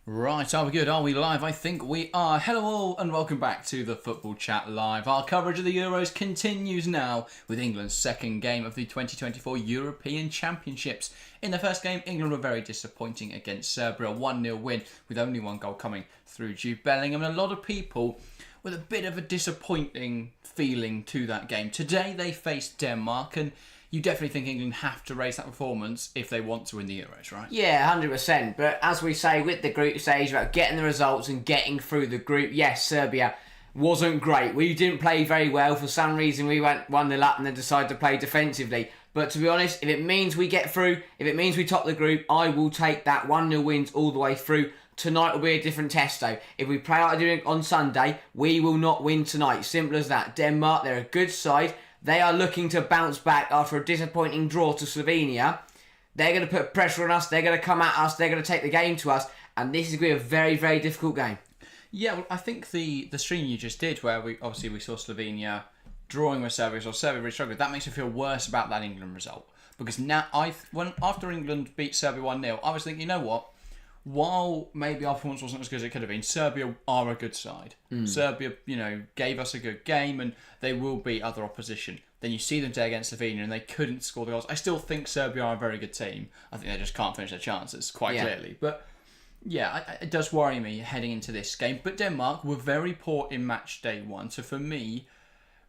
Right, are we good? Are we live? I think we are. Hello all and welcome back to the Football Chat Live. Our coverage of the Euros continues now with England's second game of the 2024 European Championships. In the first game, England were very disappointing against Serbia, a 1-0 win with only one goal coming through Jude Bellingham, and a lot of people with a bit of a disappointing feeling to that game. Today they faced Denmark, and you definitely think England have to raise that performance if they want to win the Euros, right? Yeah, 100%. But as we say with the group stage about getting the results and getting through the group, yes, Serbia wasn't great. We didn't play very well. For some reason, we went 1-0 up and then decided to play defensively. But to be honest, if it means we get through, if it means we top the group, I will take that 1-0 wins all the way through. Tonight will be a different test, though. If we play like I do on Sunday, we will not win tonight. Simple as that. Denmark, they're a good side. They are looking to bounce back after a disappointing draw to Slovenia. They're going to put pressure on us. They're going to come at us. They're going to take the game to us. And this is going to be a very, very difficult game. Yeah, well, I think the stream you just did, where we saw Slovenia drawing with Serbia, or Serbia really struggled, that makes me feel worse about that England result. Because now, after England beat Serbia 1-0, I was thinking, you know what? While maybe our performance wasn't as good as it could have been, Serbia are a good side. Serbia, gave us a good game, and they will beat other opposition. Then you see them today against Slovenia, and they couldn't score the goals. I still think Serbia are a very good team. I think they just can't finish their chances quite clearly. But yeah, it does worry me heading into this game. But Denmark were very poor in match day one, so for me,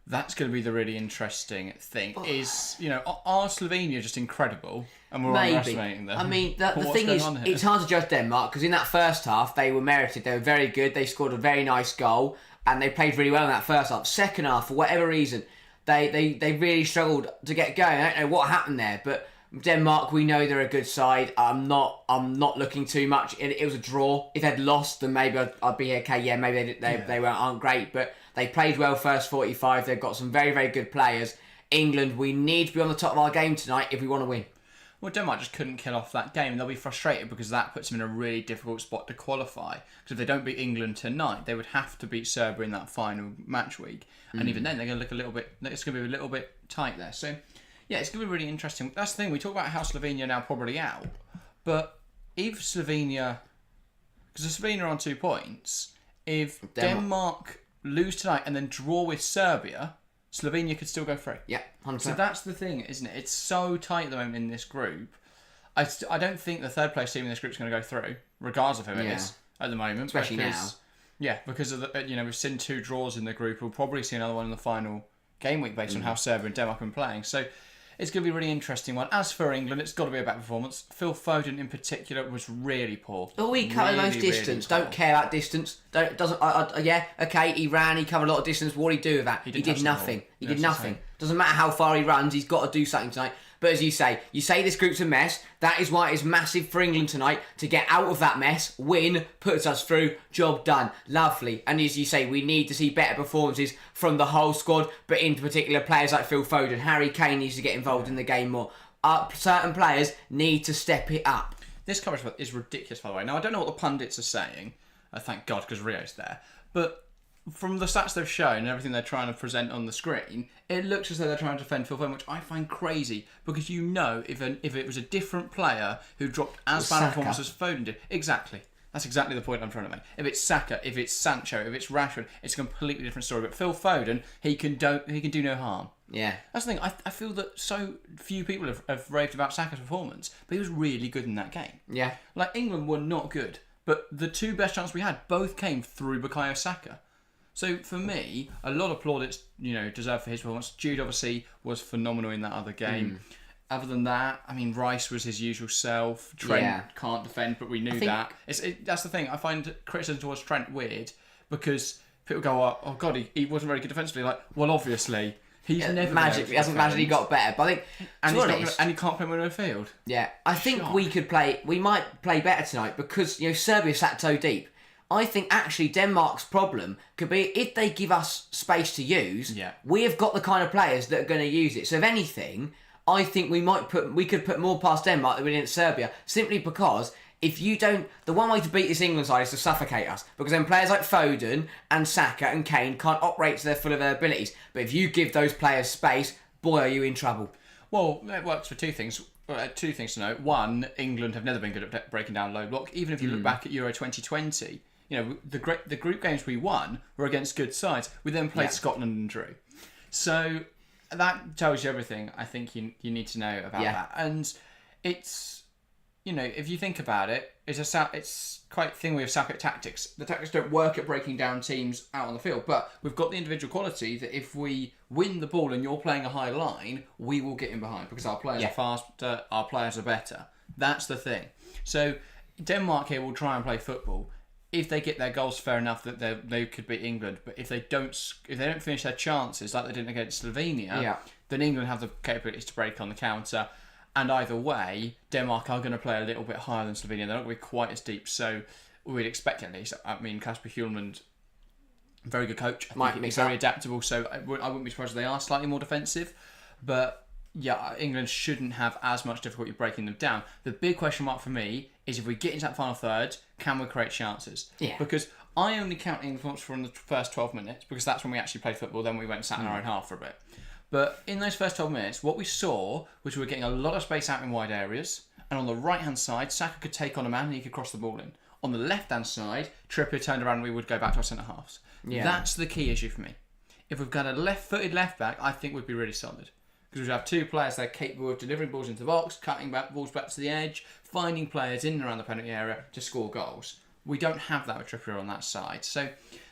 that's going to be the really interesting thing. Are Slovenia just incredible and we're underestimating them? I mean, the thing is, it's hard to judge Denmark because in that first half, they were merited. They were very good. They scored a very nice goal and they played really well in that first half. Second half, for whatever reason, they really struggled to get going. I don't know what happened there, but Denmark, we know they're a good side. I'm not looking too much. It was a draw. If they'd lost, then maybe I'd be okay. Yeah, maybe they aren't great, but they played well first 45. They've got some very, very good players. England, we need to be on the top of our game tonight if we want to win. Well, Denmark just couldn't kill off that game, and they'll be frustrated because that puts them in a really difficult spot to qualify. Because if they don't beat England tonight, they would have to beat Serbia in that final match week, and even then they're going to look a little bit. It's going to be a little bit tight there. So yeah, it's going to be really interesting. That's the thing. We talk about how Slovenia are now probably out, but if Slovenia, because Slovenia are on 2 points, if Denmark lose tonight and then draw with Serbia, Slovenia could still go through. Yeah, 100%. So that's the thing, isn't it? It's so tight at the moment in this group. I don't think the third place team in this group is going to go through, regardless of who it is at the moment. Especially now. Yeah, because of we've seen 2 draws in the group. We'll probably see another one in the final game week based on how Serbia and Denmark have been playing. So it's going to be a really interesting one. As for England, it's got to be a better performance. Phil Foden in particular was really poor. Oh, he covered most distance. Really don't care about distance. He ran. He covered a lot of distance. What did he do with that? He did nothing. He did nothing. Doesn't matter how far he runs. He's got to do something tonight. But as you say this group's a mess. That is why it's massive for England tonight to get out of that mess. Win, puts us through, job done. Lovely. And as you say, we need to see better performances from the whole squad, but in particular players like Phil Foden. Harry Kane needs to get involved in the game more. Certain players need to step it up. This coverage is ridiculous, by the way. Now, I don't know what the pundits are saying. Thank God, because Rio's there. But from the stats they've shown and everything they're trying to present on the screen, it looks as though they're trying to defend Phil Foden, which I find crazy, because if it was a different player who dropped as bad a performance as Foden did, exactly. That's exactly the point I'm trying to make. If it's Saka, if it's Sancho, if it's Rashford, it's a completely different story. But Phil Foden, he can do no harm. Yeah. That's the thing. I feel that so few people have raved about Saka's performance, but he was really good in that game. Yeah. Like, England were not good, but the 2 best chances we had both came through Bukayo Saka. So for me, a lot of plaudits, deserved for his performance. Jude obviously was phenomenal in that other game. Other than that, I mean, Rice was his usual self. Trent can't defend, but we knew that. That's the thing. I find criticism towards Trent weird because people go, "Oh God, he wasn't very good defensively." Like, well, obviously he hasn't magically got better. But I think, and he can't play in the midfield. Yeah, I think we might play better tonight because Serbia sat so deep. I think actually Denmark's problem could be if they give us space to use, we have got the kind of players that are going to use it. So if anything, I think we could put more past Denmark than we did at Serbia, simply because if you don't, the one way to beat this England side is to suffocate us, because then players like Foden and Saka and Kane can't operate to their full of their abilities. But if you give those players space, boy, are you in trouble. Well, it works for 2 things. two things to note. One, England have never been good at breaking down low block. Even if you look back at Euro 2020, the group games we won were against good sides. We then played Scotland and drew. So that tells you everything I think you need to know about that. And it's, if you think about it, it's quite a thing with Southgate tactics. The tactics don't work at breaking down teams out on the field, but we've got the individual quality that if we win the ball and you're playing a high line, we will get in behind because our players are faster, our players are better. That's the thing. So Denmark here will try and play football. If they get their goals, fair enough that they could beat England. But if they don't finish their chances like they did against Slovenia, then England have the capabilities to break on the counter. And either way, Denmark are going to play a little bit higher than Slovenia. They're not going to be quite as deep. So we'd expect at least. I mean, Kasper Hjulmand, very good coach. I think he's very adaptable. So I wouldn't be surprised if they are slightly more defensive. But yeah, England shouldn't have as much difficulty breaking them down. The big question mark for me is if we get into that final third, can we create chances? Yeah. Because I only count England's from the first 12 minutes because that's when we actually played football. Then we went and sat in our own half for a bit. But in those first 12 minutes, what we saw was we were getting a lot of space out in wide areas. And on the right-hand side, Saka could take on a man and he could cross the ball in. On the left-hand side, Trippier turned around and we would go back to our centre-halves. Yeah. That's the key issue for me. If we've got a left-footed left-back, I think we'd be really solid. Because we have two players that are capable of delivering balls into the box, cutting balls back to the edge, finding players in and around the penalty area to score goals. We don't have that with Trippier on that side. So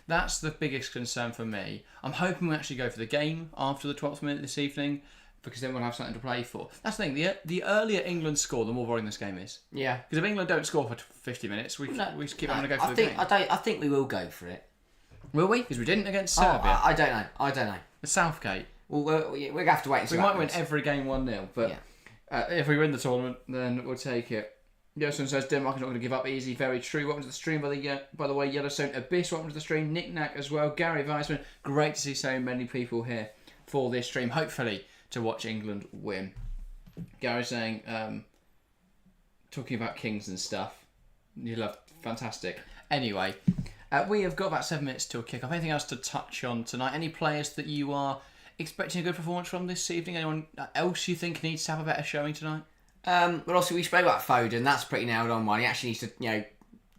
that's the biggest concern for me. I'm hoping we actually go for the game after the 12th minute this evening, because then we'll have something to play for. That's the thing. The earlier England score, the more boring this game is. Yeah. Because if England don't score for 50 minutes, we just keep having to go for the game. I think we will go for it. Will we? Because we didn't against Serbia. I don't know. The Southgate. Well, we're going to have to wait and see. We might win every game 1-0, but if we win the tournament, then we'll take it. Yellowstone says Denmark is not going to give up easy. Very true. Welcome to the stream, by the way. Yellowstone Abyss, welcome to the stream. Nick Knack as well. Gary Weissman. Great to see so many people here for this stream. Hopefully to watch England win. Gary saying, talking about kings and stuff. You love fantastic. Anyway, we have got about 7 minutes till kick off. Anything else to touch on tonight? Any players that you are expecting a good performance from this evening? Anyone else you think needs to have a better showing tonight? But also we spoke about Foden. That's pretty nailed on one. He actually needs to,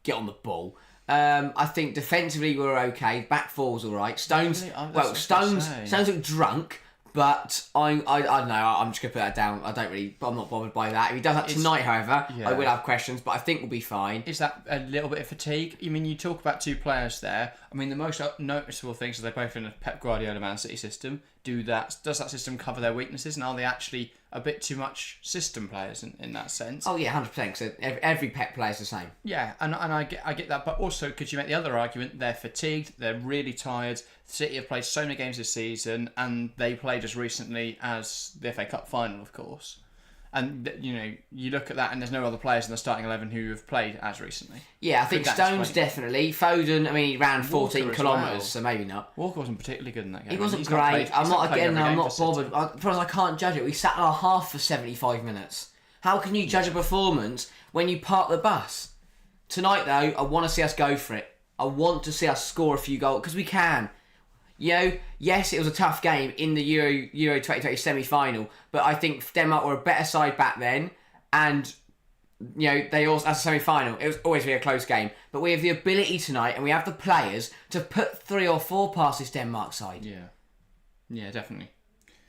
get on the ball. I think defensively we're okay. Back four's all right. Stones look drunk, but I don't know. I'm just gonna put that down. I'm not bothered by that. If he does that tonight, however, I will have questions, but I think we'll be fine. Is that a little bit of fatigue? I mean, you talk about two players there. I mean, the most noticeable things are they're both in a Pep Guardiola Man City system. Does that system cover their weaknesses, and are they actually a bit too much system players in that sense? Oh yeah, 100%. So every Pep player's the same. Yeah, and I get that, but also could you make the other argument? They're fatigued, they're really tired. City have played so many games this season, and they played as recently as the FA Cup final, of course. And you look at that, and there's no other players in the starting 11 who have played as recently. Yeah, I think Stones definitely. Foden, I mean, he ran 14 kilometres, so maybe not. Walker wasn't particularly good in that game. He wasn't great. I'm not bothered. I can't judge it. We sat in our half for 75 minutes. How can you judge a performance when you park the bus? Tonight, though, I want to see us go for it. I want to see us score a few goals, because we can. Yes, it was a tough game in the Euro 2020 semi-final, but I think Denmark were a better side back then, and they also, as a semi-final, it was always be a close game. But we have the ability tonight, and we have the players to put 3 or 4 past this Denmark side. Yeah, definitely.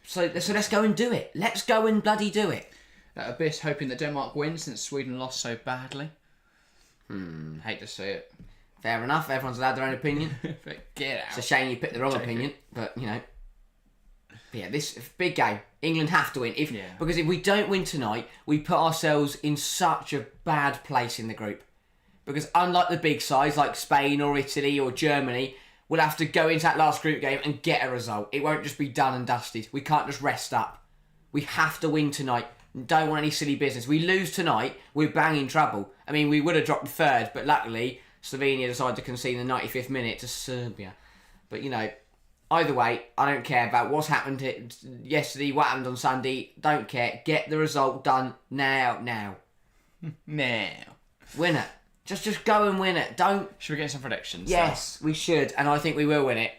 So let's go and do it. Let's go and bloody do it. Abyss hoping that Denmark wins since Sweden lost so badly. Hate to see it. Fair enough, everyone's allowed their own opinion. Get out. It's a shame you picked the wrong opinion, but yeah, this big game. England have to win. Because if we don't win tonight, we put ourselves in such a bad place in the group. Because unlike the big sides like Spain or Italy or Germany, we'll have to go into that last group game and get a result. It won't just be done and dusted. We can't just rest up. We have to win tonight. Don't want any silly business. We lose tonight, we're bang in trouble. I mean, we would have dropped third, but luckily Slovenia decided to concede in the 95th minute to Serbia. But, either way, I don't care about what's happened yesterday, what happened on Sunday. Don't care. Get the result done now. Now. Win it. Just go and win it. Don't... Should we get some predictions? Yes, we should. And I think we will win it.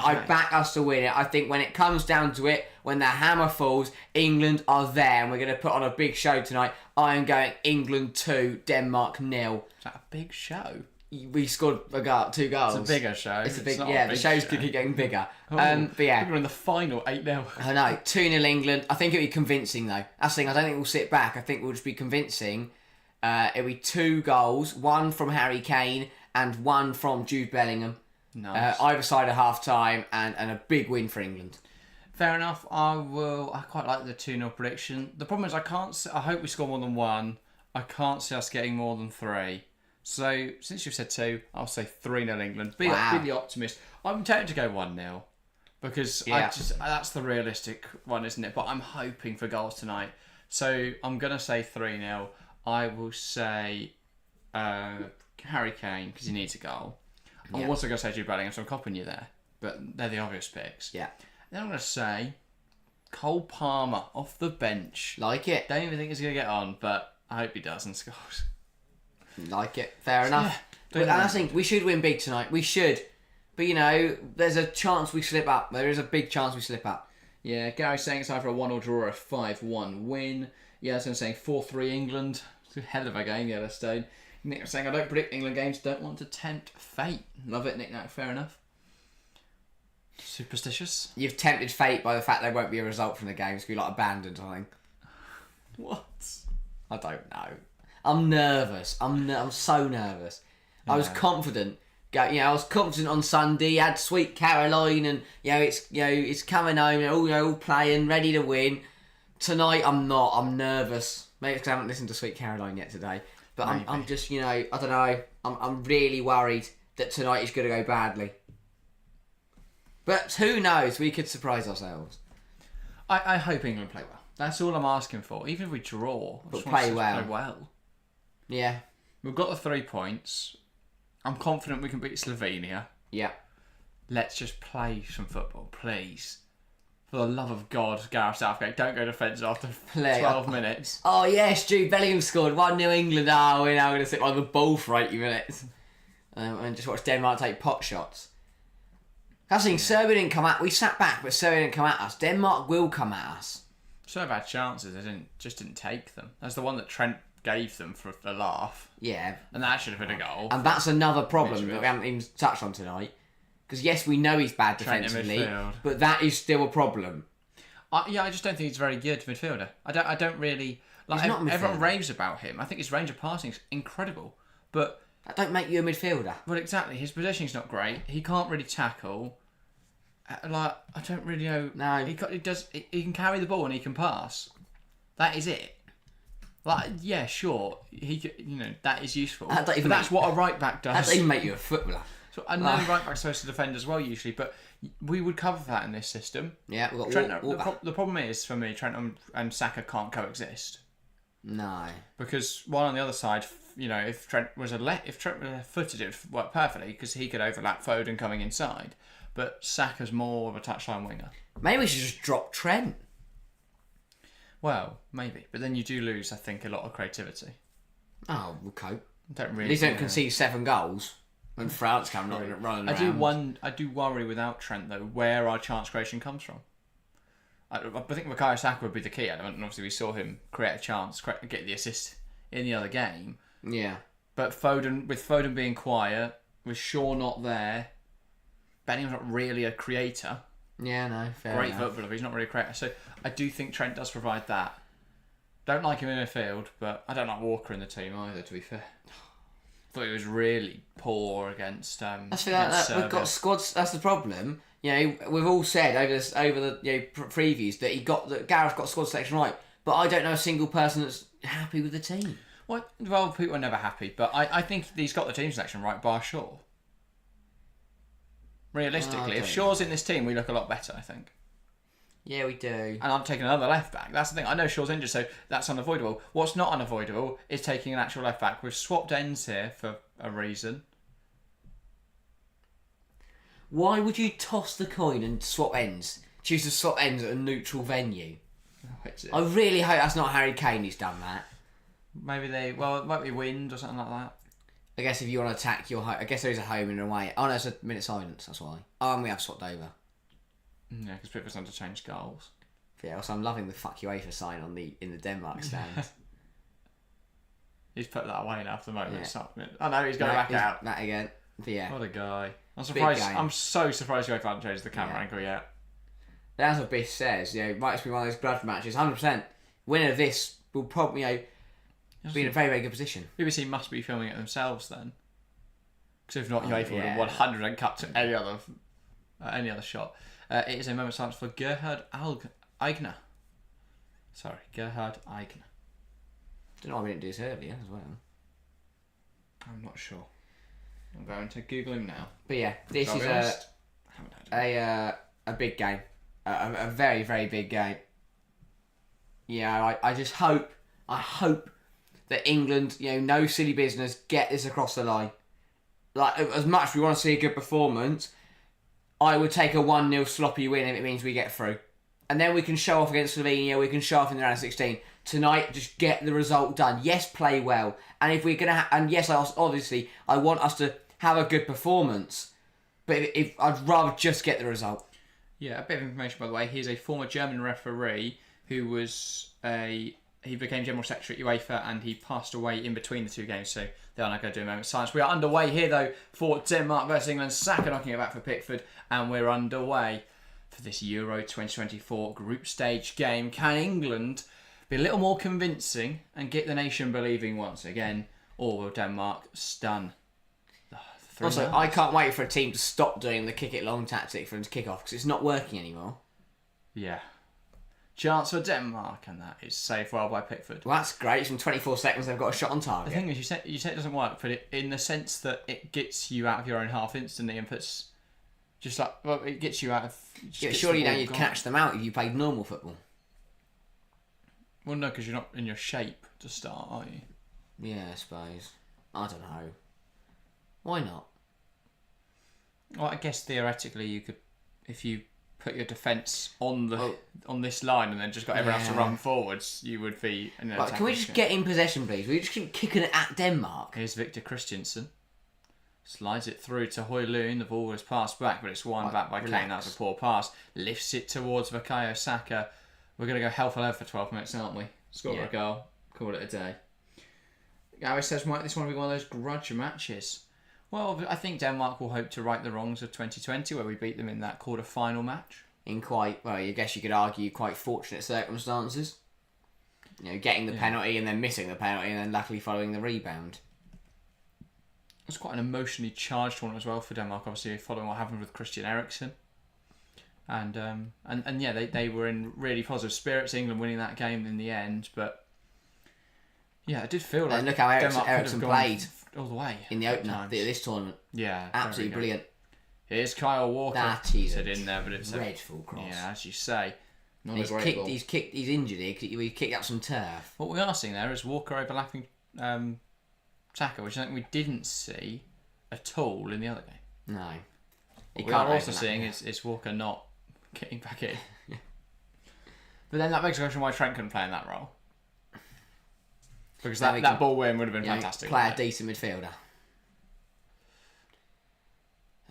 I back us to win it. I think when it comes down to it, when the hammer falls, England are there, and we're going to put on a big show tonight. I am going England 2, Denmark 0. Is that a big show? We scored 2 goals. It's a bigger show. It's a big, not yeah. a big The show's show. could keep getting bigger. Oh, But yeah, we're in the final 8-0. I know 2-0 England. I think it'll be convincing though. That's the thing. I don't think we'll sit back. I think we'll just be convincing. It'll be 2 goals, 1 from Harry Kane and 1 from Jude Bellingham. Nice. Either side at half time, and a big win for England. Fair enough. I quite like the 2-0 prediction. The problem is I hope we score more than 1. I can't see us getting more than 3. So, since you've said 2, I'll say 3-0 England. Be the optimist. I'm tempted to go 1-0 because that's the realistic one, isn't it? But I'm hoping for goals tonight. So, I'm going to say 3-0. I will say Harry Kane because he needs a goal. I'm also going to say Jude Bellingham, so I'm copying you there. But they're the obvious picks. Yeah. Then I'm going to say Cole Palmer off the bench. Like it. Don't even think he's going to get on, but I hope he does and scores. Like it. Fair enough. Yeah, But I think we should win big tonight. We should. But, there's a chance we slip up. There is a big chance we slip up. Yeah, Gary's saying it's either a 1-0 draw or a 5-1 win. Yeah, so I'm saying 4-3 England. It's a hell of a game, Yellowstone. Nick was saying, I don't predict England games, don't want to tempt fate. Love it, Nick. No, fair enough. Superstitious. You've tempted fate by the fact there won't be a result from the game. It's going to be abandoned, I think. What? I don't know. I'm nervous. I'm so nervous. I was confident. I was confident on Sunday. Had Sweet Caroline, and it's coming home. They're all playing, ready to win. Tonight, I'm not. I'm nervous. Maybe because I haven't listened to Sweet Caroline yet today. But I'm just, I don't know. I'm really worried that tonight is going to go badly. But who knows? We could surprise ourselves. I hope England play well. That's all I'm asking for. Even if we draw, But play well. Play well. Yeah. We've got the 3 points. I'm confident we can beat Slovenia. Yeah. Let's just play some football, please. For the love of God, Gareth Southgate, don't go defensive after 12 minutes. Oh, yes, Jude Bellingham scored 1-0 England. Oh, we're now going to sit on the ball for 80 minutes. And just watch Denmark take pot shots. That's the thing, Serbia didn't come at... We sat back, but Serbia didn't come at us. Denmark will come at us. Serbia had chances, they didn't take them. That's the one that Trent gave them for a laugh. Yeah. And that should have been a goal. And that's another problem that we haven't even touched on tonight. Because yes, we know he's bad defensively, but that is still a problem. I just don't think he's a very good midfielder. I don't really... Like, everyone raves about him. I think his range of passing is incredible. But... That don't make you a midfielder. Well, exactly. His positioning's not great. He can't really tackle. I don't really know. No. He can carry the ball and he can pass. That is it. Yeah, sure. That is useful. That's what a right back does. That doesn't even make you a footballer. So I know right back's supposed to defend as well usually, but we would cover that in this system. Yeah, we've got Trent, the problem is for me, Trent and Saka can't coexist. No. Because one on the other side, if Trent was footed, it would work perfectly because he could overlap Foden coming inside. But Saka's more of a touchline winger. Maybe we should just drop Trent. Well, maybe, but then you do lose, I think, a lot of creativity. Oh, we'll cope. Don't really. At least don't concede 7 goals when France come running around. I do worry without Trent though where our chance creation comes from. I think Bukayo Saka would be the key element, and obviously we saw him create a chance, get the assist in the other game. Yeah. But Foden being quiet, with Shaw not there, Bellingham's not really a creator. Yeah, no, fair Great enough. footballer, but he's not really a creator. So I do think Trent does provide that. Don't like him in midfield, but I don't like Walker in the team either, to be fair. Thought he was really poor against. I feel like that. We've got squads. That's the problem. We've all said over the previews that Gareth got squad selection right, but I don't know a single person that's happy with the team. Well, people are never happy, but I think he's got the team selection right, bar Shaw. Realistically, if Shaw's in this team, we look a lot better, I think. Yeah, we do. And I'm taking another left back. That's the thing. I know Shaw's injured, so that's unavoidable. What's not unavoidable is taking an actual left back. We've swapped ends here for a reason. Why would you toss the coin and swap ends? Choose to swap ends at a neutral venue. I really hope that's not Harry Kane who's done that. Maybe it might be wind or something like that. I guess if you want to attack your home, I guess there is a home and away. Oh no, it's a minute silence. That's why. Oh, and we have swapped over. Yeah, because Pickford's had to change goals. Yeah. Also, I'm loving the "fuck you UEFA" sign in the Denmark stand. He's put that away now for the moment. Yeah. I know he's going back out. That again. But yeah. What a guy! I'm surprised. Game. I'm so surprised UEFA haven't changed the camera angle yet. That's what Bish says. You know, it might be one of those grudge matches. 100%. Winner of this will probably, be in a very, very good position. BBC must be filming it themselves then, because if not, UEFA would have 100 and cut to any other shot. It is a moment of silence for Gerhard Eigner. Sorry, Gerhard Eigner. Don't know why we didn't do this earlier as well. I'm not sure. I'm going to Google him now. But yeah, this is a big game. A very, very big game. Yeah, I just hope that England, no silly business, get this across the line. Like, as much as we want to see a good performance, I would take a 1-0 sloppy win if it means we get through. And then we can show off against Slovenia, we can show off in the round of 16. Tonight, just get the result done. Yes, play well. And if we're going to... and yes, obviously, I want us to have a good performance. But if I'd rather just get the result. Yeah, a bit of information, by the way. He's a former German referee who was he became General Secretary at UEFA and he passed away in between the two games, so they are now going to do a moment of silence. We are underway here, though, for Denmark versus England. Saka knocking it back for Pickford, and we're underway for this Euro 2024 group stage game. Can England be a little more convincing and get the nation believing once again, or will Denmark stun? Also, I can't wait for a team to stop doing the kick it long tactic for them to kick off because it's not working anymore. Yeah. Chance for Denmark, and that is saved well by Pickford. Well, that's great. In 24 seconds, they've got a shot on target. The thing is, you say it doesn't work, but in the sense that it gets you out of your own half instantly and puts... it gets you out of... Surely now you'd catch them out if you played normal football. Well, no, because you're not in your shape to start, are you? Yeah, I suppose. I don't know. Why not? Well, I guess theoretically you could, if you put your defence on this line and then just got everyone else to run forwards, you would be... Can we just get in possession, please? We just keep kicking it at Denmark. Here's Victor Christiansen. Slides it through to Højlund. The ball was passed back, but it's won back by Kane. That was a poor pass. Lifts it towards Bukayo Saka. We're going to go hell for leather for 12 minutes, aren't we? Score a goal. Call it a day. Gary says, might this one be one of those grudge matches? Well, I think Denmark will hope to right the wrongs of 2020, where we beat them in that quarter-final match. In quite, well, I guess you could argue, quite fortunate circumstances. Getting the penalty and then missing the penalty and then luckily following the rebound. It was quite an emotionally charged one as well for Denmark, obviously, following what happened with Christian Eriksen. And yeah, they were in really positive spirits, England winning that game in the end, but yeah, it did feel like... And look how Eriksen played all the way in the opener, this tournament. Yeah. Absolutely brilliant. Here's Kyle Walker. That is in there, but it's dreadful cross. Yeah, as you say. Not he's a great ball. He's injured here. He kicked up some turf. What we are seeing there is Walker overlapping Saka, which I think we didn't see at all in the other game. No. What we are also seeing is Walker not getting back in. But then that begs the question why Trent couldn't play in that role. Because that ball win would have been fantastic. Play a decent midfielder.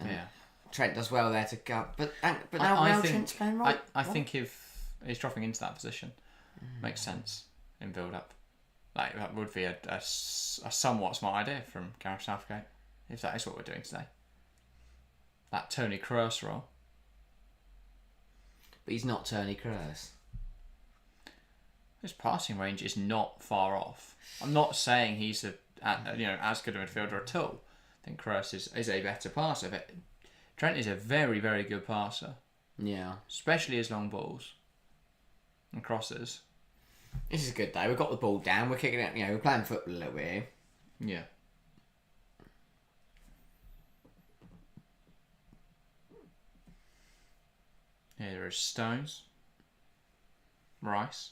Yeah. Trent does well there to go. But now Trent's playing right. I think if he's dropping into that position, makes sense in build-up. Like, that would be a somewhat smart idea from Gareth Southgate, if that is what we're doing today. That Tony Kroos role. But he's not Tony Kroos. His passing range is not far off. I'm not saying he's as good a midfielder at all. I think Kroos is a better passer. But Trent is a very, very good passer. Yeah. Especially his long balls and crosses. This is good though. We've got the ball down. We're kicking it. We're playing football a little bit here. Yeah. Here is Stones. Rice.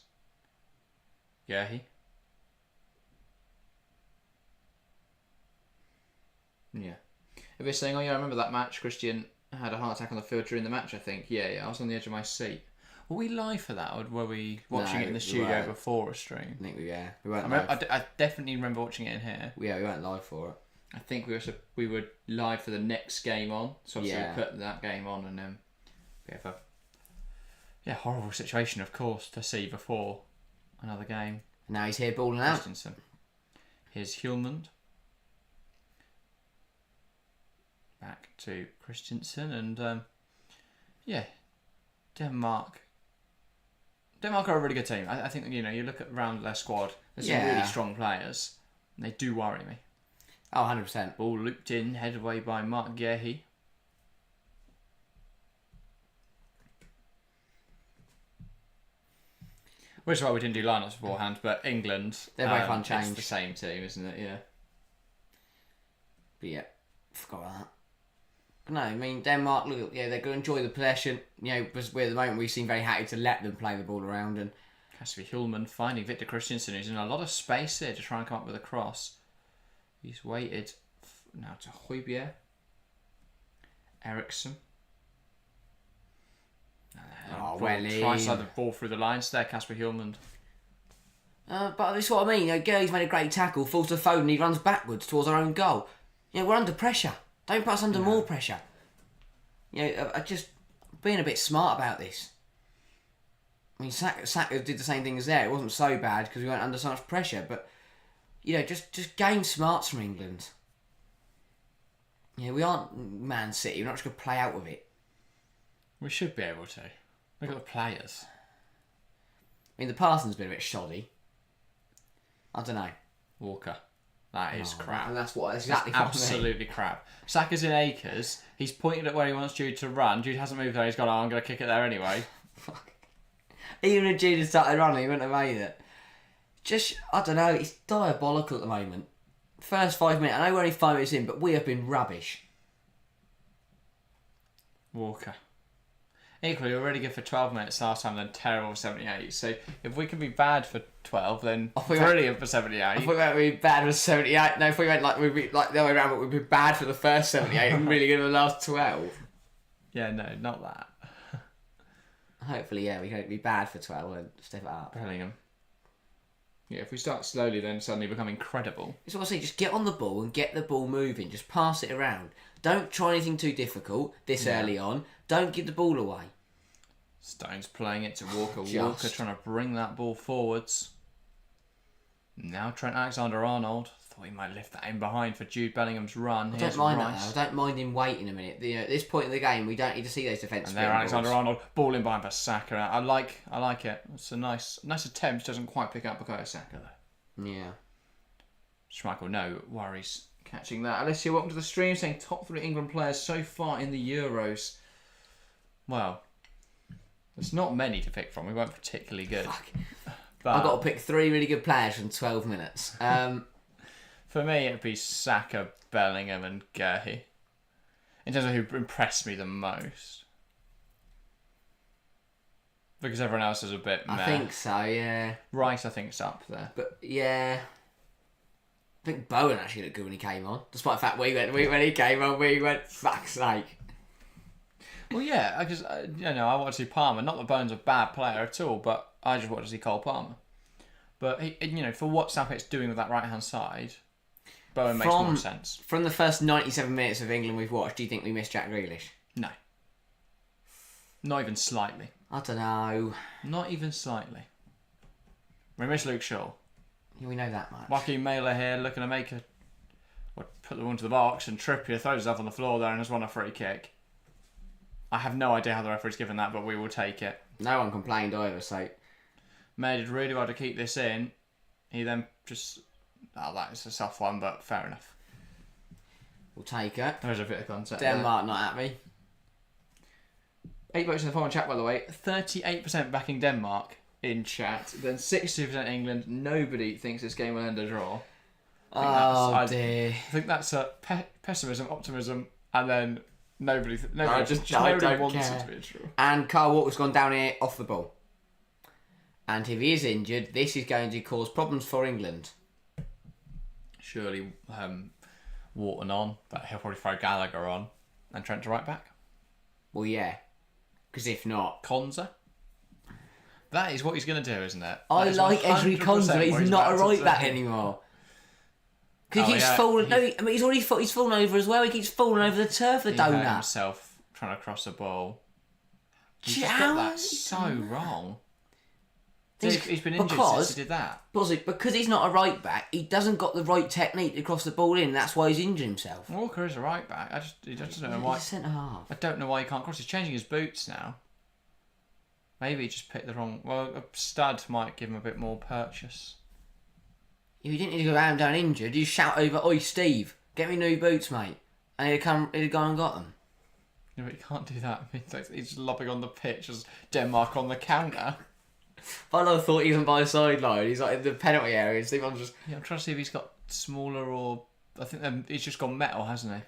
Gerhi. Yeah. If you're saying, I remember that match, Christian had a heart attack on the field during the match, I think. Yeah, I was on the edge of my seat. Were we live for that, or were we watching it in the studio before a stream? I think we weren't live. I definitely remember watching it in here. Yeah, we weren't live for it. I think we were live for the next game on, so obviously we put that game on, and then bit of a horrible situation, of course, to see before another game. Now he's here balling out. Christensen. Here's Hjulmand. Back to Christensen, and Denmark. Denmark are a really good team. I think, you look around their squad, there's some really strong players, and they do worry me. Oh, 100%. Ball looped in, headed away by Mark Gehi. Which is why we didn't do lineups beforehand, but England, they're both unchanged. It's the same team, isn't it? Yeah. But forgot about that. But no, I mean, Denmark, look, they're going to enjoy the possession. Because at the moment we seem very happy to let them play the ball around. And has to be Hjulmand finding Victor Christensen, who's in a lot of space here to try and come up with a cross. He's waited now to Højbjerg. Eriksson. Try to slide the ball through the lines there, Kasper Hjulmand. But this is what I mean. Gerry's made a great tackle, falls to Foden, he runs backwards towards our own goal. We're under pressure. Don't put us under more pressure. Just being a bit smart about this. I mean, Saka did the same thing as there. It wasn't so bad because we weren't under so much pressure, but just game smarts from England. We aren't Man City. We're not just going to play out with it. We should be able to. Look at the players. I mean, the passing's been a bit shoddy. I don't know. Walker. That is crap. And that's exactly what absolutely crap. Saka's in acres. He's pointed at where he wants Jude to run. Jude hasn't moved there. He's gone, I'm going to kick it there anyway. Even if Jude had started running, he wouldn't have made it. I don't know, it's diabolical at the moment. First 5 minutes, I know we're only 5 minutes in, but we have been rubbish. Walker. Equally, we were really good for 12 minutes last time, then terrible for 78. So if we can be bad for 12, then brilliant for 78. If we went be bad for 78, no, if we went we'd be like the other way around, but we'd be bad for the first 78 and really good for the last 12. Yeah, no, not that. Hopefully, we can be bad for 12 and step it up. Bellingham. Yeah, if we start slowly, then suddenly become incredible. It's what I say, just get on the ball and get the ball moving. Just pass it around. Don't try anything too difficult this early on. Don't give the ball away. Stones playing it to Walker. Walker trying to bring that ball forwards. Now Trent Alexander-Arnold. Thought he might lift that in behind for Jude Bellingham's run. I don't mind that though. I don't mind him waiting a minute. At this point in the game, we don't need to see those defensive. And there Alexander-Arnold, ball in behind for Saka. I like it. It's a nice attempt. Doesn't quite pick up Bukayo Saka though. Yeah. Schmeichel, no worries catching that. Alicia, welcome to the stream, saying top 3 England players so far in the Euros. Well, there's not many to pick from. We weren't particularly good. But I've got to pick 3 really good players from 12 minutes. For me, it'd be Saka, Bellingham and Gehi. In terms of who impressed me the most. Because everyone else is a bit meh. I think so, yeah. Rice, I think, is up there. But, yeah. I think Bowen actually looked good when he came on. Despite the fact when he came on, we went, fuck's sake. Well, yeah, because, I want to see Palmer. Not that Bowen's a bad player at all, but I just want to see Cole Palmer. But, for what Southgate's doing with that right-hand side, Bowen makes more sense. From the first 97 minutes of England we've watched, do you think we missed Jack Grealish? No. Not even slightly. I don't know. Not even slightly. We miss Luke Shaw. Yeah, we know that much. Joaquin Mailer here looking to put the ball into the box, and Trippier throws himself on the floor there and has won a free kick. I have no idea how the referee's given that, but we will take it. No one complained either, so... May did really well to keep this in. He then just... Oh, that is a soft one, but fair enough. We'll take it. There's a bit of contact Denmark not happy. 8 votes in the foreign chat, by the way. 38% backing Denmark in chat. Then 60% England. Nobody thinks this game will end a draw. Dear. I think that's a pessimism, optimism, and then nobody wants it to be a draw. And Carl Walker's gone down here off the ball. And if he is injured, this is going to cause problems for England. Surely Wharton on, but he'll probably throw Gallagher on and Trent to right back. Well, yeah. Because if not... Konza? That is what he's going to do, isn't it? I like Ezri Konza, but he's not a right back anymore. He keeps falling. He's fallen over as well. He keeps falling over the turf. The He hurt donut. himself trying to cross the ball. He's Gee, just how got that has he so done that? wrong. He's been injured since he did that. Because he's not a right back, he doesn't got the right technique to cross the ball in. That's why he's injured himself. Walker is a right back. He just don't know He's why. a centre half. I don't know why he can't cross. He's changing his boots now. Maybe he just picked the wrong. Well, a stud might give him a bit more purchase. If you didn't need to go down injured, you shout over, "Oi, Steve, get me new boots, mate," and he'd gone and got them. No, but he can't do that. He's lobbing on the pitch as Denmark on the counter. I thought he wasn't by the sideline. He's like in the penalty area. Steve, I'm just. Yeah, I'm trying to see if he's got smaller or. I think he's just gone metal, hasn't he?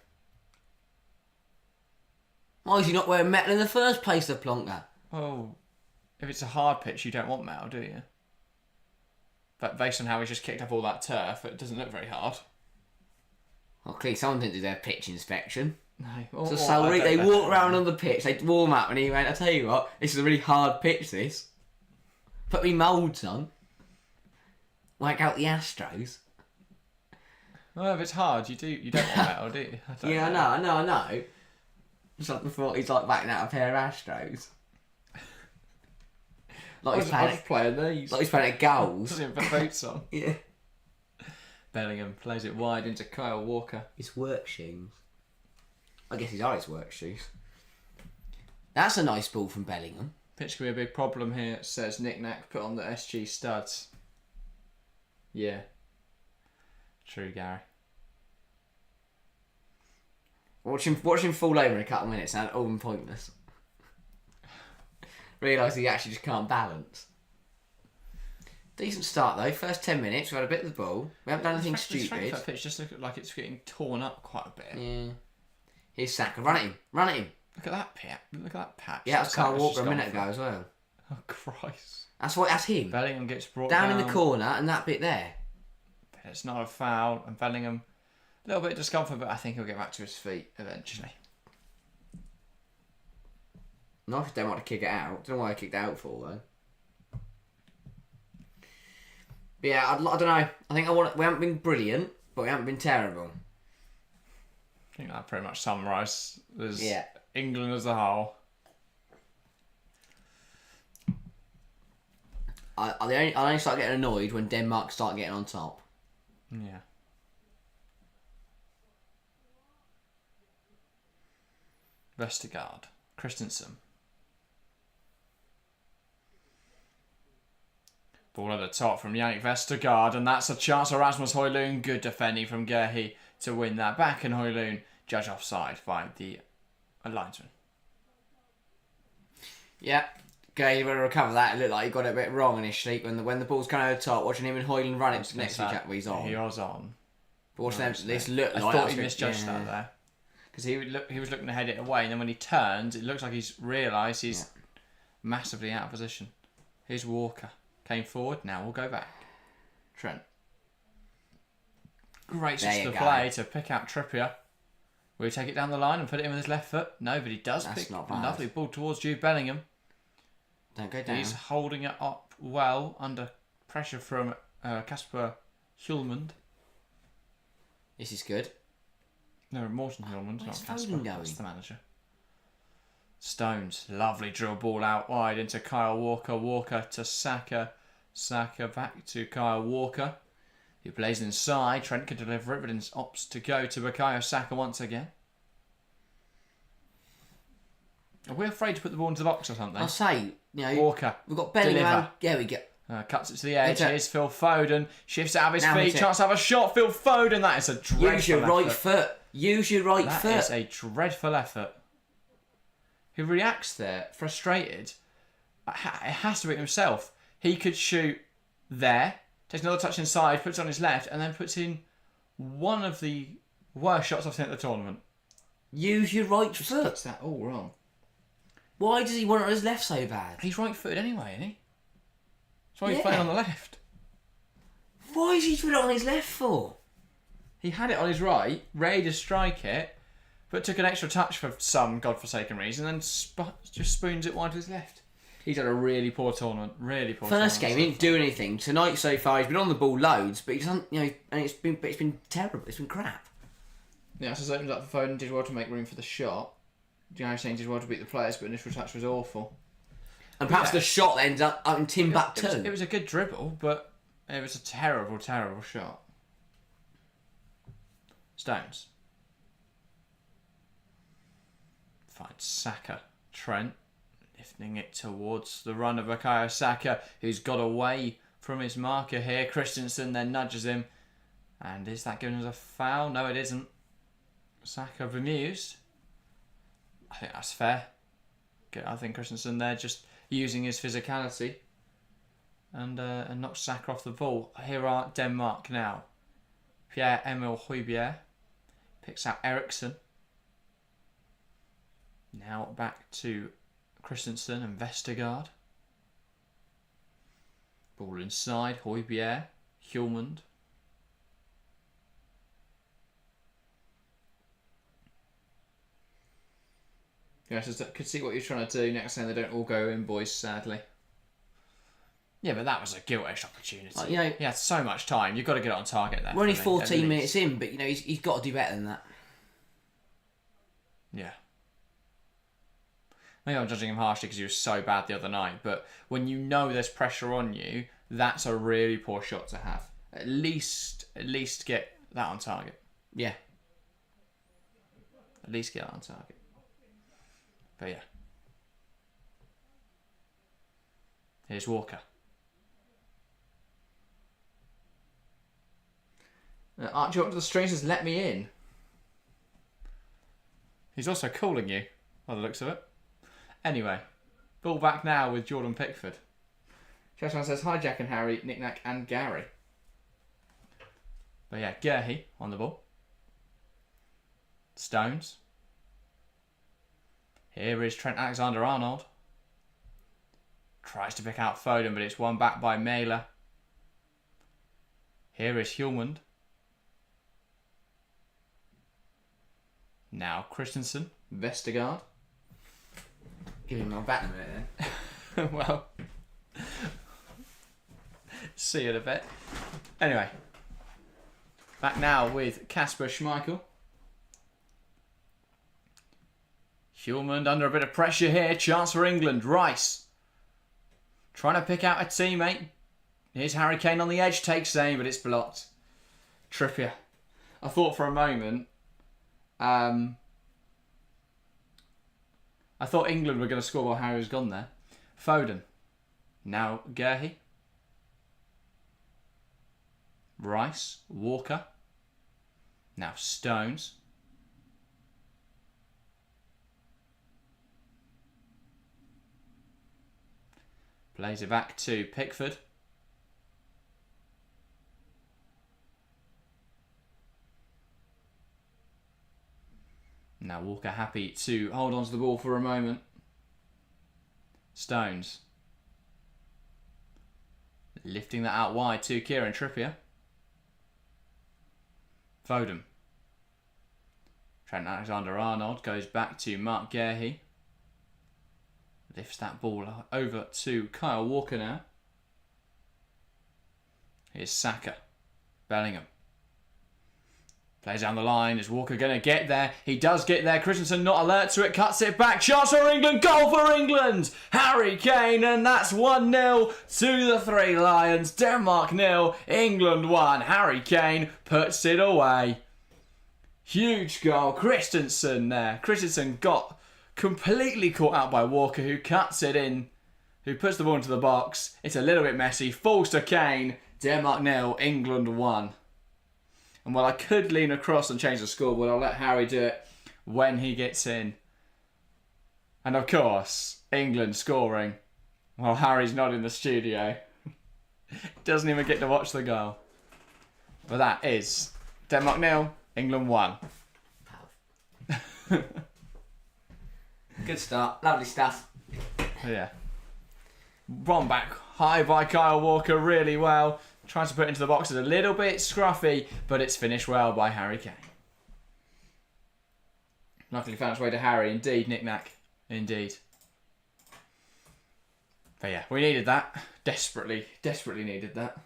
Why is he not wearing metal in the first place, the plonker? Oh, if it's a hard pitch, you don't want metal, do you? But based on how he's just kicked up all that turf, it doesn't look very hard. Well, clearly someone didn't do their pitch inspection. No. So they walk around on the pitch, they warm up, and he went, "I tell you what, this is a really hard pitch, this. Put me moulds on. Whack out the Astros." Well, if it's hard, you don't want metal, do you? I know. Something thought he's like backing out a pair of Astros. Like he's playing these. Like he's playing at goals. Doesn't even put boots on. Yeah. Bellingham plays it wide into Kyle Walker. His work shoes. I guess these are his work shoes. That's a nice ball from Bellingham. Pitch could be a big problem here, says Nick Nack, put on the SG studs. Yeah. True, Gary. Watch him fall over in a couple of minutes and all pointless. Realise he actually just can't balance. Decent start though. First 10 minutes, we've had a bit of the ball. We haven't done anything stupid. The pitch just looks like it's getting torn up quite a bit. Yeah. Here's Saka. Run at him. Look at that patch. Look at that patch. Yeah, that was Kyle Walker a minute ago as well. Oh Christ. That's him. Bellingham gets brought down in the corner and that bit there. But it's not a foul, and Bellingham a little bit of discomfort, but I think he'll get back to his feet eventually. Not if they want to kick it out. Don't know why I kicked it out for though. But yeah, I don't know. I think we haven't been brilliant, but we haven't been terrible. I think that pretty much summarises Yeah. England as a whole. I only start getting annoyed when Denmark start getting on top. Yeah. Vestergaard. Christensen. Ball at the top from Yannick Vestergaard, and that's a chance for Rasmus Højlund. Good defending from Gerhi to win that back, and Højlund judged offside by the linesman. Yeah. Okay, you better recover that. It looked like he got it a bit wrong initially when the ball's coming over the top. Watching him and Højlund run it next to each other, he's on. He was on. But watching them, this looked like I thought he misjudged that there. Because he was looking to head it away, and then when he turns, it looks like he's realised he's massively out of position. Here's Walker. Came forward, now we'll go back. Trent. Great switch to play to pick out Trippier. Will he take it down the line and put it in with his left foot? No, but he does. That's pick not bad. Lovely ball towards Jude Bellingham. Don't go down. He's holding it up well under pressure from Kasper Hjulmand. This is good. No, Morten Hjulmand, not Kasper. Foden That's the manager. Stones, lovely drill ball out wide into Kyle Walker. Walker to Saka. Saka back to Kyle Walker, who plays inside. Trent could deliver it, but opts to go to Bukayo Saka once again. Are we afraid to put the ball into the box or something? I'll say, Walker. We've got Bellingham. Yeah, we get. Cuts it to the edge. Here's Phil Foden. Shifts out of his feet. Chance to have a shot. Phil Foden. That is a dreadful effort. Use your right foot. Use your right foot. That is a dreadful effort. Who reacts there, frustrated. It has to be himself. He could shoot there, takes another touch inside, puts it on his left, and then puts in one of the worst shots I've seen at the tournament. Use your right foot. Gets that all wrong. Why does he want it on his left so bad? He's right-footed anyway, isn't he? That's why he's playing on the left. Why is he put it on his left for? He had it on his right, ready to strike it, but took an extra touch for some godforsaken reason, and just spoons it wide to his left. He's had a really poor tournament. Really poor. First game, he tournament didn't do anything. Tonight so far, he's been on the ball loads, but he doesn't, and it's been terrible. It's been crap. Yeah, so it opens up for Foden. Did well to make room for the shot. Harry Kane did well to beat the players, but initial touch was awful. And perhaps the shot ends up in Timbuktu. It was a good dribble, but it was a terrible, terrible shot. Stones. Finds Saka. Trent. Lifting it towards the run of Bukayo Saka, who's got away from his marker here. Christensen then nudges him. And is that giving us a foul? No, it isn't. Saka bemused. I think that's fair. I think Christensen there just using his physicality and knocks Saka off the ball. Here are Denmark now. Pierre-Emile Højbjerg picks out Eriksen. Now back to Christensen and Vestergaard. Ball inside, Højbjerg, Hjulmand. Yes, I could see what you're trying to do. Next time they don't all go in, boys, sadly. Yeah, but that was a gilt-edged opportunity. He had so much time. You've got to get it on target there. We're only 14 minutes in, but he's got to do better than that. Yeah. Maybe I'm judging him harshly because he was so bad the other night, but when you know there's pressure on you, that's a really poor shot to have. At least get that on target. Yeah. At least get that on target. But yeah. Here's Walker. Archie up to the strings says, let me in. He's also calling you, by the looks of it. Anyway, ball back now with Jordan Pickford. Cheshman says, hi Jack and Harry, Nick Nack and Gary. But yeah, Gerhi on the ball. Stones. Here is Trent Alexander-Arnold. Tries to pick out Foden, but it's won back by Mæhle. Here is Hjulmand. Now Christensen, Vestergaard. Give him my bat in a minute then. Well, see you in a bit. Anyway, back now with Kasper Schmeichel. Hjulmand under a bit of pressure here. Chance for England. Rice trying to pick out a teammate. Here's Harry Kane on the edge. Takes aim, but it's blocked. Trippier. I thought for a moment... I thought England were going to score while Harry was gone there. Foden. Now Gerhi. Rice. Walker. Now Stones. Plays it back to Pickford. Now Walker happy to hold on to the ball for a moment. Stones. Lifting that out wide to Kieran Trippier. Foden. Trent Alexander-Arnold goes back to Mark Gerhi. Lifts that ball over to Kyle Walker now. Here's Saka. Bellingham. Plays down the line. Is Walker going to get there? He does get there. Christensen not alert to it. Cuts it back. Chance for England. Goal for England. Harry Kane. And that's 1-0 to the Three Lions. Denmark 0. England 1. Harry Kane puts it away. Huge goal. Christensen there. Christensen got completely caught out by Walker, who cuts it in. Who puts the ball into the box. It's a little bit messy. Falls to Kane. Denmark 0. England 1. And while I could lean across and change the scoreboard, I'll let Harry do it when he gets in. And of course, England scoring while Harry's not in the studio. Doesn't even get to watch the goal. But that is Denmark 0, England 1. Good start. Lovely stuff. Yeah. Run back high by Kyle Walker really well. Tries to put it into the box. It's a little bit scruffy, but it's finished well by Harry Kane. Luckily found its way to Harry. Indeed, Nick Nack. Indeed. But yeah, we needed that. Desperately needed that.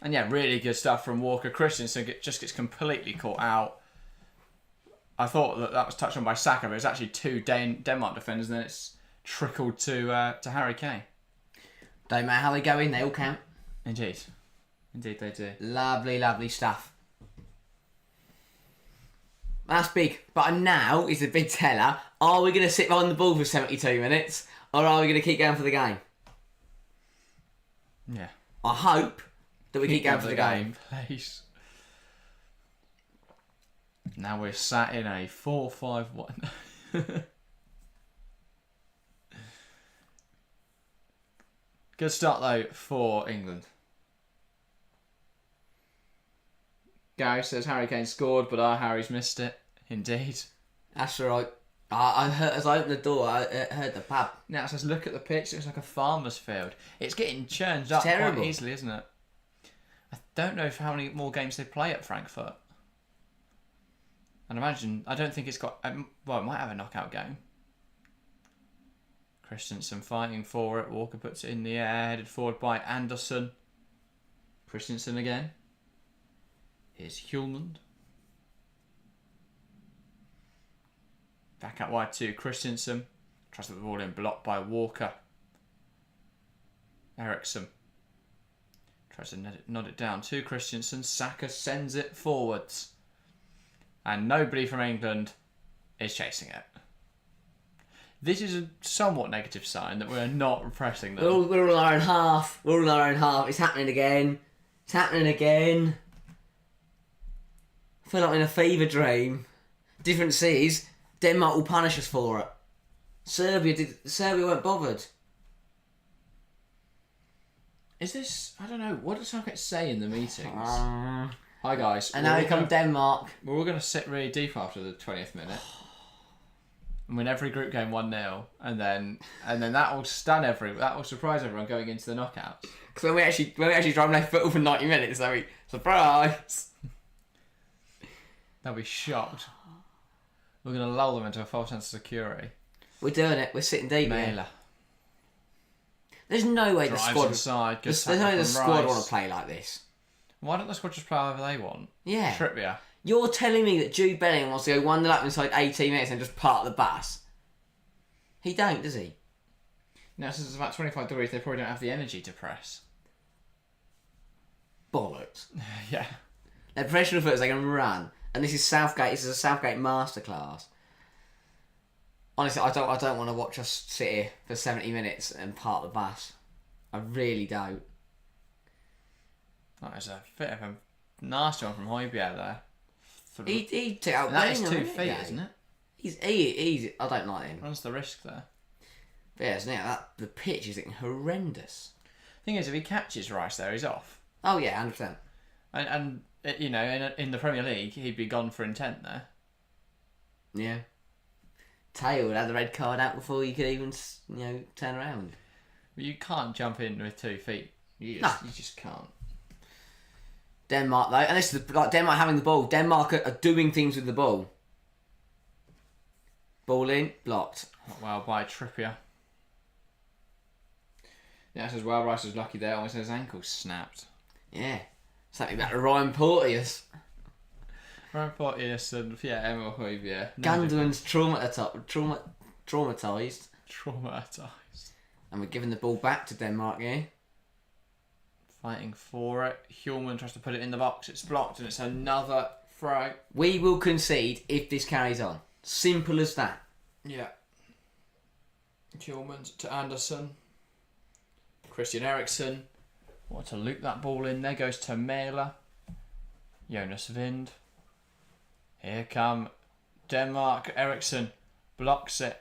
And yeah, really good stuff from Walker. Christensen just gets completely caught out. I thought that was touched on by Saka, but it was actually two Denmark defenders, and then it's trickled to Harry Kane. Don't matter how they go in, they all count. Indeed they do. Lovely, lovely stuff. That's big. But now is the big teller. Are we going to sit behind the ball for 72 minutes? Or are we going to keep going for the game? Yeah. I hope that we keep going for the game. Please. Now we're sat in a 4-5-1. Good start though for England. Gary says Harry Kane scored, but our Harry's missed it. Indeed. That's right. I heard, as I opened the door, I heard the pub. Now it says, look at the pitch. It's like a farmer's field. It's getting churned up terrible. quite easily, isn't it? I don't know how many more games they play at Frankfurt. And I don't think it's got... well, it might have a knockout game. Christensen fighting for it. Walker puts it in the air, headed forward by Anderson. Christensen again. Here's Hjulmand. Back out wide to Christensen. Tries to put the ball in, blocked by Walker. Eriksson. Tries to nod it down to Christensen. Saka sends it forwards. And nobody from England is chasing it. This is a somewhat negative sign that we're not pressing them. We're all our own half. We're all our own half. It's happening again. It's happening again. I feel like I'm in a fever dream. Difference is, Denmark will punish us for it. Serbia weren't bothered. Is this... I don't know. What does Southgate say in the meetings? Hi guys. And now here comes Denmark. We're all going to sit really deep after the 20th minute. And win every group game 1-0. And then that will that will surprise everyone going into the knockouts. Because when we actually try and play football for 90 minutes, they'll be surprise. They'll be shocked. We're going to lull them into a false sense of security. We're doing it. We're sitting deep. Mailer. There's no way Drives the squad... inside, There's no way the squad want to play like this. Why don't the squad just play however they want? Yeah. Trippier. You're telling me that Jude Bellingham wants to go 1-0 up inside 18 minutes and just park the bus? He don't, does he? Now, since it's about 25 degrees, they probably don't have the energy to press. Bollocks. Yeah. They're professional footballers, they can run. And this is Southgate. This is a Southgate masterclass. Honestly, I don't want to watch us sit here for 70 minutes and park the bus. I really don't. That is a bit of a nasty one from Højbjerg there. He took out Bellingham. That is 2 Bellingham, feet, isn't it? He's I don't like him. Runs the risk there. But yeah, isn't it? The pitch is horrendous. Thing is, if he catches Rice there, he's off. Oh yeah, 100%. And you know, in the Premier League, he'd be gone for intent there. Yeah. Taylor would have the red card out before you could even, turn around. But you can't jump in with 2 feet. You just can't. Denmark though, and this is like Denmark having the ball. Denmark are doing things with the ball. Ball in, blocked. Well by Trippier. Yeah, it says well Rice was lucky there. Almost had his ankle snapped. Yeah, something about Ryan Porteous. Ryan Porteous and Emil Højbjerg. Gundogan's traumatised. Traumatised. And we're giving the ball back to Denmark here. Fighting for it. Hjulmand tries to put it in the box. It's blocked and it's another throw. We will concede if this carries on. Simple as that. Yeah. Hjulmand to Anderson. Christian Eriksen. What to loop that ball in. There goes to Mæhle. Jonas Vind. Here come Denmark. Eriksen blocks it.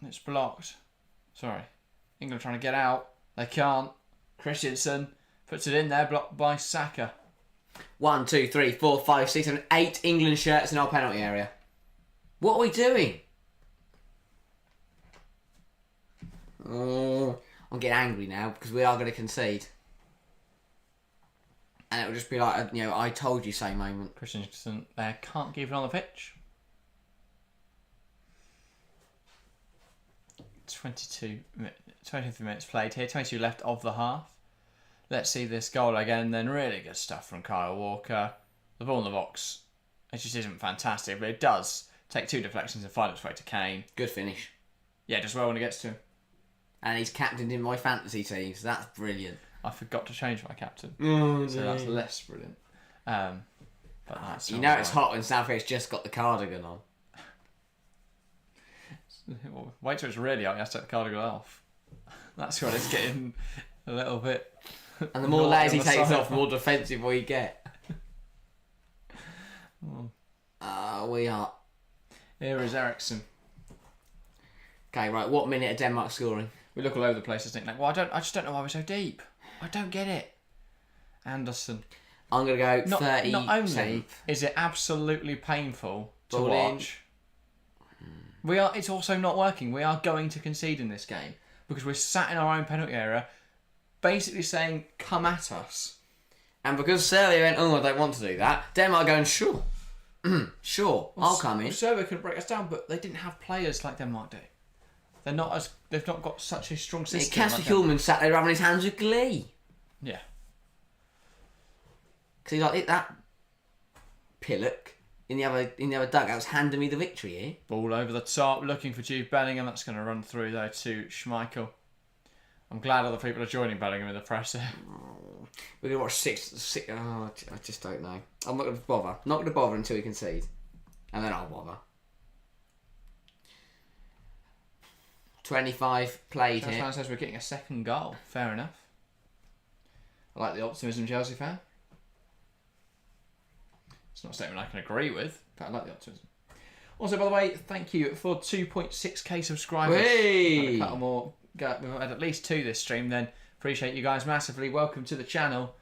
It's blocked. Sorry. England trying to get out. They can't. Christensen puts it in there, blocked by Saka. 1, 2, 3, 4, 5, 6, 7, 8 England shirts in our penalty area. What are we doing? Oh, I'm getting angry now because we are going to concede. And it will just be like, I told you so moment. Christensen there can't keep it on the pitch. 22 minutes. 20th minutes played here. 22 left of the half. Let's see this goal again. Then really good stuff from Kyle Walker. The ball in the box. It just isn't fantastic, but it does take 2 deflections and find its way to Kane. Good finish. Yeah, does well when it gets to him. And he's captained in my fantasy team, so that's brilliant. I forgot to change my captain, so that's less brilliant. But that's you know it's hot when Southgate's just got the cardigan on. Wait till it's really hot. You have to take the cardigan off. That's when it's getting a little bit. And the more layers he takes off, the more defensive we get. We are. Here is Ericsson. Okay, right. What minute are Denmark scoring? We look all over the place. I think, like, well, I just don't know why we're so deep. I don't get it. Anderson. I'm gonna go 30. Not only is it absolutely painful to watch, it's also not working. We are going to concede in this game because we're sat in our own penalty area, basically saying, "Come at us." And because Serbia went, "Oh, I don't want to do that," Denmark going, "Sure, sure, I'll come in." Serbia could break us down, but they didn't have players like Denmark do. They've not got such a strong system. Casper Hillman sat there rubbing his hands with glee. Yeah. Because he's like, that Pillock in the other dugout's handing me the victory here. Ball over the top, looking for Jude Bellingham. That's going to run through though to Schmeichel. I'm glad other people are joining Bellingham in the press here. We're going to watch six. Oh, I just don't know. I'm not going to bother. Not going to bother until we concede. And then I'll bother. 25 played here. Chelsea says we're getting a second goal. Fair enough. I like the optimism, Chelsea fan. It's not a statement I can agree with, but I like the optimism. Also, by the way, thank you for 2.6k subscribers. Hey! A couple more. We've had at least 2 this stream then. Appreciate you guys massively. Welcome to the channel.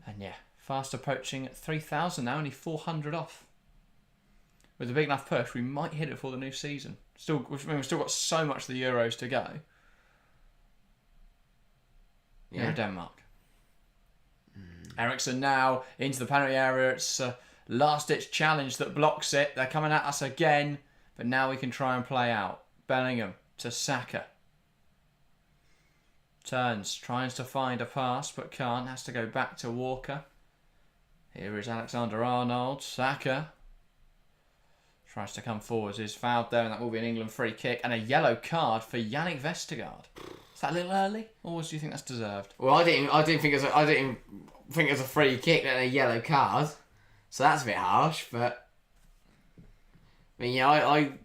And yeah, fast approaching 3,000 now, only 400 off. With a big enough push, we might hit it for the new season. We've still got so much of the Euros to go. Yeah. Here in Denmark. Ericsson now into the penalty area. It's a last-ditch challenge that blocks it. They're coming at us again, but now we can try and play out. Bellingham to Saka. Turns, tries to find a pass, but can't. Has to go back to Walker. Here is Alexander-Arnold. Saka tries to come forwards. Is fouled there, and that will be an England free kick and a yellow card for Yannick Vestergaard. Is that a little early, or do you think that's deserved? Well, I didn't think it was a free kick and a yellow card, so that's a bit harsh. But I mean,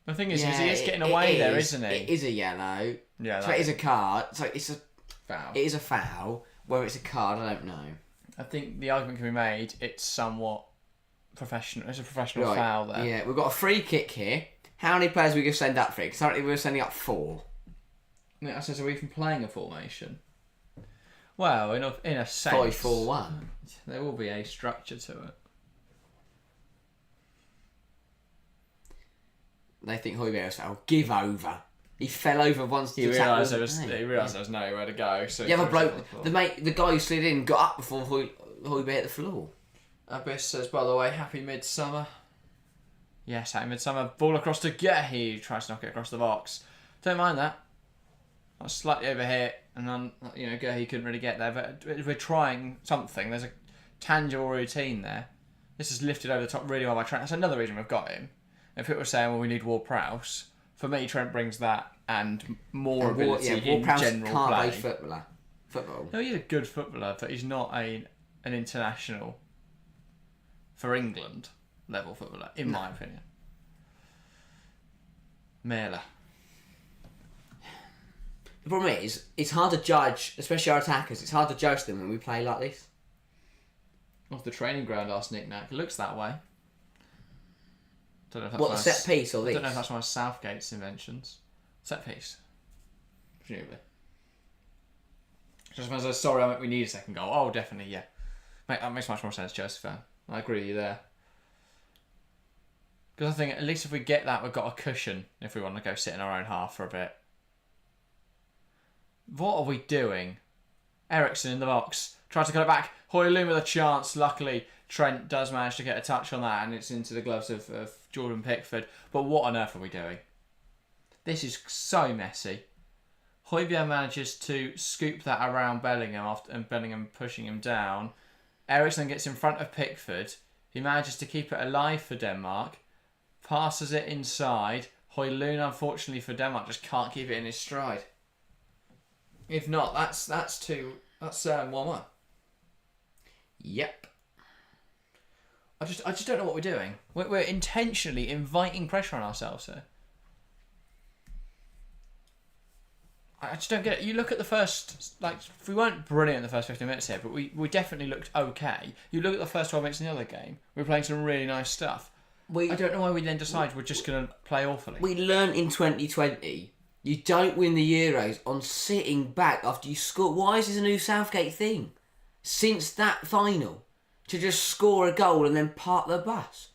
The thing is, he is getting away there, isn't he? It is a yellow. Yeah, so it is a card. So it's a foul. It is a foul. Whether it's a card, I don't know. I think the argument can be made. It's somewhat professional. It's a professional foul there. Yeah, we've got a free kick here. How many players are we going to send up for it? Because apparently we're sending up 4. Yeah, I says, are we even playing a formation? Well, in a sense, 5-4-1. There will be a structure to it. They think Højbjerg's foul. Give over. He fell over once. He realised there was nowhere to go. So the other bloke, the guy who slid in, got up before Højbjerg hit the floor. Abyss says, by the way, happy midsummer. Yes, happy midsummer. Ball across to Gehi. Tries to knock it across the box. Don't mind that. I was slightly over here, and then Gehi couldn't really get there. But we're trying something. There's a tangible routine there. This is lifted over the top really well by Trent. That's another reason we've got him. If people were saying, well, we need Ward-Prowse, for me, Trent brings that and more ability in general can't play. Play football. No, he's a good footballer, but he's not an international, for England, level footballer, in my opinion. Mela. The problem is, it's hard to judge, especially our attackers, it's hard to judge them when we play like this. Off the training ground, asked Nick Nack. It looks that way. Don't know if that's what, the set piece or this? I don't know if that's one of Southgate's inventions. Set piece. Presumably. Just as I says, sorry, we need a second goal. Oh, definitely, yeah. Mate, that makes much more sense, Chelsea fan. I agree with you there. Because I think at least if we get that, we've got a cushion if we want to go sit in our own half for a bit. What are we doing? Ericsson in the box. Tries to cut it back. Højlund with a chance. Luckily, Trent does manage to get a touch on that, and it's into the gloves of Jordan Pickford. But what on earth are we doing? This is so messy. Højbjerg manages to scoop that around Bellingham and Bellingham pushing him down. Ericsson gets in front of Pickford. He manages to keep it alive for Denmark. Passes it inside. Højlund, unfortunately for Denmark, just can't keep it in his stride. If not, that's 1-1. Yep. I just don't know what we're doing. We're intentionally inviting pressure on ourselves here. I just don't get it. You look at the first, we weren't brilliant in the first 15 minutes here, but we definitely looked okay. You look at the first 12 minutes in the other game, we were playing some really nice stuff. I don't know why we then decided we're just going to play awfully. We learnt in 2020, you don't win the Euros on sitting back after you score. Why is this a new Southgate thing? Since that final, to just score a goal and then park the bus.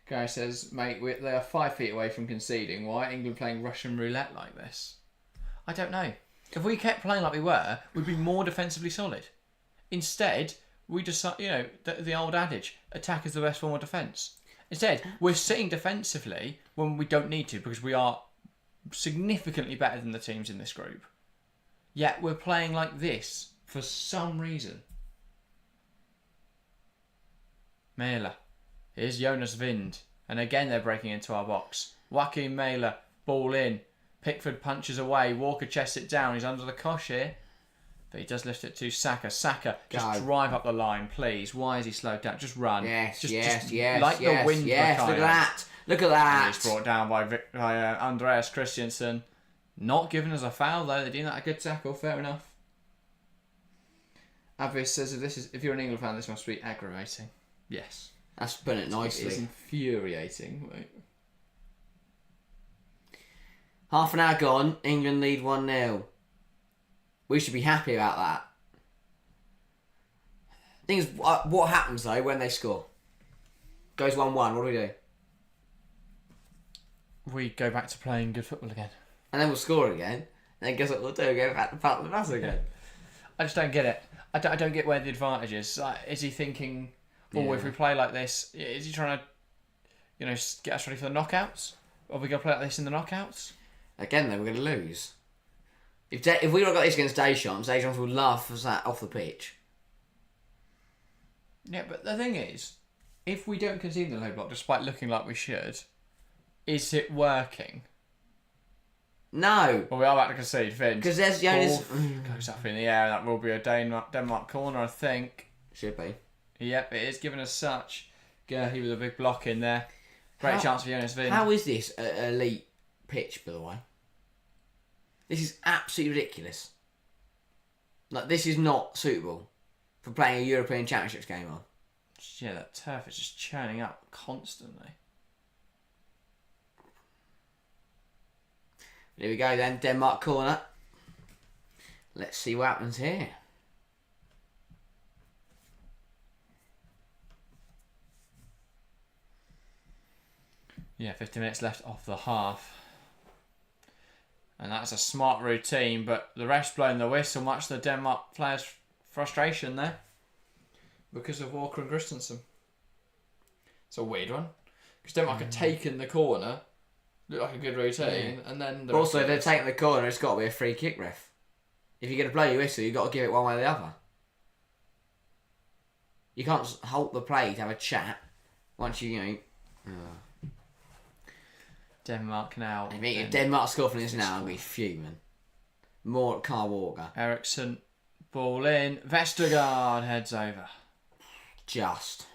Guy says, mate, they are 5 feet away from conceding. Why are England playing Russian roulette like this? I don't know. If we kept playing like we were, we'd be more defensively solid. Instead, we decide, the old adage, attack is the best form of defence. Instead, we're sitting defensively when we don't need to because we are significantly better than the teams in this group. Yet we're playing like this for some reason. Mæhle. Here's Jonas Vind. And again they're breaking into our box. Joachim Mæhle, ball in. Pickford punches away. Walker chests it down. He's under the cosh here. But he does lift it to Saka. Saka, just drive up the line, please. Why is he slowed down? Just run. Yes. The wind. Yes, look at that. And he's brought down by Andreas Christensen. Not giving us a foul, though. They're doing that a good tackle. Fair enough. Avis says, if you're an England fan, this must be aggravating. Yes. That's put it nicely. It's infuriating. Right? Half an hour gone, England lead 1-0. We should be happy about that. Thing is, what happens though when they score? Goes 1-1, what do we do? We go back to playing good football again. And then we'll score again. And then guess what we'll do? Go back to park the bus again. I just don't get it. I don't get where the advantage is. Is he thinking, if we play like this, is he trying to, get us ready for the knockouts? Are we going to play like this in the knockouts? Again, then we're going to lose. If we got this against Deschamps will laugh us off the pitch. Yeah, but the thing is, if we don't concede the low block despite looking like we should, is it working? No. Well, we are about to concede, Vince. Because there's Jonas... goes up in the air, and that will be a Denmark corner, I think. Should be. Yep, it is given as such. Gerhi with a big block in there. Great chance for Jonas Vind. How is this an elite pitch, by the way? This is absolutely ridiculous. This is not suitable for playing a European Championships game on. Yeah, that turf is just churning up constantly. Here we go then, Denmark corner. Let's see what happens here. Yeah, 50 minutes left off the half. And that's a smart routine, but the ref's blowing the whistle, much to the Denmark players' frustration there. Because of Walker and Christensen. It's a weird one. Because Denmark had taken the corner, looked like a good routine, and then... Also, if they're taking the corner, it's got to be a free kick, ref. If you're going to blow your whistle, you've got to give it one way or the other. You can't just halt the play to have a chat once Denmark now. If Denmark score from this now, I'll be fuming. More at Carl Walker. Ericsson, ball in. Vestergaard heads over. Just.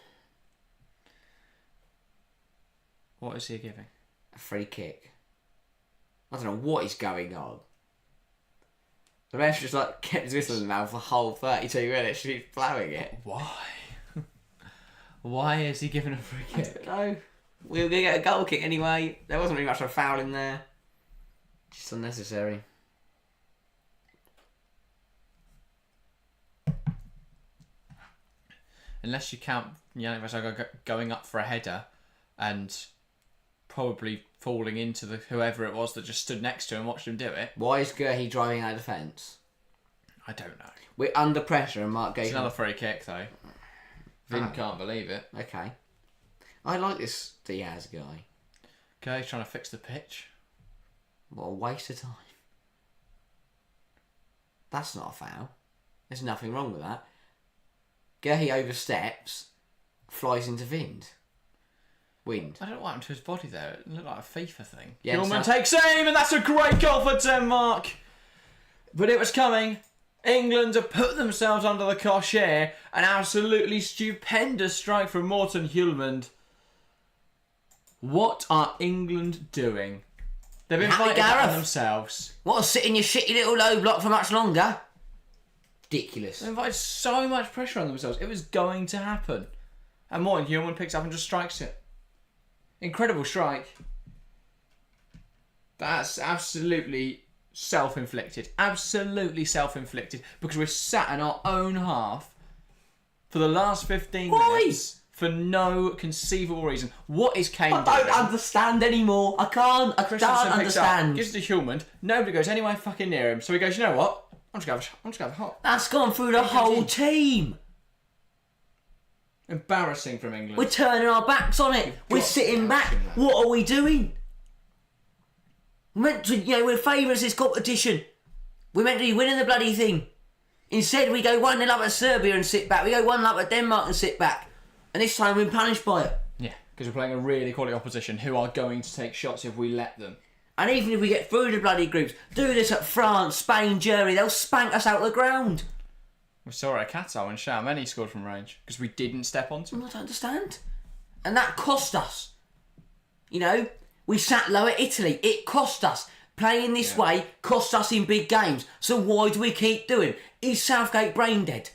What is he giving? A free kick. I don't know what is going on. The ref just kept his whistle in the mouth for the whole 32 minutes. She's blowing it. Why? Why is he giving a free kick? I don't know. We were going to get a goal kick anyway. There wasn't really much of a foul in there. Just unnecessary. Unless you count Yannick Vestergaard going up for a header and probably falling into whoever it was that just stood next to him and watched him do it. Why is Gerhi driving our defence? I don't know. We're under pressure and Mark It's another free kick though. Vin can't believe it. Okay. I like this Diaz guy. Okay, he's trying to fix the pitch. What a waste of time. That's not a foul. There's nothing wrong with that. Guehi oversteps, flies into wind. I don't know what happened to his body there. It looked like a FIFA thing. Yeah, Hjulmand takes aim, and that's a great goal for Denmark. But it was coming. England have put themselves under the cosh here. An absolutely stupendous strike from Morten Hjulmand. What are England doing? They've invited that on themselves. What, sit in your shitty little low block for much longer? Ridiculous. They invited so much pressure on themselves. It was going to happen. And Morten Hjulmand picks up and just strikes it. Incredible strike. That's absolutely self-inflicted. Absolutely self-inflicted. Because we're sat in our own half for the last 15 minutes for no conceivable reason. What is Kane doing? I don't understand anymore. I don't understand. Gives it to Hjulmand. Nobody goes anywhere fucking near him. So he goes, you know what? I'm just going to have a hot. That's gone through the whole team. Embarrassing from England. We're turning our backs on it. We're sitting back. What are we doing? We're meant to, we're favourites this competition. We're meant to be winning the bloody thing. Instead, we go 1-0 up at Serbia and sit back. We go 1-0 up at Denmark and sit back. And this time we're punished by it. Yeah, because we're playing a really quality opposition who are going to take shots if we let them. And even if we get through the bloody groups, do this at France, Spain, Germany, they'll spank us out of the ground. We saw it at Qatar when Shamani scored from range because we didn't step onto him. I don't understand. And that cost us. We sat low at Italy. It cost us. Playing this way cost us in big games. So why do we keep doing? Is Southgate brain dead?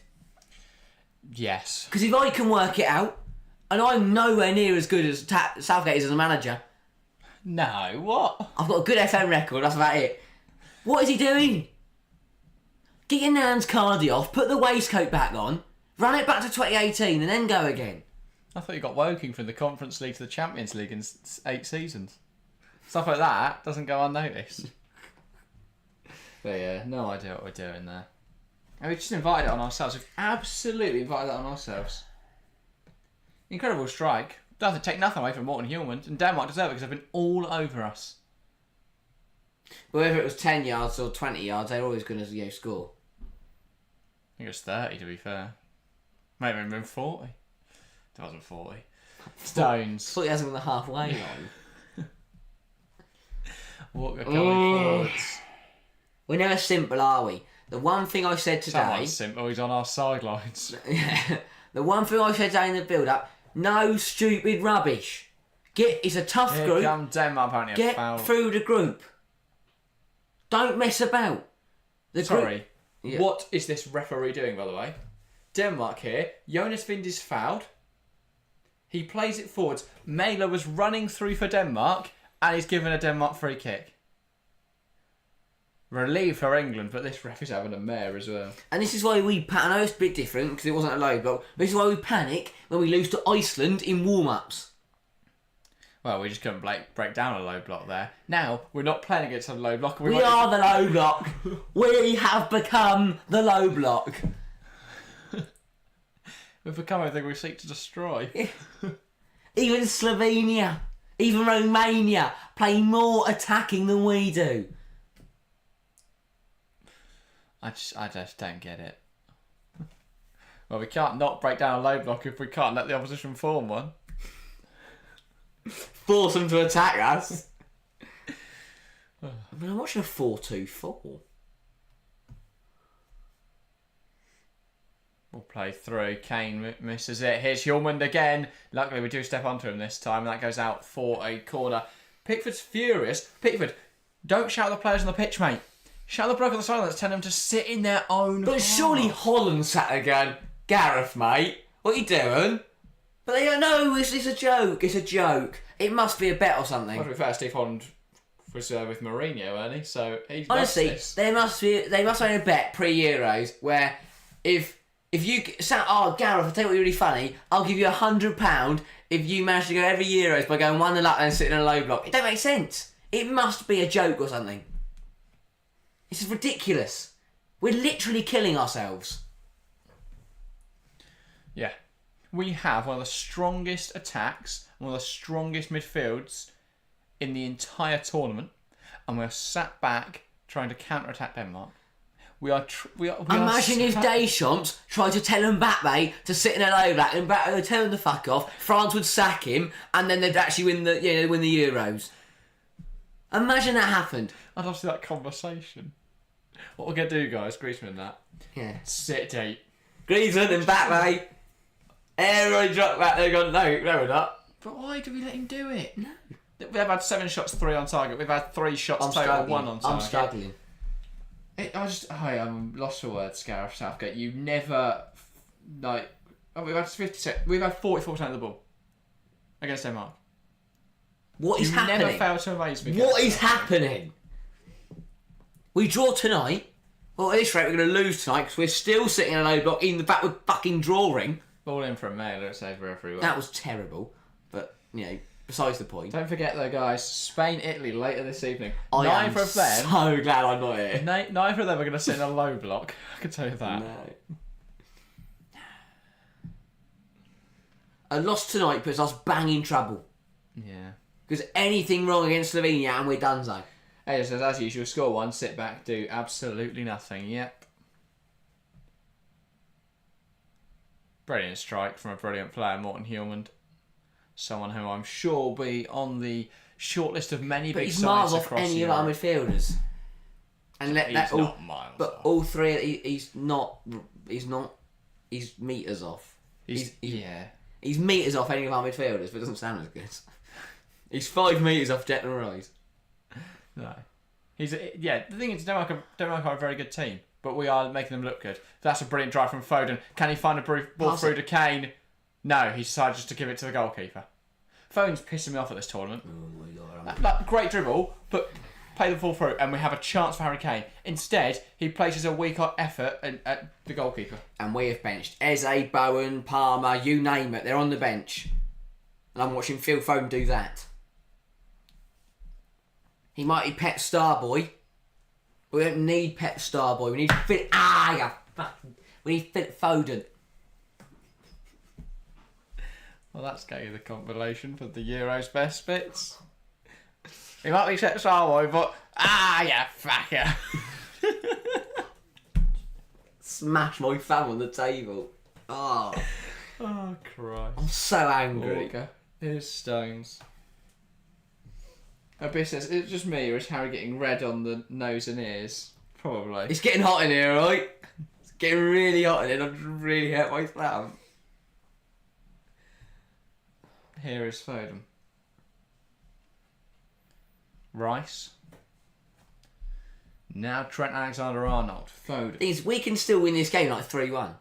Yes. Because if I can work it out, and I'm nowhere near as good as Southgate is as a manager. No, what? I've got a good FM record, that's about it. What is he doing? Get your Nan's cardi off, put the waistcoat back on, run it back to 2018 and then go again. I thought you got Woking from the Conference League to the Champions League in 8 seasons. Stuff like that doesn't go unnoticed. But yeah, no idea what we're doing there. And we just invited it on ourselves. We've absolutely invited it on ourselves. Incredible strike. Don't have to take nothing away from Morten Hjulmand. And Denmark deserve it because they've been all over us. Whether it was 10 yards or 20 yards, they're always going to score. I think it was 30 to be fair. Maybe even 40. It wasn't 40. Stones. I thought he hasn't been the halfway line. Walker coming forwards. We're never simple, are we? The one thing I said today... Someone's simple, he's on our sidelines. The one thing I said today in the build-up, no stupid rubbish. It's a tough Here group. come Denmark, apparently Get foul. through the group. Don't mess about. Sorry. What is this referee doing, by the way? Denmark here. Jonas Vind is fouled. He plays it forwards. Mæhle was running through for Denmark and he's given a Denmark free kick. Relief for England, but this ref is having a mare as well. And this is why we panic. I know it's a bit different because it wasn't a low block, but this is why we panic when we lose to Iceland in warm-ups. Well, we just couldn't break down a low block there. Now, we're not playing against a low block. We are the low block. We have become the low block. We've become everything we seek to destroy. Even Slovenia, even Romania play more attacking than we do. I just don't get it. Well, we can't not break down a low block if we can't let the opposition form one. Force them to attack us. I mean, I'm watching a 4-2-4. We'll play through. Kane misses it. Here's Hjulmand again. Luckily, we do step onto him this time, and that goes out for a corner. Pickford's furious. Pickford, don't shout at the players on the pitch, mate. Shout at the bloke on the sideline. Tell them to sit in their own But surely Holland sat there going, Gareth, mate, what are you doing? But they don't know, it's a joke. It's a joke. It must be a bet or something. Well, to be fair, Steve Holland was with Mourinho, weren't he? So he honestly, this. they must have made a bet pre-Euros where if you sat, Gareth, I'll tell you what's really funny, I'll give you £100 if you manage to go every Euros by going 1-0 up and sitting in a low block. It don't make sense. It must be a joke or something. This is ridiculous. We're literally killing ourselves. Yeah. We have one of the strongest attacks, one of the strongest midfields in the entire tournament. and we're sat back trying to counter-attack Denmark. Imagine if Deschamps tried to tell Mbappe to sit in a low block and Mbappe would tell him the fuck off. France would sack him, and then they'd actually win the Euros. Imagine that happened. I'd love to see that conversation. What we're gonna do, guys? Griezmann and that. Yeah. Sit deep. Griezmann and Mbappe. Everybody dropped back. They gone, no, we're not. But why do we let him do it? No. We've had 7 shots, 3 on target. We've had 3 shots total, 1 on target. I'm struggling. I'm lost for words, Gareth Southgate. You never, we've had 50%, we've had 44% of the ball against Denmark. What is happening? You never fail to amaze me. What is happening? We draw tonight. Well, at this rate, we're going to lose tonight because we're still sitting in a low block in the back with fucking drawing. Ball in for a mailer, it's over everywhere. That was terrible. But, besides the point. Don't forget though, guys, Spain, Italy later this evening. I Neither am of them. so glad I'm not here. Neither of them are going to sit in a low block. I can tell you that. No. A loss tonight puts us bang in trouble. Yeah. Because anything wrong against Slovenia and we're donezo. Hey, it says, as usual, score 1, sit back, do absolutely nothing. Yep. Brilliant strike from a brilliant player, Morten Hjulmand. Someone who I'm sure will be on the short list of many big sides across Europe. But he's miles off any of our midfielders. And He's not miles but off. all three, he's metres off. He's metres off any of our midfielders, but it doesn't sound as good. He's 5 metres off Declan Rice. No. The thing is, Denmark are a very good team, but we are making them look good. That's a brilliant drive from Foden. Can he find a ball through to Kane? No, he decided just to give it to the goalkeeper. Foden's pissing me off at this tournament. Oh my God. Great dribble, but play the ball through and we have a chance for Harry Kane. Instead, he places a weak effort at the goalkeeper. And we have benched Eze, Bowen, Palmer, you name it. They're on the bench. And I'm watching Phil Foden do that. He might be Pep Starboy. But we don't need Pep Starboy. We need Phil... We need Phil Foden. Well, that's getting the compilation for the Euros best bits. He might be Pep Starboy, but... fucker. Smash my thumb on the table. Oh, Christ. I'm so angry. Walker. Here's Stones. Abyss says, is it just me or is Harry getting red on the nose and ears? Probably. It's getting hot in here, right? It's getting really hot in here. I've just really hurt my thumb. Here is Foden. Rice. Now Trent Alexander-Arnold. Foden. We can still win this game like 3-1.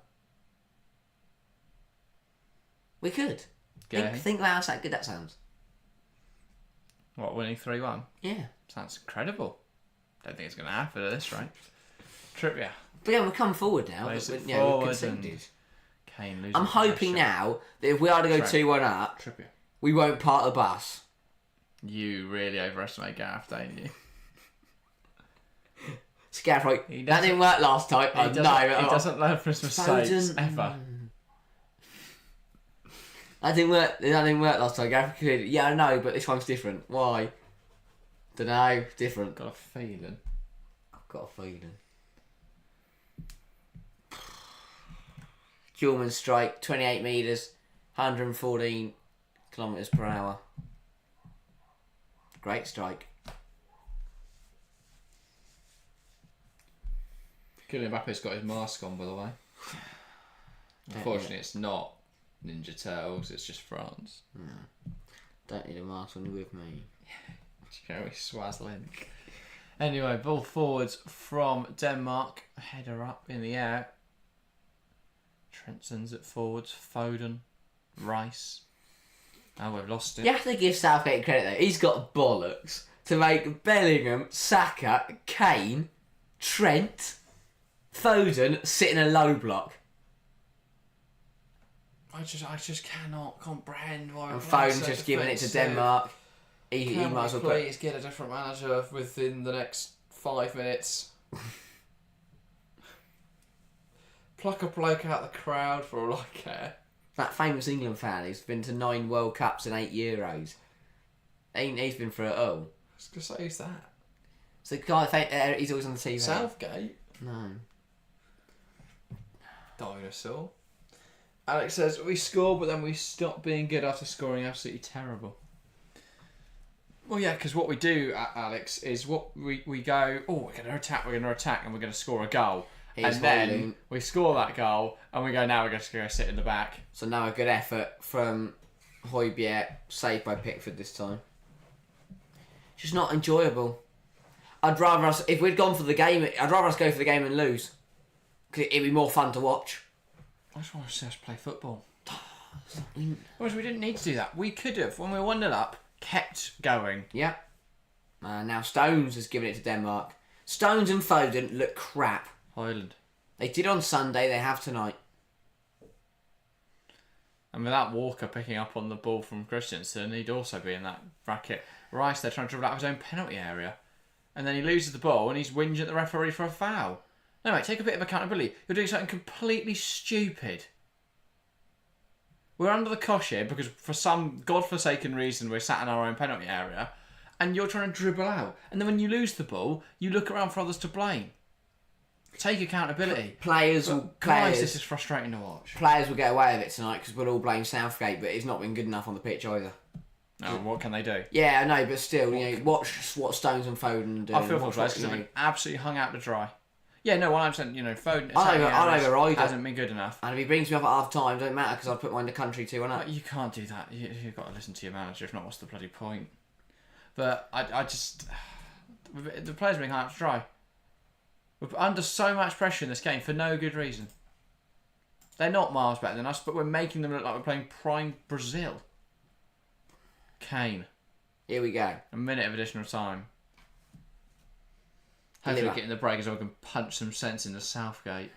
We could. Think about how good that sounds. What, winning 3-1? Yeah. Sounds incredible. Don't think it's going to happen at this rate. Trippier. But yeah, we've come forward now. Plays it We've forward conceded. Kane loses I'm hoping now that if we are to go 2-1 up, Trippier. we won't part the bus. You really overestimate Gareth, don't you? Scaff, right? That didn't work last time. He doesn't learn from his mistakes, ever. That didn't work last time. Gareth, yeah, I know, but this one's different. Why? Don't know. Different. Got a feeling. I've got a feeling. Hjulmand strike, 28 metres, 114 kilometres per hour. Great strike. Kylian Mbappe's got his mask on, by the way. Unfortunately, it's not Ninja Turtles, it's just France. Don't need a mask when you're with me. Very swazzling. Anyway, ball forwards from Denmark. Header up in the air. Trent sends it forwards. Foden. Rice. Oh, we've lost it. You have to give Southgate credit though. He's got bollocks to make Bellingham, Saka, Kane, Trent, Foden sit in a low block. I just cannot comprehend why. And Foden's just giving it to Denmark. He might as well please get a different manager within the next 5 minutes. Pluck a bloke out the crowd for all I care. That famous England fan who's been to 9 World Cups and 8 Euros. He's been through it all. I was going to say, who's that? So the guy, he's always on the TV. Southgate? No. Dinosaur. Alex says, we score, but then we stop being good after scoring absolutely terrible. Well, yeah, because what we do, Alex, is we go, oh, we're going to attack, and we're going to score a goal. And then we score that goal, and we go, now we're going to go sit in the back. So now a good effort from Højbjerg, saved by Pickford this time. Just not enjoyable. I'd rather us, if we'd gone for the game, I'd rather us go for the game and lose. Because it'd be more fun to watch. I just want to see us play football. Whereas we didn't need to do that. We could have, when we were 1-0 up, kept going. Yeah. Now Stones has given it to Denmark. Stones and Foden look crap. Highland. They did on Sunday, they have tonight. And without Walker picking up on the ball from Christensen, he'd also be in that bracket. Rice, they're trying to dribble out of his own penalty area. And then he loses the ball and he's whinging at the referee for a foul. No, mate, take a bit of accountability. You're doing something completely stupid. We're under the cosh here because for some godforsaken reason we're sat in our own penalty area and you're trying to dribble out. And then when you lose the ball, you look around for others to blame. Take accountability. Players, this is frustrating to watch. Players will get away with it tonight because we'll all blame Southgate, but he's not been good enough on the pitch either. No, what can they do? Yeah, I know, but still, watch what Stones and Foden do. I feel for players because they've been absolutely hung out to dry. Yeah, no, 100%, Foden hasn't been good enough. And if he brings me up at half time, don't matter because I'll put mine in the country too, won't I? You can't do that. You've got to listen to your manager. If not, what's the bloody point? But I just... The players are being hung out to dry. We're under so much pressure in this game for no good reason. They're not miles better than us, but we're making them look like we're playing prime Brazil. Kane. Here we go. A minute of additional time. Hopefully getting the break so we can punch some sense into Southgate.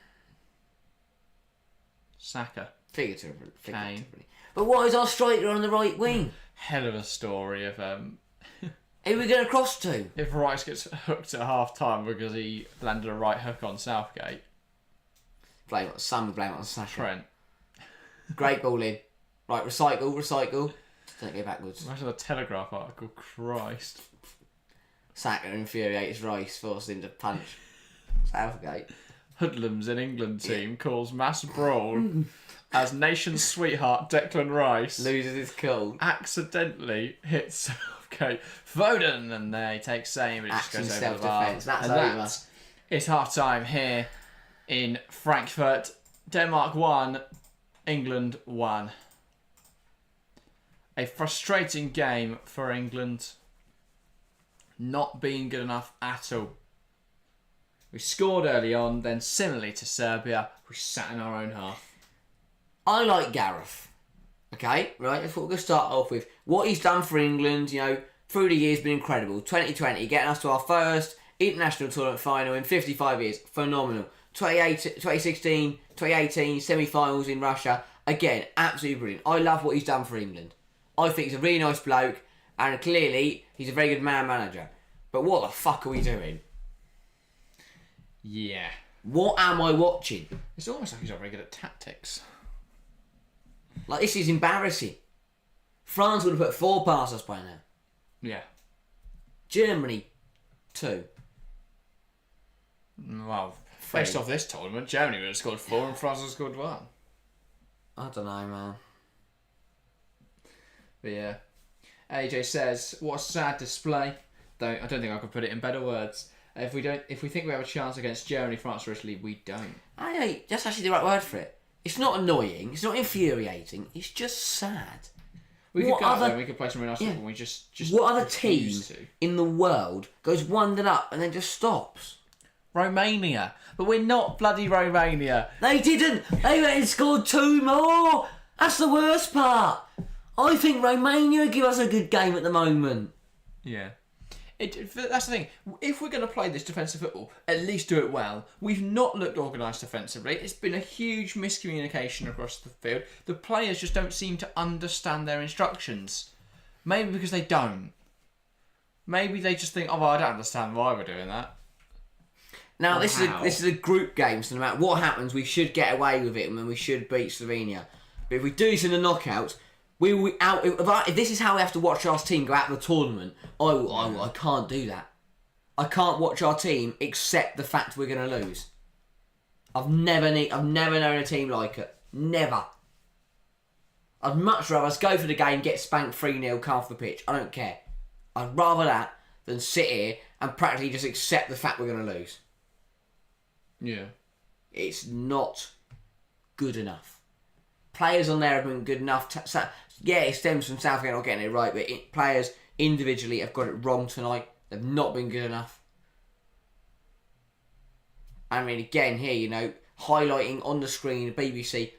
Saka. Figuratively. Kane. But what is our striker on the right wing? Hell of a story of... Who are we going to cross to? If Rice gets hooked at half time because he landed a right hook on Southgate. Blame on Saka. Trent. Great ball in. Right, recycle. Don't go backwards. Imagine the Telegraph article. Christ. Saka infuriates Rice, forced him to punch Southgate. Hoodlums in England team calls mass brawl as nation's sweetheart Declan Rice loses his cool. Accidentally hits Southgate. Foden, and there he takes aim, but it just goes over the bar. That's over. It's half time here in Frankfurt. Denmark 1, England 1. A frustrating game for England. Not being good enough at all. We scored early on, then similarly to Serbia, we sat in our own half. I like Gareth. Okay, right, that's what we're going to start off with. What he's done for England, through the years, been incredible. 2020, getting us to our first international tournament final in 55 years. Phenomenal. 2016, 2018, semi-finals in Russia. Again, absolutely brilliant. I love what he's done for England. I think he's a really nice bloke, and clearly, he's a very good man-manager. But what the fuck are we doing? Yeah. What am I watching? It's almost like he's not very good at tactics. Like, this is embarrassing. France would have put 4 past us by now. Yeah. Germany, 2. Well, based off this tournament, Germany would have scored 4 and France would have scored 1. I don't know, man. But yeah. AJ says, what a sad display. I don't think I could put it in better words. If we think we have a chance against Germany, France or Italy, we don't. That's actually the right word for it. It's not annoying, it's not infuriating, it's just sad. We could go out there and we could play something else and we just what other team in the world goes 1-0 up and then just stops? Romania. But we're not bloody Romania. They didn't. They went and scored 2 more. That's the worst part. I think Romania give us a good game at the moment. Yeah. That's the thing. If we're going to play this defensive football, at least do it well. We've not looked organised defensively. It's been a huge miscommunication across the field. The players just don't seem to understand their instructions. Maybe because they don't. Maybe they just think, I don't understand why we're doing that. Now, this is a group game, so no matter what happens, we should get away with it and we should beat Slovenia. But if we do this in the knockouts, if this is how we have to watch our team go out of the tournament, I can't do that. I can't watch our team accept the fact we're going to lose. I've never known a team like it. Never. I'd much rather us go for the game, get spanked 3-0, come off the pitch. I don't care. I'd rather that than sit here and practically just accept the fact we're going to lose. Yeah. It's not good enough. Players on there have been good enough. Yeah, it stems from Southgate not getting it right, but players individually have got it wrong tonight. They've not been good enough. I mean, again, here, highlighting on the screen, the BBC,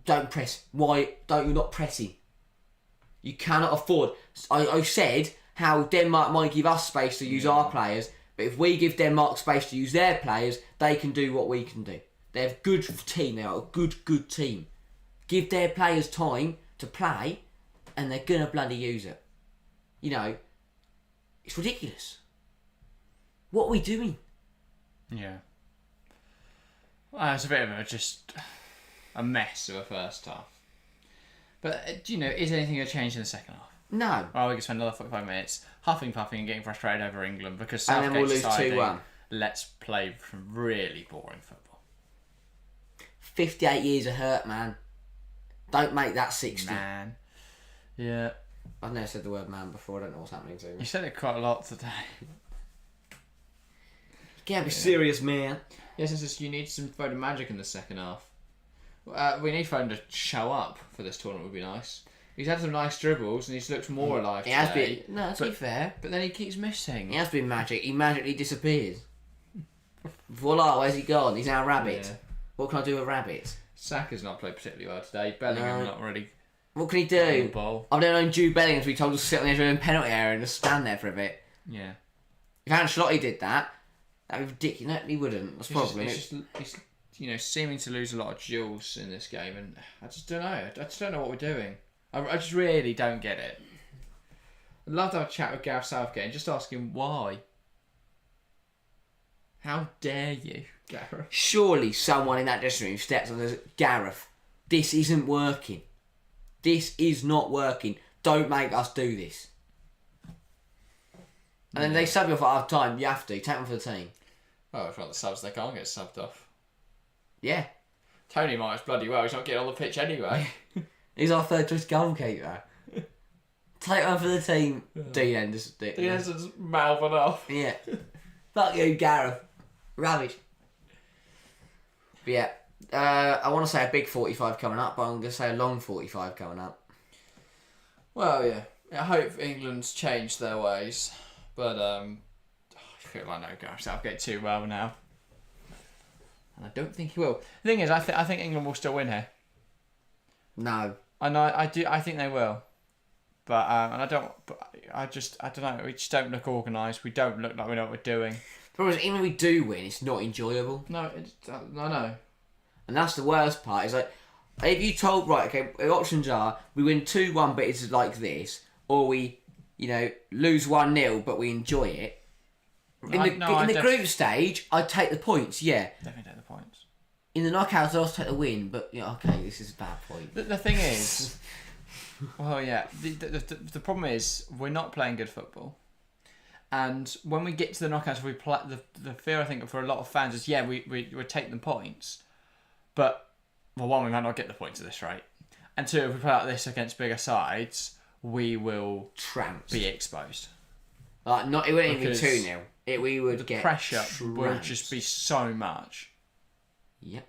don't press. Why don't you not pressing? You cannot afford. I said how Denmark might give us space to use our players, but if we give Denmark space to use their players, they can do what we can do. They're a good team. They are a good team. Give their players time to play, and they're gonna bloody use it. It's ridiculous. What are we doing? Yeah. Well, it's a bit of just a mess of a first half. But, is anything going to change in the second half? No. Well, we can spend another 45 minutes huffing, puffing and getting frustrated over England because And then Southgate's we'll lose deciding, 2-1. let's play some really boring football. 58 years of hurt, man. Don't make that 60. Man. Yeah. I've never said the word man before. I don't know what's happening to me. You said it quite a lot today. Can't be serious, man. Yes, it's just you need some Foden magic in the second half. We need Foden to show up for this tournament would be nice. He's had some nice dribbles and he's looked more alive He has today. been. No, to be fair. But then he keeps missing. He has been magic. He magically disappears. Voila, where's he gone? He's now a rabbit. Yeah. What can I do with rabbits? Saka's not played particularly well today. Bellingham No. not really What can he on the do? ball. I've never known Jude Bellingham to be told to sit on the edge of a penalty area and just stand there for a bit. Yeah. If Ancelotti did that, that'd be ridiculous. No, he wouldn't. That's probably. He's seeming to lose a lot of duels in this game, and I just don't know. I just don't know what we're doing. I just really don't get it. I'd love to have a chat with Gareth Southgate and just ask him why. How dare you, Gareth? Surely someone in that dressing room steps on and says, Gareth, this isn't working. This is not working. Don't make us do this. And then they sub you off at half time. You have to. Take them for the team. Oh, it's not the subs. They can't get subbed off. Yeah. Tony might as bloody well. He's not getting on the pitch anyway. He's our third choice goalkeeper. Take one for the team. Dean just do it. He has just mouthing off. Yeah. Fuck you, Gareth. Rubbish. But yeah. I want to say a big 45 coming up, but I'm going to say a long 45 coming up. Well, yeah. I hope England's changed their ways. But I feel like I know Gareth Southgate too well now. And I don't think he will. The thing is, I think England will still win here. No. I think they will. But and I don't know. We just don't look organised. We don't look like we know what we're doing. The problem is, even if we do win, it's not enjoyable. No, I know. And that's the worst part. Is like, if you told, right, okay, the options are we win 2-1, but it's like this, or we, lose 1-0, but we enjoy it. In the group stage, I'd take the points. Yeah, Definitely take the points. In the knockouts, I'd also take the win. But okay, this is a bad point. The thing is, well, yeah. The problem is we're not playing good football. And when we get to the knockouts, we play, the fear I think for a lot of fans is we take the points, but well, one, we might not get the points at this rate, and two, if we play like this against bigger sides, we will be exposed. Like it wouldn't even be 2-0. We would get pressure will just be so much. Yep.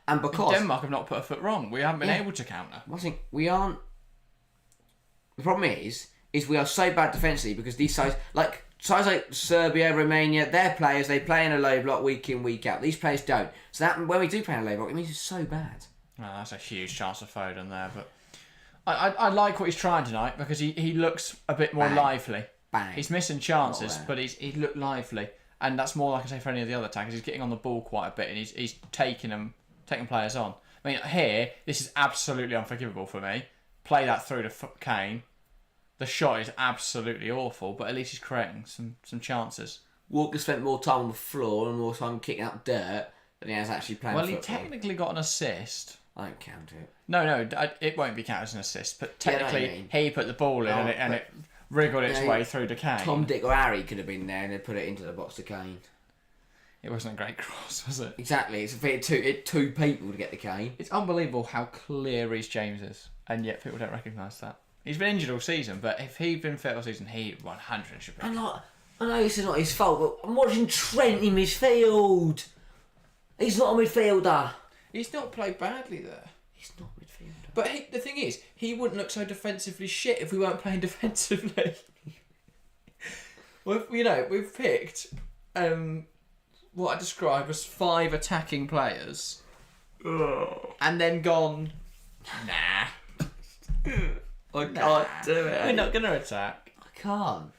And because Denmark have not put a foot wrong, we haven't been able to counter. I think we aren't. The problem is we are so bad defensively because these sides like Serbia, Romania, their players, they play in a low block week in, week out. These players don't. So that when we do play in a low block, it means it's so bad. Oh, that's a huge chance of Foden there, but I like what he's trying tonight because he looks a bit more lively. Bang. He's missing chances, but he looked lively, and that's more like I say for any of the other attackers. He's getting on the ball quite a bit, and he's taking players on. I mean, here this is absolutely unforgivable for me. Play that through to Kane. The shot is absolutely awful, but at least he's creating some chances. Walker spent more time on the floor and more time kicking up dirt than he has actually playing football. Well, he technically got an assist. I don't count it. No, it won't be counted as an assist, but technically he put the ball in and it wriggled its way through to Kane. Tom, Dick or Harry could have been there and they put it into the box to Kane. It wasn't a great cross, was it? Exactly. It two people to get the Kane. It's unbelievable how clear Reece James is, and yet people don't recognise that. He's been injured all season, but if he'd been fit all season, he 100 should be. And like, I know this is not his fault, but I'm watching Trent in midfield. He's not a midfielder. He's not played badly there. He's not a midfielder. But the thing is, he wouldn't look so defensively shit if we weren't playing defensively. We've picked what I describe as 5 attacking players, and then gone, nah. I can't do it. We're not going to attack. I can't.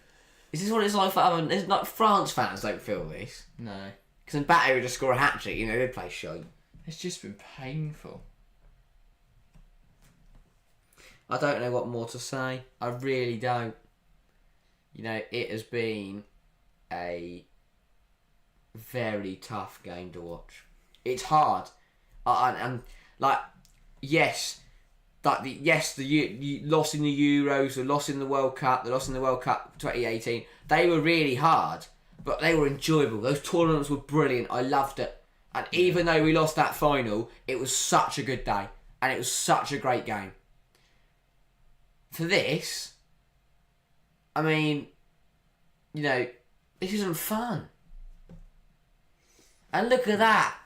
Is this what it's like for other... It's like France fans don't feel this. No. Because Mbappe would just score a hat-trick, they'd play shite. It's just been painful. I don't know what more to say. I really don't. It has been a very tough game to watch. It's hard. And yes... the loss in the Euros, the loss in the World Cup, the loss in the World Cup 2018, they were really hard, but they were enjoyable. Those tournaments were brilliant. I loved it. And even though we lost that final, it was such a good day. And it was such a great game. For this, I mean, this isn't fun. And look at that.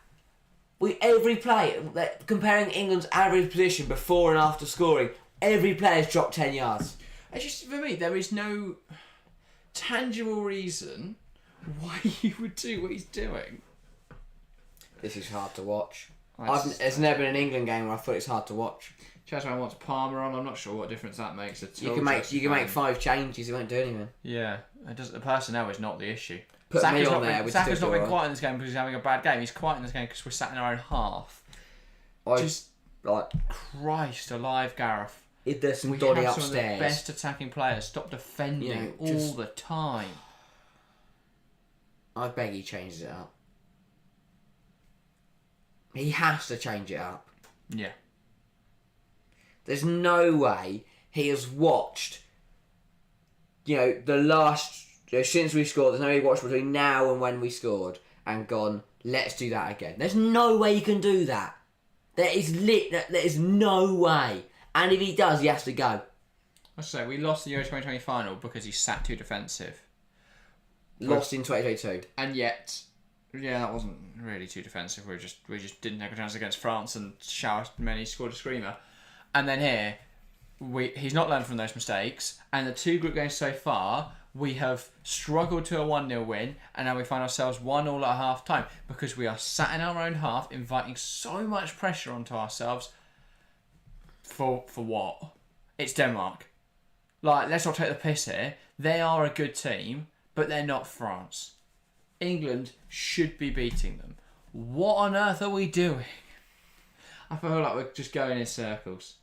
Every player, comparing England's average position before and after scoring, every player's dropped 10 yards. It's just, for me, there is no tangible reason why he would do what he's doing. This is hard to watch. There's never been an England game where I thought it's hard to watch. Chasman wants Palmer on. I'm not sure what difference that makes at all. You can make 5 changes. It won't do anything. Yeah, the personnel is not the issue. Put me on there. Saka's not been quiet in this game because he's having a bad game. He's quiet in this game because we're sat in our own half. Christ alive, Gareth. If there's some dodgy upstairs. Some of the best attacking players. Stop defending all the time. I beg he changes it up. He has to change it up. Yeah. There's no way he has watched, the last... since we scored, there's no way he watched between now and when we scored and gone, let's do that again. There's no way he can do that. There is no way. And if he does, he has to go. I say we lost the Euro 2020 final because he sat too defensive. Lost in 2022. And yet, that wasn't really too defensive. We just didn't take a chance against France and Many scored a screamer. And then here, he's not learned from those mistakes. And the 2 group games so far, we have struggled to a 1-0 win, and now we find ourselves 1-1 at half time because we are sat in our own half, inviting so much pressure onto ourselves. For what? It's Denmark. Let's not take the piss here. They are a good team, but they're not France. England should be beating them. What on earth are we doing? I feel like we're just going in circles.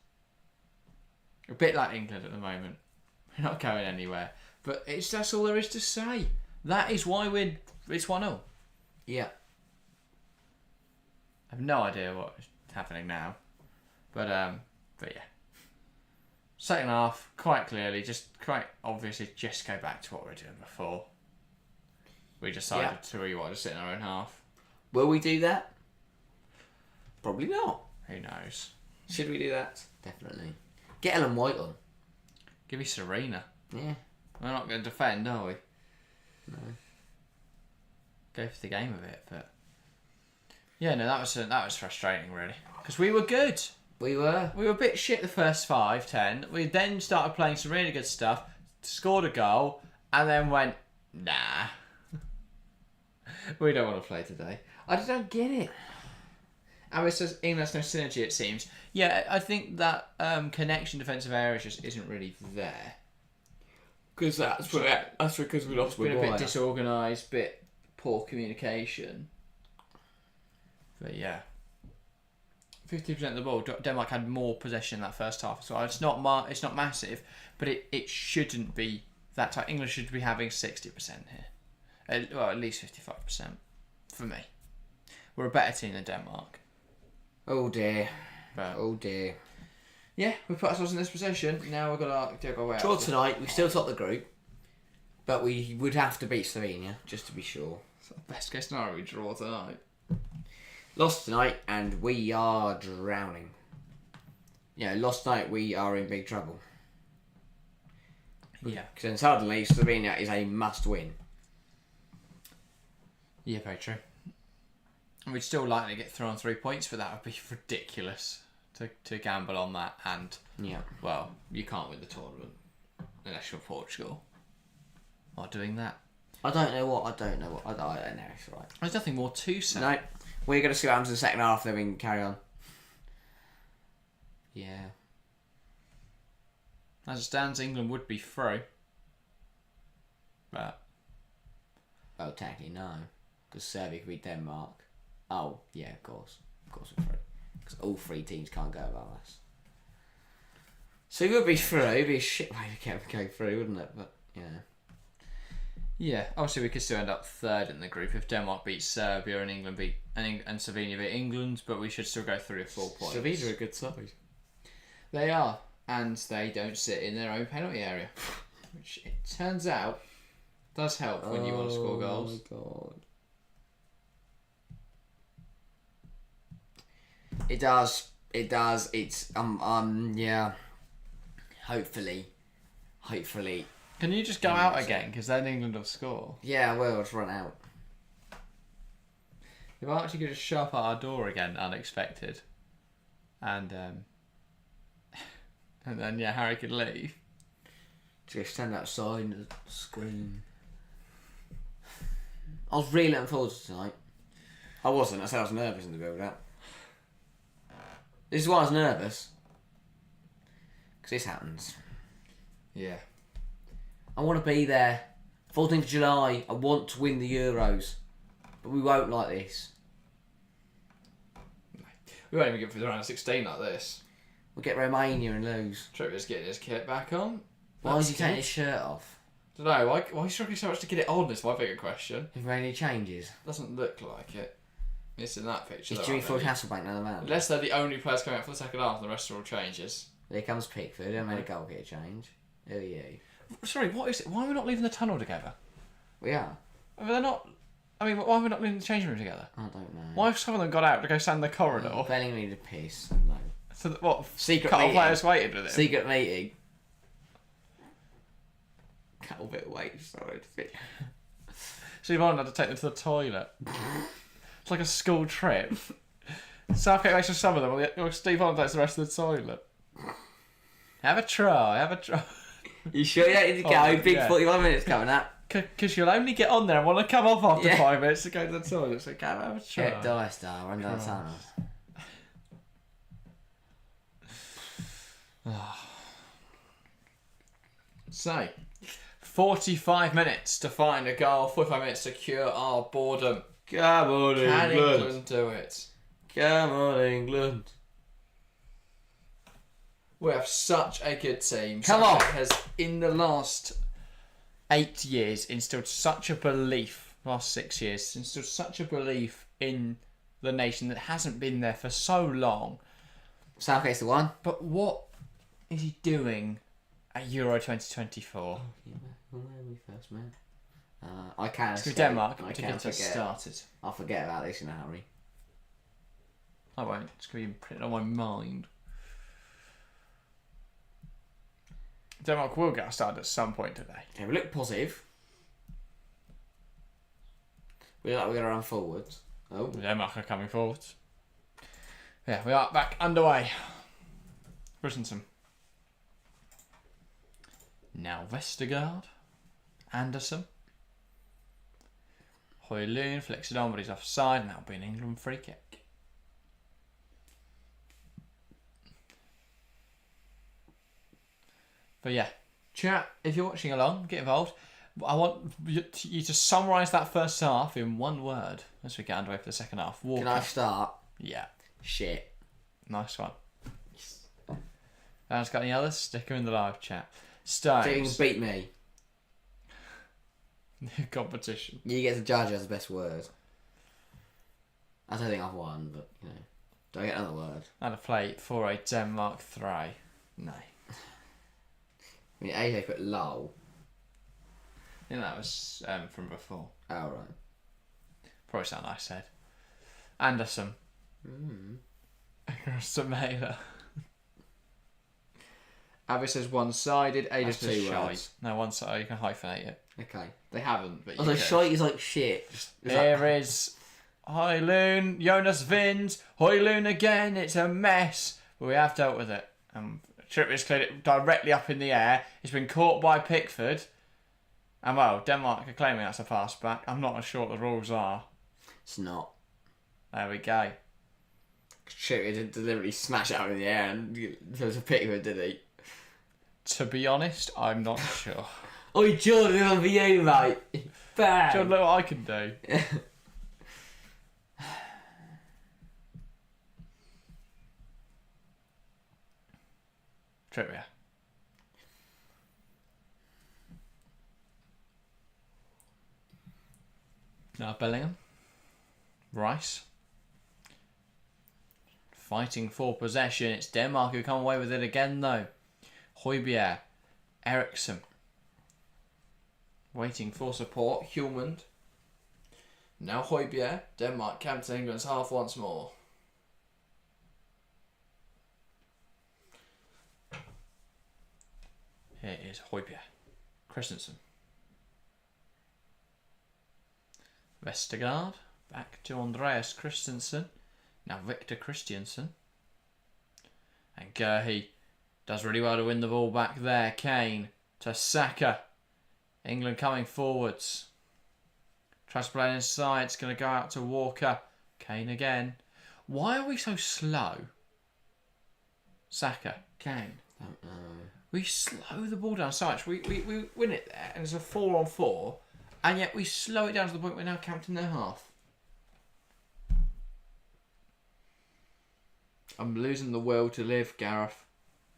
A bit like England at the moment. We're not going anywhere. But that's all there is to say. That is why it's 1-0. Yeah. I have no idea what's happening now. But yeah. Second half, quite clearly, quite obviously, just go back to what we were doing before. We decided to sit in our own half. Will we do that? Probably not. Who knows? Should we do that? Definitely. Get Ellen White on. Give me Serena. Yeah. We're not going to defend, are we? No. Go for the game of it, but yeah, no, that was frustrating, really, because we were good. We were a bit shit the first 5-10. We then started playing some really good stuff, scored a goal, and then went, nah, we don't want to play today. I just don't get it. And it says England's no synergy, it seems. Yeah, I think that connection defensive area just isn't really there. Because that's because we lost. Been a bit disorganised, bit poor communication. But yeah, 50% of the ball. Denmark had more possession in that first half, so it's not massive, but it shouldn't be that tight. England should be having 60% here, well, at least 55% for me. We're a better team than Denmark. Oh dear. But oh dear. Yeah, we put ourselves in this position. Now we've got to go away. Draw tonight. We still top the group, but we would have to beat Slovenia just to be sure. Best case scenario, we draw tonight. Lost tonight, and we are drowning. Yeah, lost tonight, we are in big trouble. Yeah. Because then suddenly Slovenia is a must-win. Yeah, very true. And we'd still likely get through on 3 points, but that would be ridiculous to gamble on that. And, Yeah. well, you can't win the tournament unless you're Portugal. Not doing that. I don't know what. I don't know. It's all right. There's nothing more to say. No, we're going to see what happens in the second half, then we can carry on. Yeah. As it stands, England would be through. But Well, technically, no. Because Serbia could beat Denmark. Oh, yeah, of course. Of course we're through. Because all 3 teams can't go above us. So we would be through. It'd be a shit way to go through, wouldn't it? But, yeah. yeah, obviously we could still end up third in the group if Denmark beats Serbia and England beat and Slovenia beat England, but we should still go 3 or 4 points. Slovenia are a good side. They are, and they don't sit in their own penalty area, which it turns out does help when you want to score goals. Oh my god. It does. It does. It's yeah. Hopefully. Can you just go out again? Because then England will score. Yeah, well, it's run out. If I actually could just show up at our door again, unexpected, and then yeah, Harry could leave. Just stand outside and scream. I was really looking forward to tonight. I wasn't. I said I was nervous in the build-up. This is why I was nervous. Because this happens. Yeah. I want to be there. 14th of July. I want to win the Euros. But we won't like this. We won't even get through the round of 16 like this. We'll get Romania and lose. Trippier's getting his kit back on. Why is he taking his shirt off? I don't know. Why are you struggling so much to get it on? Is my bigger question. If any changes. Doesn't look like it. It's in that picture. Is though, Jimmy aren't Ford they? Hasselbank now the man? Unless they're the only players coming out for the second half, the rest are all changes. There comes Pickford. I made a goal kick change. Who are you? Sorry, what is it? Why are we not leaving the tunnel together? We are. I mean, they're not. I mean, why are we not leaving the changing room together? I don't know. Why have some of them got out to go stand in the corridor? Bellingham needed a piss. No. So that, what? Secret couple of meeting. players waited with him. Secret meeting. Couple bit of weight. Sorry. Steve Arnold had to take them to the toilet. It's like a school trip. Southgate makes some of them, while Steve Arnold takes the rest of the toilet. Have a try. You sure you don't need to go? Big yeah. 41 minutes coming up. Because you'll only get on there and want to come off after 5 minutes to go to the toilet. So go have a try. Get dice, star. Run down the tunnel. So, 45 minutes to find a goal. 45 minutes to cure our boredom. Come on, Can England do it? Come on, England. We have such a good team. Come on. Southgate has, in the last 8 years, instilled such a belief, last 6 years, instilled such a belief in the nation that hasn't been there for so long. Southgate's the one. But what is he doing at Euro 2024? When we first met. I can't. It's with Denmark I to can't get us forget. started. I'll forget about this in a hurry. I won't. It's going to be imprinted on my mind. Denmark will get us started at some point today. Okay, we look positive. We look like we're going to run forwards. Oh. Denmark are coming forward. Yeah, we are back underway. Christensen. Now Vestergaard. Anderson. Højlund flicks it on, but he's offside, and that'll be an England free kick. But yeah, chat, if you're watching along, get involved. I want you to summarise that first half in one word as we get underway for the second half. Walker. Can I start? Yeah. Shit. Nice one. Got any others? Stick them in the live chat. Stones. So you can beat me. New competition. You get to judge as the best word. I don't think I've won, but, you know. Do I get another word? And a plate for a Denmark 3. No. I mean, AJ put lol. I think that was from before. Oh, right. Probably something I said. Anderson. Samela. Avi says one-sided. AJ That's says two shite. words. No, one-sided. You can hyphenate it. Okay. They haven't, but you Although could. shite is like shit. Here is Hoylun, Jonas Vind, Hoylun again. It's a mess, but we have dealt with it. Trippier's cleared it directly up in the air. It's been caught by Pickford. And well, Denmark are claiming that's a pass back. I'm not sure what the rules are. It's not. There we go. Trippier didn't deliberately smash it out in the air and there was a Pickford, did he? To be honest, I'm not sure. Oi, Jordan, on for you, mate. Bang. John, look what I can do. Trippier. Now Bellingham. Rice. Fighting for possession. It's Denmark who come away with it again, though. Højbjerg. Eriksson. Waiting for support. Hjulmand. Now Højbjerg. Denmark camped England's half once more. Here is Højbjerg. Christensen. Vestergaard. Back to Andreas Christensen. Now Victor Christiansen. And Gerhi does really well to win the ball back there. Kane to Saka. England coming forwards. Tries to play it inside. It's going to go out to Walker. Kane again. Why are we so slow? Saka. Kane. Don't know. We slow the ball down so much. We win it there and it's a 4-on-4. And yet we slow it down to the point we're now camped in their half. I'm losing the will to live, Gareth.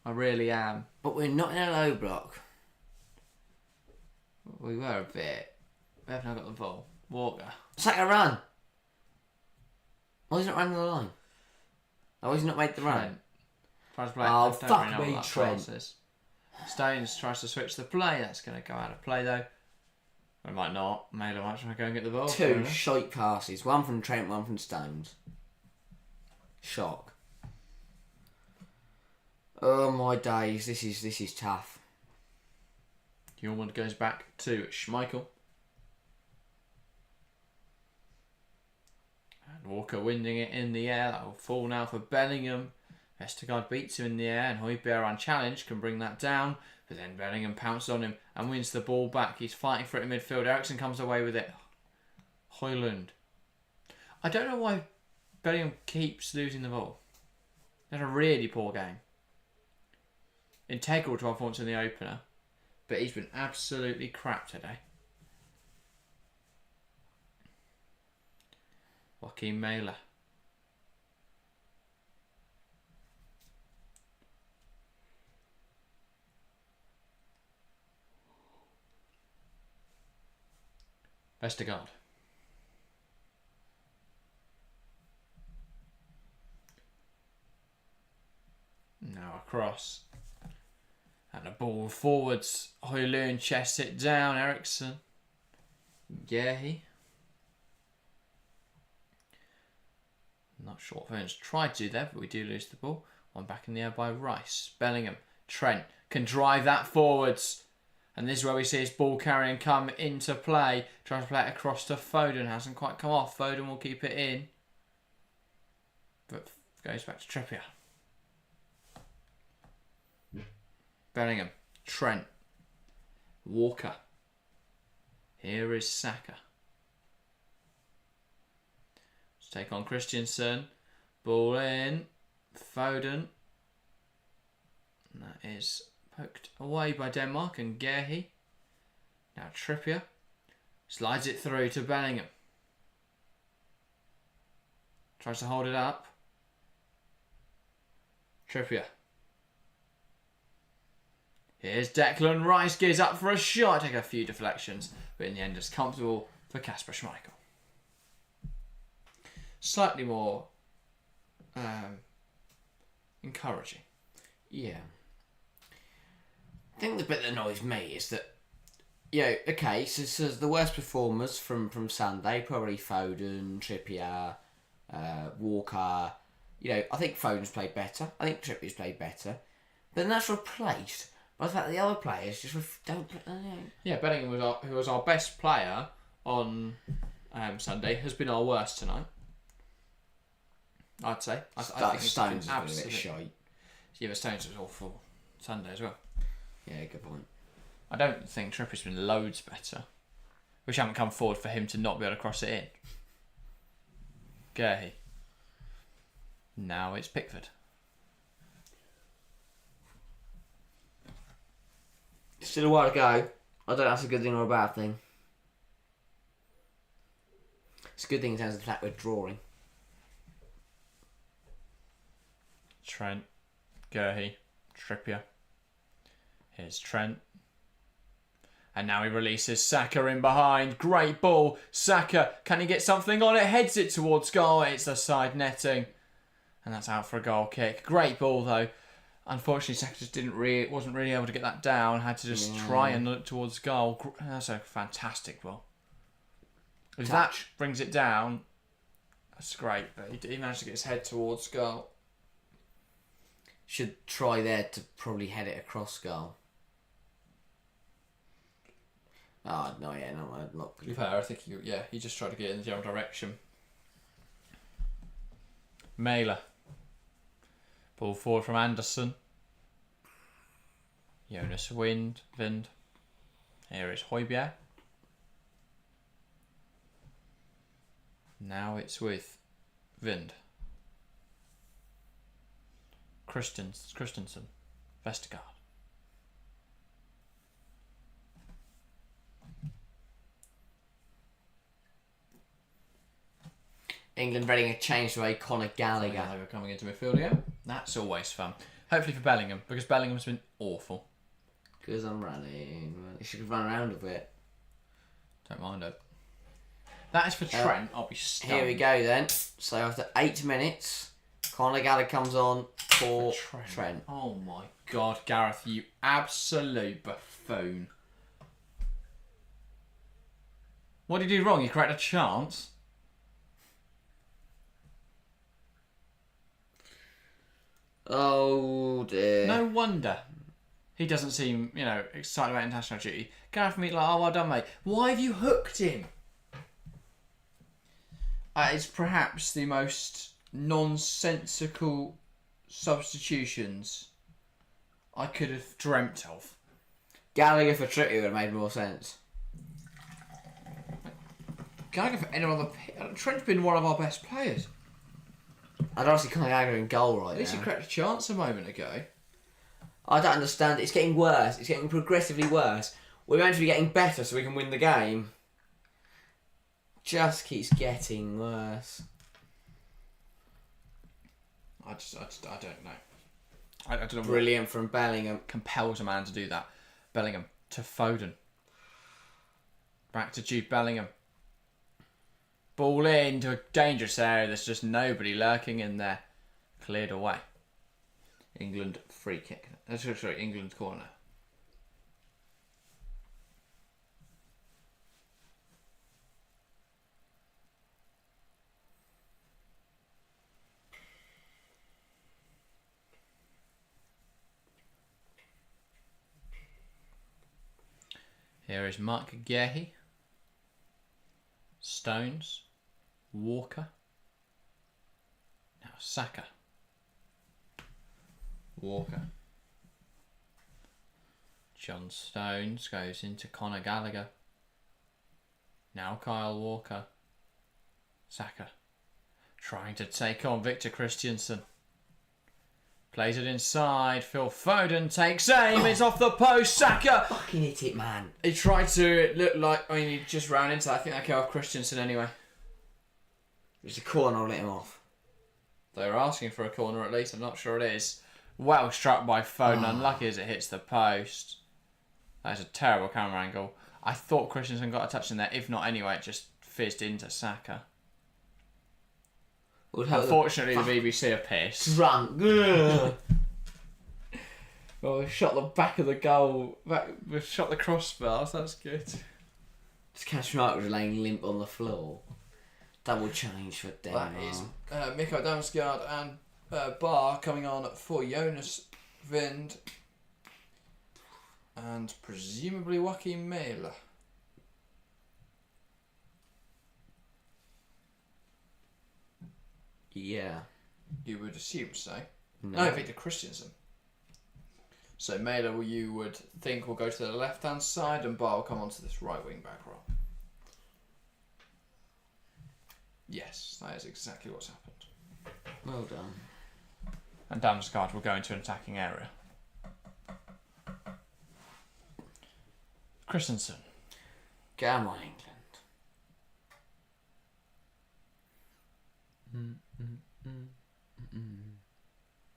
I really am. But we're not in a low block. We were a bit. We have now got the ball. Walker. Saka, run. Why is he not running the line? Why has he not made the run? Tries to play. Oh, Don't fuck really know me, what that Trent. pass is. Stones tries to switch the play. That's going to go out of play though. We might not. Mailer might try to go and get the ball. Two shite passes. One from Trent, one from Stones. Shock. Oh my days, this is tough. Hjulmand goes back to Schmeichel. And Walker winning it in the air. That will fall now for Bellingham. Vestergaard beats him in the air and Højbjerg unchallenged can bring that down. But then Bellingham pounces on him and wins the ball back. He's fighting for it in midfield. Eriksson comes away with it. Højlund. I don't know why Bellingham keeps losing the ball. That's a really poor game. Integral to our performance in the opener. But he's been absolutely crap today. Joachim Mailer. Vestergaard. Now across. And a ball forwards. Højlund chests it down. Eriksson. Gerhi. Not sure what Vern's tried to do there, but we do lose the ball. One back in the air by Rice. Bellingham. Trent can drive that forwards. And this is where we see his ball carrying come into play. Tries to play it across to Foden. Hasn't quite come off. Foden will keep it in. But goes back to Trippier. Bellingham. Trent. Walker. Here is Saka. Let's take on Christiansen. Ball in. Foden. And that is poked away by Denmark and Gerhi. Now Trippier. Slides it through to Bellingham. Tries to hold it up. Trippier. Here's Declan Rice, gears up for a shot. Take a few deflections, but in the end it's comfortable for Kasper Schmeichel. Slightly more encouraging. Yeah. I think the bit that annoys me is that, okay, so the worst performers from Sunday, probably Foden, Trippier, Walker. I think Foden's played better. I think Trippier's played better. But then that's replaced by the fact that the other players just don't play. Yeah, Bellingham, who was our best player on Sunday, has been our worst tonight. I'd say. I think Stones has been a bit shite. Yeah, but Stones was awful Sunday as well. Yeah, good point. I don't think Trippier's been loads better. Which haven't come forward for him to not be able to cross it in. Gurhey. Now it's Pickford. Still a while to go. I don't know if that's a good thing or a bad thing. It's a good thing in terms of the fact we're drawing. Trent. Gurhey. Trippier. Here's Trent. And now he releases Saka in behind. Great ball. Saka, can he get something on it? Heads it towards goal. It's the side netting. And that's out for a goal kick. Great ball though. Unfortunately, Saka just wasn't really able to get that down. Had to just try and look towards goal. That's a fantastic ball. If that brings it down, that's great. But he managed to get his head towards goal. Should try there to probably head it across goal. Oh, no, yeah, no, I'm not To be fair, I think he just tried to get it in the general direction. Mailer. Ball forward from Anderson. Jonas Wind. Here is Højbjerg. Now it's with Vind. Christensen. Vestergaard. England ready to change the way Conor Gallagher. Gallagher coming into midfield again. That's always fun. Hopefully for Bellingham, because Bellingham's been awful. Because I'm running. You should run around a bit. Don't mind it. That is for Trent. I'll be stunned. Here we go then. So after 8 minutes, Conor Gallagher comes on for Trent. Oh my God, Gareth, you absolute buffoon. What did you do wrong? You created a chance. Oh dear. No wonder he doesn't seem, excited about international duty. Gareth Meat like, oh, well done, mate. Why have you hooked him? It's perhaps the most nonsensical substitutions I could have dreamt of. Gallagher for Trippier would have made more sense. Gallagher for anyone on the... Trent's been one of our best players. I'd honestly Conor Gallagher in goal right At least now. he created a chance a moment ago. I don't understand. It's getting worse. It's getting progressively worse. We're meant to be getting better so we can win the game. Just keeps getting worse. I don't know. I don't know. Brilliant from Bellingham. Compels a man to do that. Bellingham to Foden. Back to Jude Bellingham. Ball into a dangerous area. There's just nobody lurking in there. Cleared away. England free kick. Sorry, England corner. Here is Mark Gurhey. Stones. Walker. Now Saka. Walker. John Stones goes into Conor Gallagher. Now Kyle Walker. Saka. Trying to take on Victor Christiansen. Plays it inside. Phil Foden takes aim. It's off the post. Saka. Fucking hit it, man. He tried to look like... he just ran into that. I think that came off Christiansen anyway. It's a corner, I'll let him off. They were asking for a corner at least. I'm not sure it is. Well struck by Foden. Unlucky as it hits the post. That is a terrible camera angle. I thought Christensen got a touch in there. If not, anyway, it just fizzed into Saka. Unfortunately, the BBC are pissed. Drunk. Well, we've shot the back of the goal. We've shot the crossbars. That's good. Just catch Michael was laying limp on the floor. Double change for Denmark. That is Mikko Damsgaard and Bar coming on for Jonas Vind and presumably Joachim Mailer. Yeah. You would assume so. No. Victor Christensen. So Mailer, you would think, will go to the left-hand side, and Bar will come onto this right wing back role. Yes, that is exactly what's happened. Well done. And Damsgaard will go into an attacking area. Christensen. Come on, England.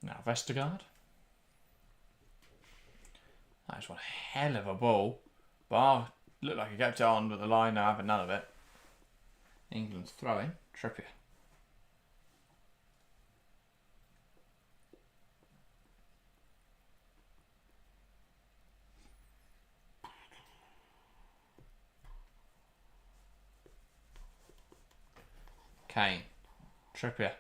Now Vestergaard. That is one hell of a ball. Bar looked like he kept it on, but the line now having none of it. England's throwing. Trippier. Kane. Trippier.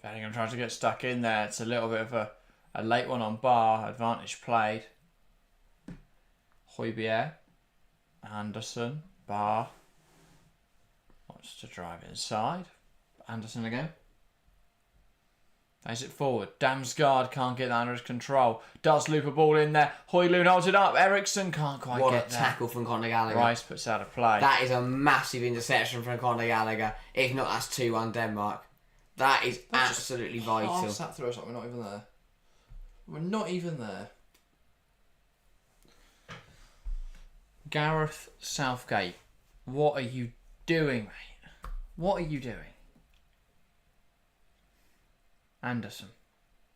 Bellingham trying to get stuck in there. It's a little bit of a late one on Bar. Advantage played. Højbjerg. Anderson. Bar. Wants to drive inside. Anderson again. Plays it forward. Damsgaard can't get that under his control. Does loop a ball in there. Højlund holds it up. Eriksson can't quite What get a there. tackle from Conor Gallagher. Rice puts out of play. That is a massive interception from Conor Gallagher. If not, that's 2-1 Denmark. That is absolutely vital. Pass that through us like we're not even there. We're not even there. Gareth Southgate, what are you doing, mate? What are you doing? Anderson,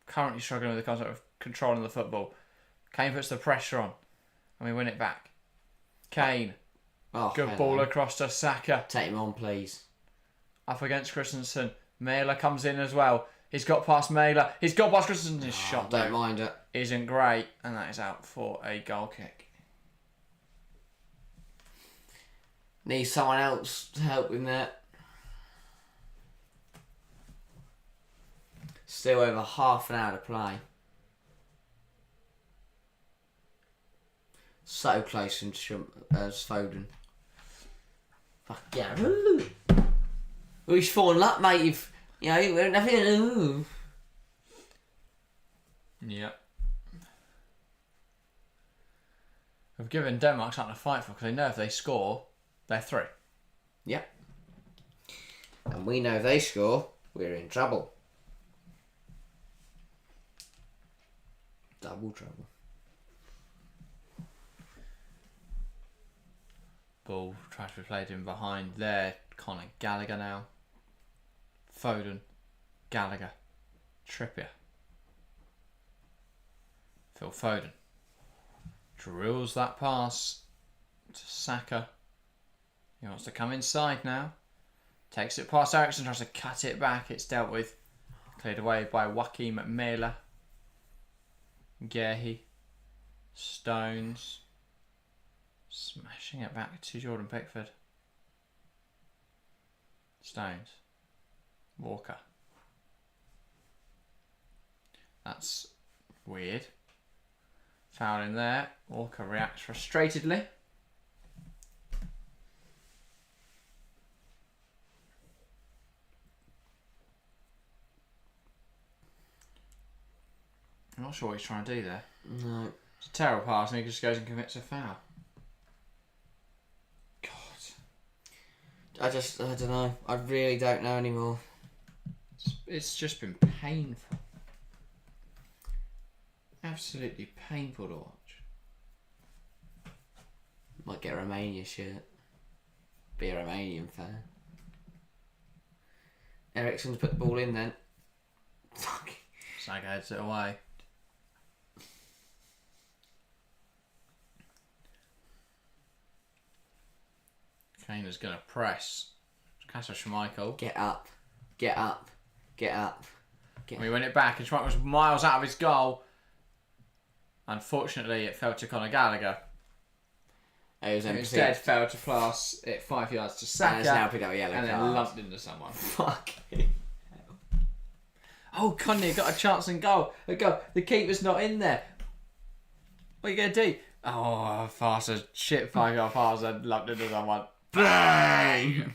currently struggling with the concept of controlling the football. Kane puts the pressure on, and we win it back. Kane, good ball across to Saka. Take him on, please. Up against Christensen. Mailer comes in as well. He's got past Mailer. He's got past Christensen. His shot Don't mind it. isn't great, and that is out for a goal kick. Need someone else to help him there. Still over half an hour to play. So close from Foden. Fuck yeah. Well, he's fallen up, mate. We're nothing to do. Yeah. We've given Denmark something to fight for because they know if they score, they're through. Yep. And we know if they score, we're in trouble. Double trouble. Ball tries to be played in behind there. Conor Gallagher now. Foden. Gallagher. Trippier. Phil Foden. Drills that pass to Saka. He wants to come inside now. Takes it past Eriksson, tries to cut it back. It's dealt with. Cleared away by Joachim Mailer. Gehi. Stones. Smashing it back to Jordan Pickford. Stones. Walker. That's weird. Foul in there. Walker reacts frustratedly. I'm not sure what he's trying to do there. No. It's a terrible pass and he just goes and commits a foul. God. I don't know. I really don't know anymore. It's just been painful. Absolutely painful to watch. Might get a Romania shirt. Be a Romanian fan. Eriksson's put the ball in then. Fuck. Saka heads it away. Kane is going to press. Kasper Schmeichel. Get up. Get up. Get up. And we win it back, and Schmeichel was miles out of his goal. Unfortunately, it fell to Conor Gallagher. It instead fell to pass it 5 yards to Saka. And it's now picked up a yellow and card. then lumped into someone. Fucking hell. Oh, Conor got a chance and goal. The keeper's not in there. What are you going to do? Oh, faster. Shit, 5 yard pass and lumped into someone. Bang!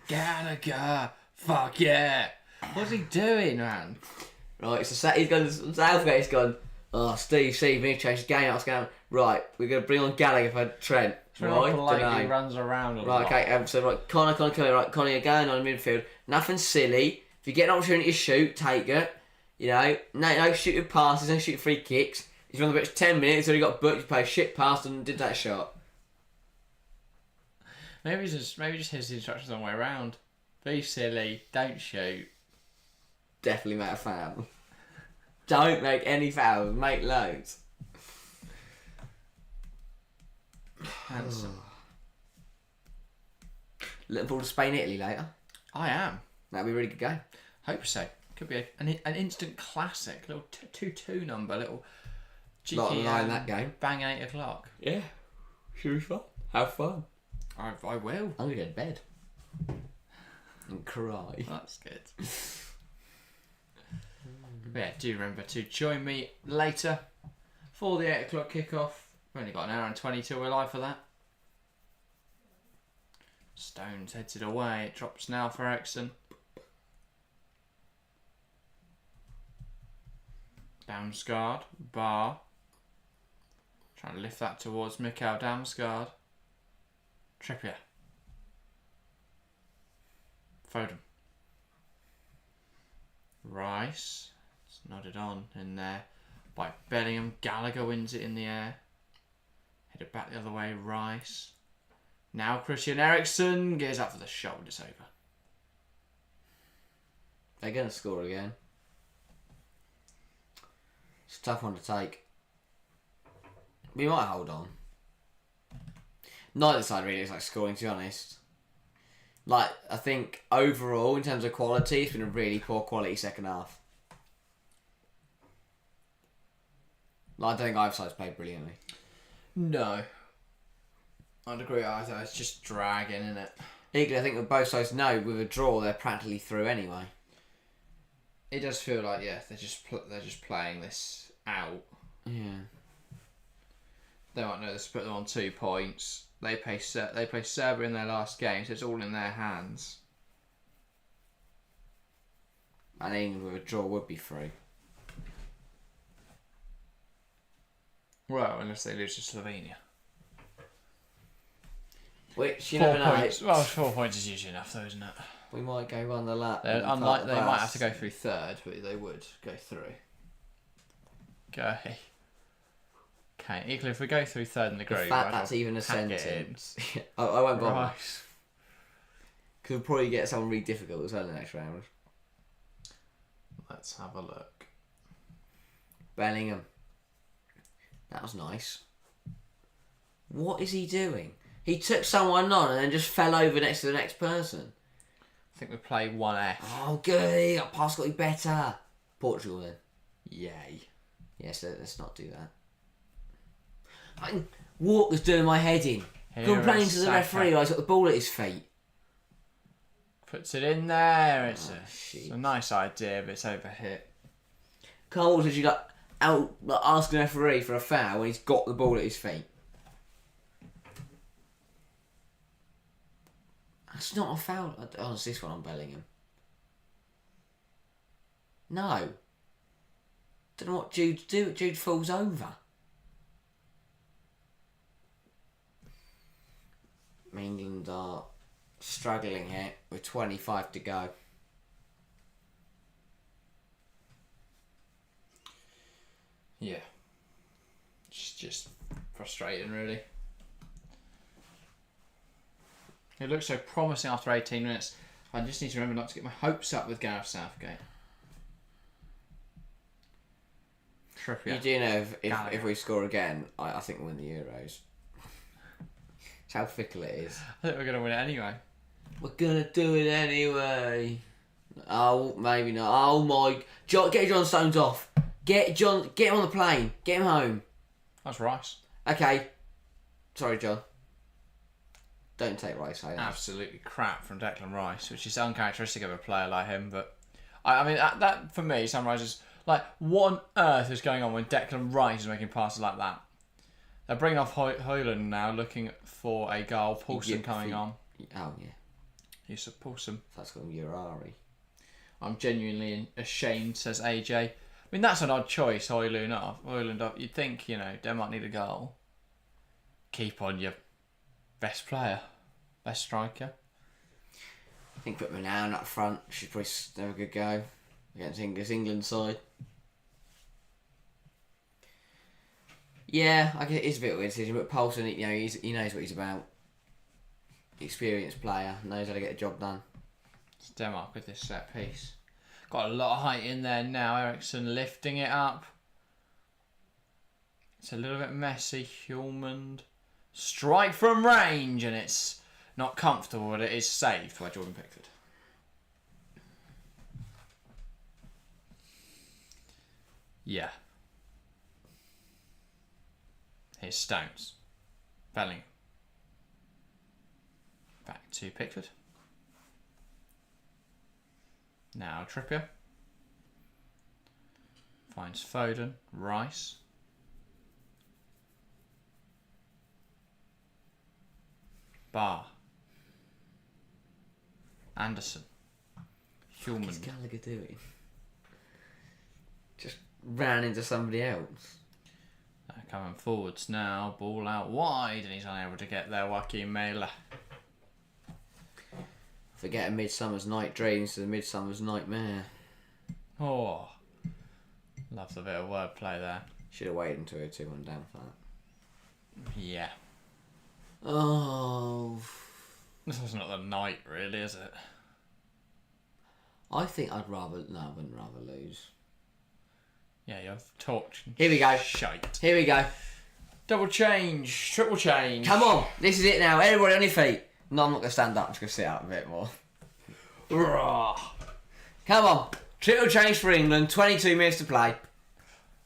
Gallagher. Fuck yeah. What's he doing, man? Right, so he's gone. Southgate's gone. Oh, Steve, we need to change the game. What's going on? Right, we're going to bring on Gallagher for Trent. Right, politely runs around a lot. Right, okay. So right, Conor, right, Conor, you're going on in midfield. Nothing silly. If you get an opportunity to shoot, take it. You know, no shooting passes, no shooting free kicks. He's run the pitch 10 minutes, already got booked. He played shit past and did that shot. Maybe just his instructions on the way around. Be silly, don't shoot. Definitely make a foul. Don't make any fouls, make loads. Handsome. Looking forward to Spain, Italy later. I am. That'll be a really good game. Hope so. Could be an instant classic. Little 2-2 number. Little cheeky, Lot of line in that game. Bang 8 o'clock. Yeah. Should be fun. Have fun. I will. I'm going to go to bed. And cry. That's good. Yeah, do remember to join me later for the 8 o'clock kickoff. We've only got an hour and 20 till we're live for that. Stones heads it away. It drops now for Ericsson. Damsgaard. Bar. Trying to lift that towards Mikael Damsgaard. Trippier. Foden. Rice. It's nodded on in there by Bellingham. Gallagher wins it in the air. Hit it back the other way. Rice. Now Christian Eriksen gears up for the shot. It's over. They're going to score again. It's a tough one to take. We might hold on. Neither side really looks like scoring, to be honest. Like, I think overall, in terms of quality, it's been a really poor quality second half. Like, I don't think either side's played brilliantly. No. I'd agree either. It's just dragging, isn't it? Equally, I think that both sides know with a draw they're practically through anyway. It does feel like, yeah, they're just playing this out. Yeah. They might know this put them on 2 points. They play Serbia in their last game, so it's all in their hands. And England with a draw would be free. Well, unless they lose to Slovenia. Which, you 4 never know. points. Well, 4 points is usually enough, though, isn't it? We might go run the lap. They might have to go through third, but they would go through. Okay. Okay, equally, if we go through third in the group... In fact, that's even a sentence. I won't bother. Right. Because we'll probably get someone really difficult as well in the next round. Let's have a look. Bellingham. That was nice. What is he doing? He took someone on and then just fell over next to the next person. I think we play 1F. Oh, good. Our pass got to be better. Portugal, then. Yay. Yes, let's not do that. Walker's doing my head in. Complaining to the referee while he's got the ball at his feet. Puts it in there. It's shit. a nice idea, but it's overhit. Carl says you asking the referee for a foul when he's got the ball at his feet. That's not a foul. Oh, it's this one on Bellingham. No. Don't know what Jude's do. Jude falls over. England are struggling here with 25 to go. Yeah. It's just frustrating, really. It looks so promising after 18 minutes. I just need to remember not to get my hopes up with Gareth Southgate. Trippier. You do know if we score again, I think we'll win the Euros. It's how fickle it is. I think we're going to win it anyway. We're going to do it anyway. Oh, maybe not. Oh my. Get John Stones off. Get him on the plane. Get him home. That's Rice. Okay. Sorry, John. Don't take Rice home. Absolutely crap from Declan Rice, which is uncharacteristic of a player like him. But I mean, that for me summarizes like what on earth is going on when Declan Rice is making passes like that. They're bringing off Højlund now, looking for a goal. Paulson coming on. Oh yeah. Yusuf Paulson. That's called Urari. I'm genuinely ashamed, says AJ. I mean, that's an odd choice, Højlund off. You'd think, Denmark need a goal. Keep on your best player, best striker. I think put Manown up front. Should probably have a good go against England side. Yeah, I guess it is a bit of a weird decision, but Paulson, he knows what he's about. Experienced player, knows how to get the job done. It's Denmark with this set piece. Got a lot of height in there now. Eriksson lifting it up. It's a little bit messy. Hjulmand. Strike from range, and it's not comfortable, but it is saved by Jordan Pickford. Yeah. Here's Stones. Bellingham. Back to Pickford. Now Trippier. Finds Foden. Rice. Barr. Anderson. What's Hjulmand. Gallagher doing? Just ran into somebody else. Coming forwards now. Ball out wide, and he's unable to get there. Joachim Mæhle. Forget a Midsummer's Night Dreams to the Midsummer's Nightmare. Oh. Love the bit of wordplay there. Should have waited until we were 2-1 down for that. Yeah. Oh. This was not the night, really, is it? I think I wouldn't rather lose. Yeah, you've talked. Here we go. Shite. Here we go. Double change. Triple change. Come on. This is it now. Everybody on your feet. No, I'm not going to stand up. I'm just going to sit up a bit more. Come on. Triple change for England. 22 minutes to play.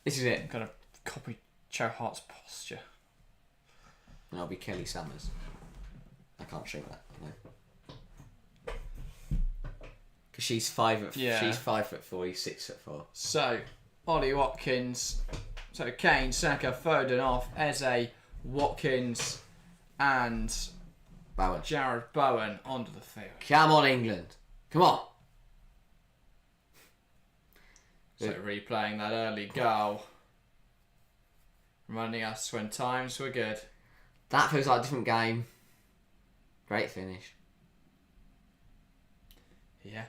This is it. I'm going to copy Joe Hart's posture. And I'll be Kelly Summers. I can't shrink that. Because she's 5'4". Yeah. She's 5'4". He's 6'4". So, Ollie Watkins. So, Kane, Saka, Foden off. Eze, Watkins, and Bowen. Jared Bowen onto the field. Come on, England. Come on. So, replaying that early goal. Reminding us when times were good. That feels like a different game. Great finish. Yeah.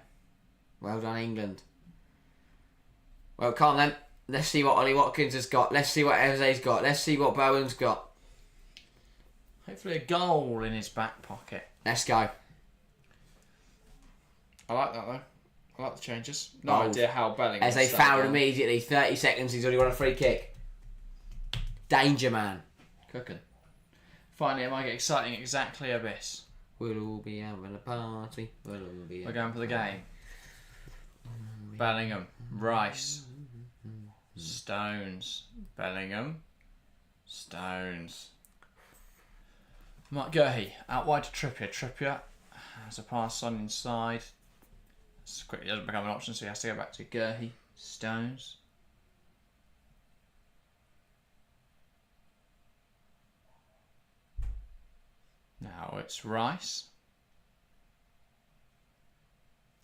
Well done, England. Well, come on then. Let's see what Ollie Watkins has got. Let's see what Eze's got. Let's see what Bowen's got. Hopefully a goal in his back pocket. Let's go. I like that though. I like the changes. No Bold. idea how Bellingham. Eze fouled immediately. 30 seconds. He's already won a free kick. Danger man. Cooking. Finally, it might get exciting. Exactly Abyss. We'll all be having a party. We'll all be. We're going for the game. Bellingham, Rice, Stones, Bellingham, Stones. Mark Gurhey out wide to Trippier. Trippier has a pass on inside. This quickly doesn't become an option, so he has to go back to Gurhey. Stones. Now it's Rice.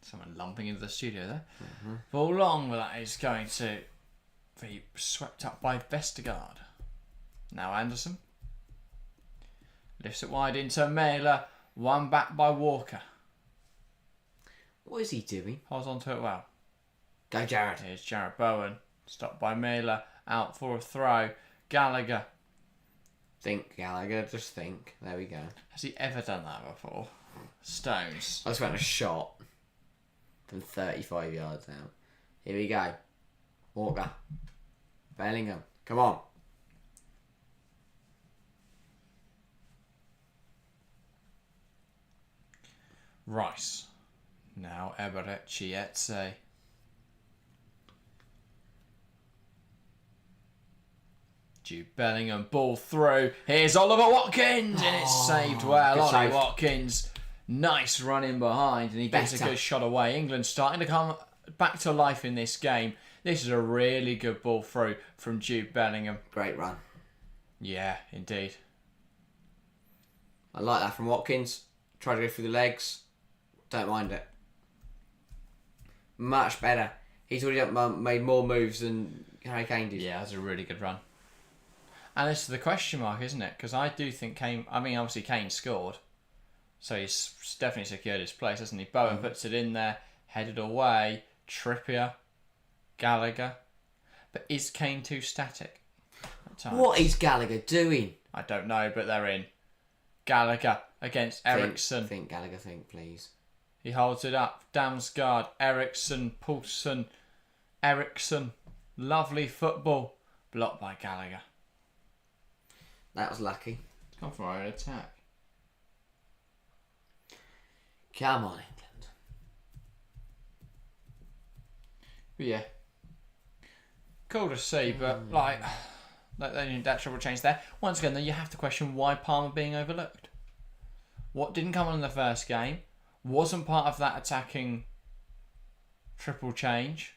Someone lumping into the studio there. Ball long, but that is going to be swept up by Vestergaard. Now Anderson. Lifts it wide into Mæhle. One back by Walker. What is he doing? Holds on to it well. Go, Jared. Here's Jared Bowen. Stopped by Mæhle. Out for a throw. Gallagher. Think, Gallagher. Just think. There we go. Has he ever done that before? Stones. I just went a shot from 35 yards out. Here we go. Walker. Bellingham. Come on. Rice. Now Eberechietse. Jude Bellingham, ball through. Here's Oliver Watkins, and it's saved well. Good Ollie save. Watkins, nice run in behind, and he gets a good shot away. England starting to come back to life in this game. This is a really good ball through from Jude Bellingham. Great run. Yeah, indeed. I like that from Watkins. Try to go through the legs. Don't mind it. Much better. He's already made more moves than Harry Kane did. Yeah, that's a really good run. And this is the question mark, isn't it? Because I do think Kane... I mean, obviously Kane scored. So he's definitely secured his place, hasn't he? Bowen puts it in there. Headed away. Trippier. Gallagher. But is Kane too static at times? What is Gallagher doing? I don't know, but they're in. Gallagher against Eriksson. Think, Gallagher, please. He holds it up. Damsgaard. Eriksson. Poulsen. Eriksson. Lovely football. Blocked by Gallagher. That was lucky. It's gone for our own attack. Come on, England. But yeah. Cool to see, but like that trouble change there. Once again, though, you have to question why Palmer being overlooked. What didn't come on in the first game wasn't part of that attacking triple change.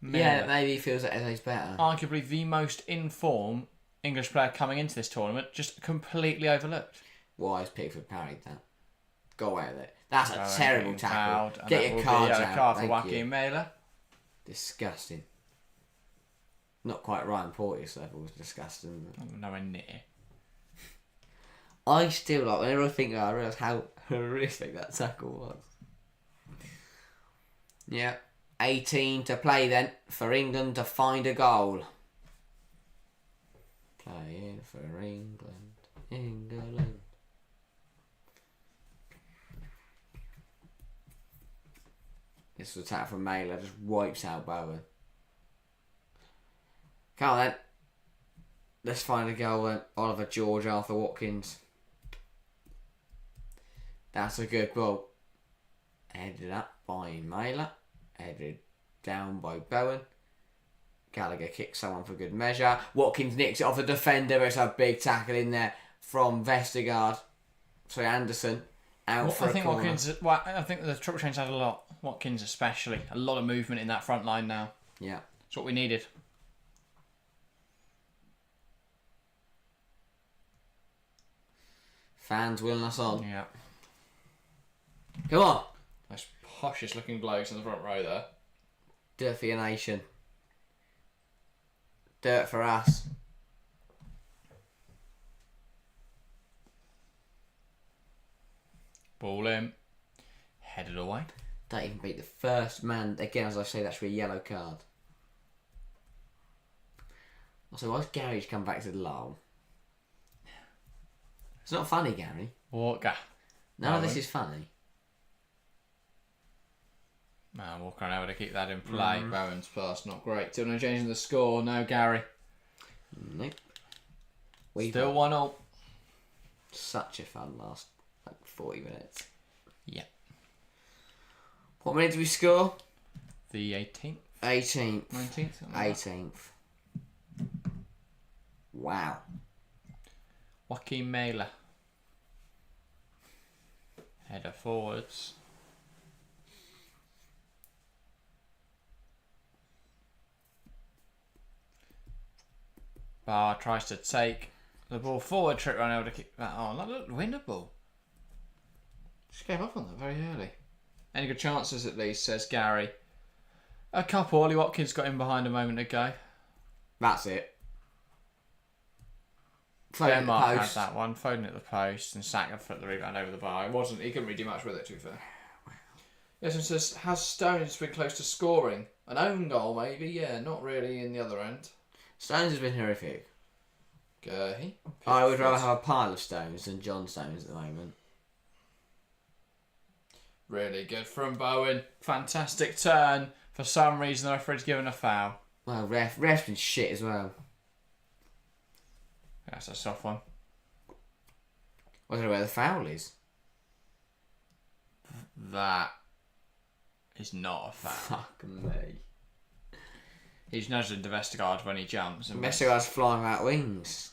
Yeah, maybe he feels that Eze's better. Arguably the most in-form English player coming into this tournament, just completely overlooked. Why has Pickford parried that? Go away with it. That's a terrible tackle. Get your cards out. Card for Joaquin Mailer. Disgusting. Not quite Ryan Porteous level was disgusting. Nowhere near. I still like, whenever I think I realise how horrific that tackle was. Yeah. 18 to play then for England to find a goal. Playing for England. England. This attack from Mailer just wipes out Bowen. Come on then. Let's find a goal then. Oliver George, Arthur Watkins. That's a good ball. Headed up by Mailer. Headed down by Bowen. Gallagher kicks someone for good measure. Watkins nicks it off the defender. It's a big tackle in there from Vestergaard. Sorry, Anderson. Out for a corner. I think the triple change had a lot. Watkins especially. A lot of movement in that front line now. Yeah. That's what we needed. Fans willing us on. Yeah. Come on. Nice poshest looking blokes in the front row there. Dirt for your nation. Dirt for us. Ball in. Headed away. Don't even beat the first man. Again, as I say, that should be a yellow card. Also, why's Gary's come back to the lull? It's not funny, Gary. Walker. None of this is funny. Man, Walker unable to keep that in play. Bowen's pass, not great. Still no change in the score. No, Gary. Nope. Still 1-0. Such a fun last 40 minutes. Yeah. What minute did we score? The 18th. 18th. 19th. 18th. Wow. Joaquin Mailer. Header forwards. Barr tries to take the ball forward. Trick run able to kick that on. That looked winnable. Just gave up on that very early. Any good chances at least, says Gary. A couple. Ollie Watkins got in behind a moment ago. That's it. Denmark had that one. Foden at the post and Saka put the rebound over the bar. He couldn't really do much with it, to be fair. Yes, and says, has Stones been close to scoring? An own goal, maybe? Yeah, not really in the other end. Stones has been horrific. Gurhey. I would rather have a pile of Stones than John Stones at the moment. Really good from Bowen. Fantastic turn. For some reason, the referee's given a foul. Well, ref's been shit as well. That's a soft one. I don't know where the foul is. That is not a foul. Fuck me. He's nudging the Vestergaard when he jumps. And Vestergaard's flying without wings.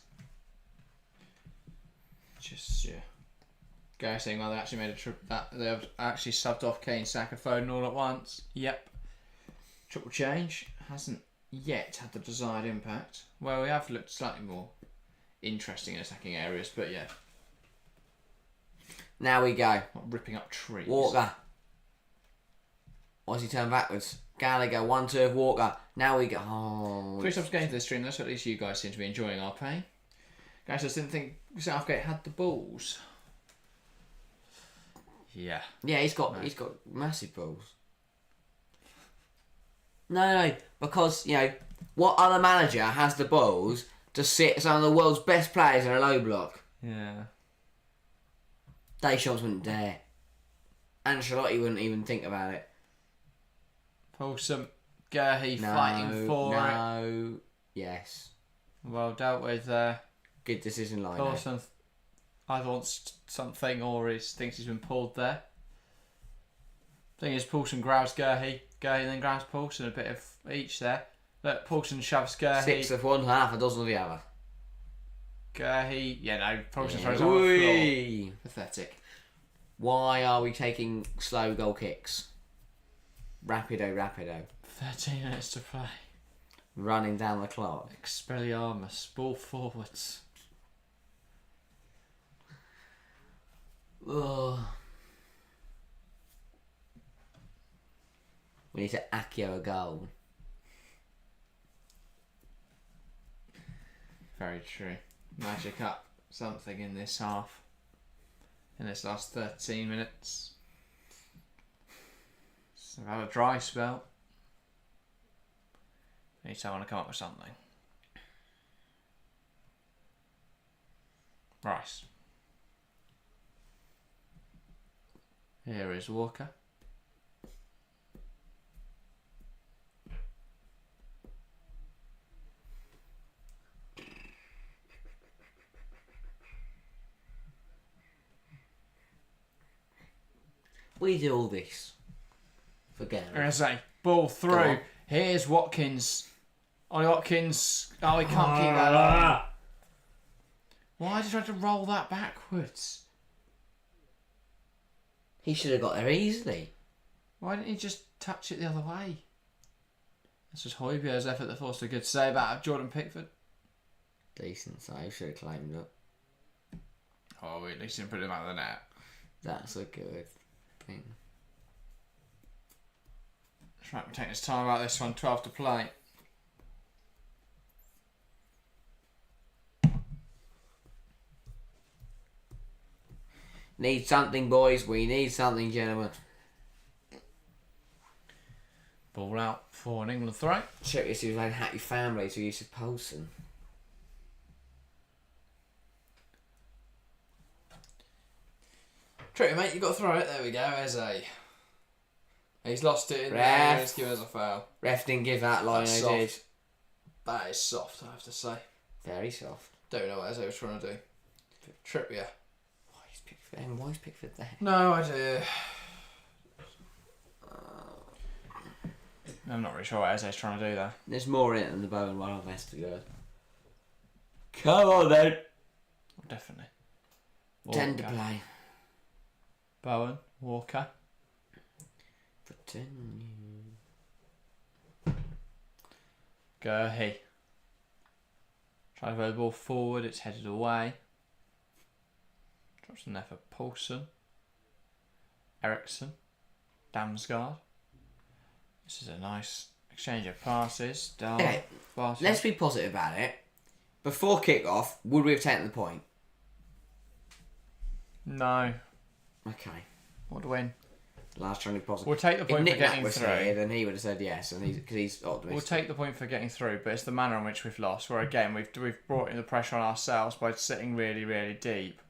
Just, yeah. Gary saying, well, they actually made a trip that they have actually subbed off Kane, Saka, Foden all at once. Yep. Triple change hasn't yet had the desired impact. Well, we have looked slightly more interesting in attacking areas, but yeah. Now we go. Not ripping up trees. Walker. Why's he turned backwards? Gallagher, 1-2 of Walker. Now we go. Oh, 3 stops going to this stream, so at least you guys seem to be enjoying our pain. Guys, I just didn't think Southgate had the balls. Yeah. Yeah, he's got massive balls. No, because, what other manager has the balls to sit some of the world's best players in a low block? Yeah. Deschamps wouldn't dare. Ancelotti wouldn't even think about it. Paulson, Gerhi fighting for it. No. Yes. Well dealt with there. Good decision, line. Paulson either wants something or thinks he's been pulled there. Thing is, Paulson grabs Gerhi. Gerhi then grabs Paulson. A bit of each there. Look, Paulson shoves Gerhi. 6 of one, half a dozen of the other. Gerhi. Yeah, no. Paulson throws on the floor. Pathetic. Why are we taking slow goal kicks? Rapido. 13 minutes to play. Running down the clock. Expelliarmus. Ball forwards. Ugh. We need to Accio a goal. Very true. Magic up something in this half. In this last 13 minutes. So I've had a dry spell. Need someone to come up with something. Rice. Here is Walker. We do all this for Gary. I'm going to say, ball through. Here's Watkins. Ollie Watkins. Oh, he can't keep that on. Why did you try to roll that backwards? He should have got there easily. Why didn't he just touch it the other way? This was Højbjerg's effort that forced a good save out of Jordan Pickford. Decent save, should have claimed it. Oh, we at least didn't put him out of the net. That's a good thing. Right, we're taking his time about this one. 12 to play. Need something, boys. We need something, gentlemen. Ball out for an England throw. Check this, he was like happy family to use of Poulsen. Tricky, mate. You got to throw it. There we go. Eze. He's lost it in Ref. there. He's given us a foul. Ref didn't give that line, That's I did. soft. That is soft, I have to say. Very soft. Don't know what Eze was trying to do. Trippier. Why is Pickford there? No idea. I'm not really sure what Eze's trying to do there. There's more in it than the Bowen one of Vestergaard. Come on then. Definitely. 10 to play. Bowen, Walker. Gerhi. Try to throw the ball forward, it's headed away. Drops in there for Paulson. Eriksson. Damsgaard. This is a nice exchange of passes. Okay, let's be positive about it. Before kick-off, would we have taken the point? No. Okay. What win? Last trying to be positive. We'll take the point if for Nick Nat getting was through. Here, then he would have said yes, and because he's optimistic. We'll take the point for getting through, but it's the manner in which we've lost. Where again, we've brought in the pressure on ourselves by sitting really, really deep.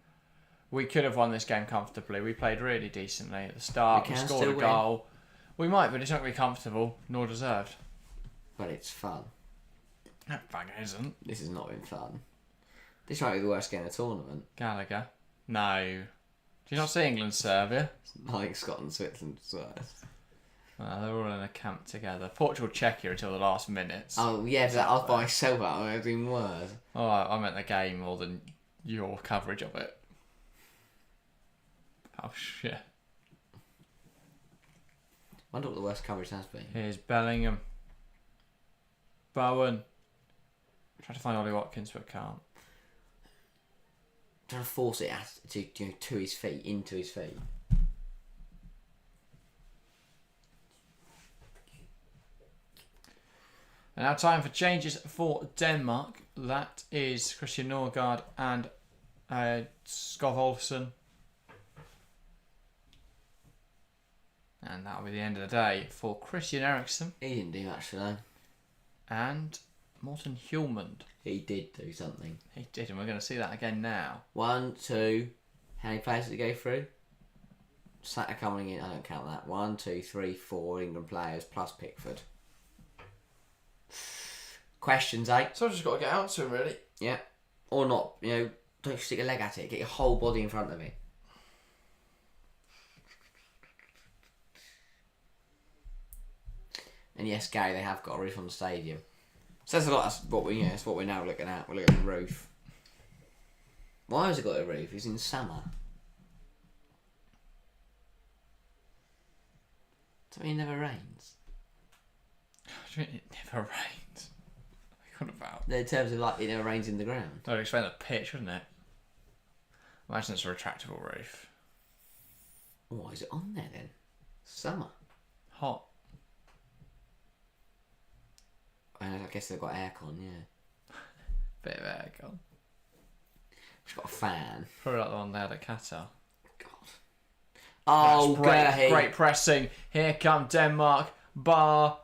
We could have won this game comfortably. We played really decently at the start. We scored a goal. We might, but it's not going to be comfortable, nor deserved. But it's fun. That bang isn't. This has not been fun. This might be the worst game of the tournament. Gallagher. No. Do you not see England, Serbia? Like Scotland, Switzerland, They're all in a camp together. Portugal, Czechia until the last minutes. Oh yeah, but I was by myself. That would have been worse. Oh, I meant the game more than your coverage of it. Oh shit! Wonder what the worst coverage has been. Here's Bellingham, Bowen. Try to find Ollie Watkins, but can't. Trying to force it to his feet, into his feet. And now time for changes for Denmark. That is Christian Norgard and Skov Olsen. And that'll be the end of the day for Christian Eriksen. He didn't do much today. And Morten Hjulmand. He did do something. He did, and we're going to see that again now. 1, 2. How many players did it go through? Saka coming in. I don't count that. 1, 2, 3, 4 England players plus Pickford. Questions, eh? So I've just got to get out to him, really. Yeah. Or not. Don't stick a leg at it. Get your whole body in front of it. And yes, Gary, they have got a roof on the stadium. Says a lot. That's what that's what we're now looking at. We're looking at the roof. Why has it got a roof? It's in summer. Does that mean it never rains? It never rains. What about? In terms of it never rains in the ground. That would explain the pitch, wouldn't it? Imagine it's a retractable roof. Why is it on there then? Summer. Hot. I guess they've got aircon, yeah. Bit of aircon. It's got a fan. Probably like the one they had at Qatar. God. Oh, great pressing. Here come Denmark. Bar.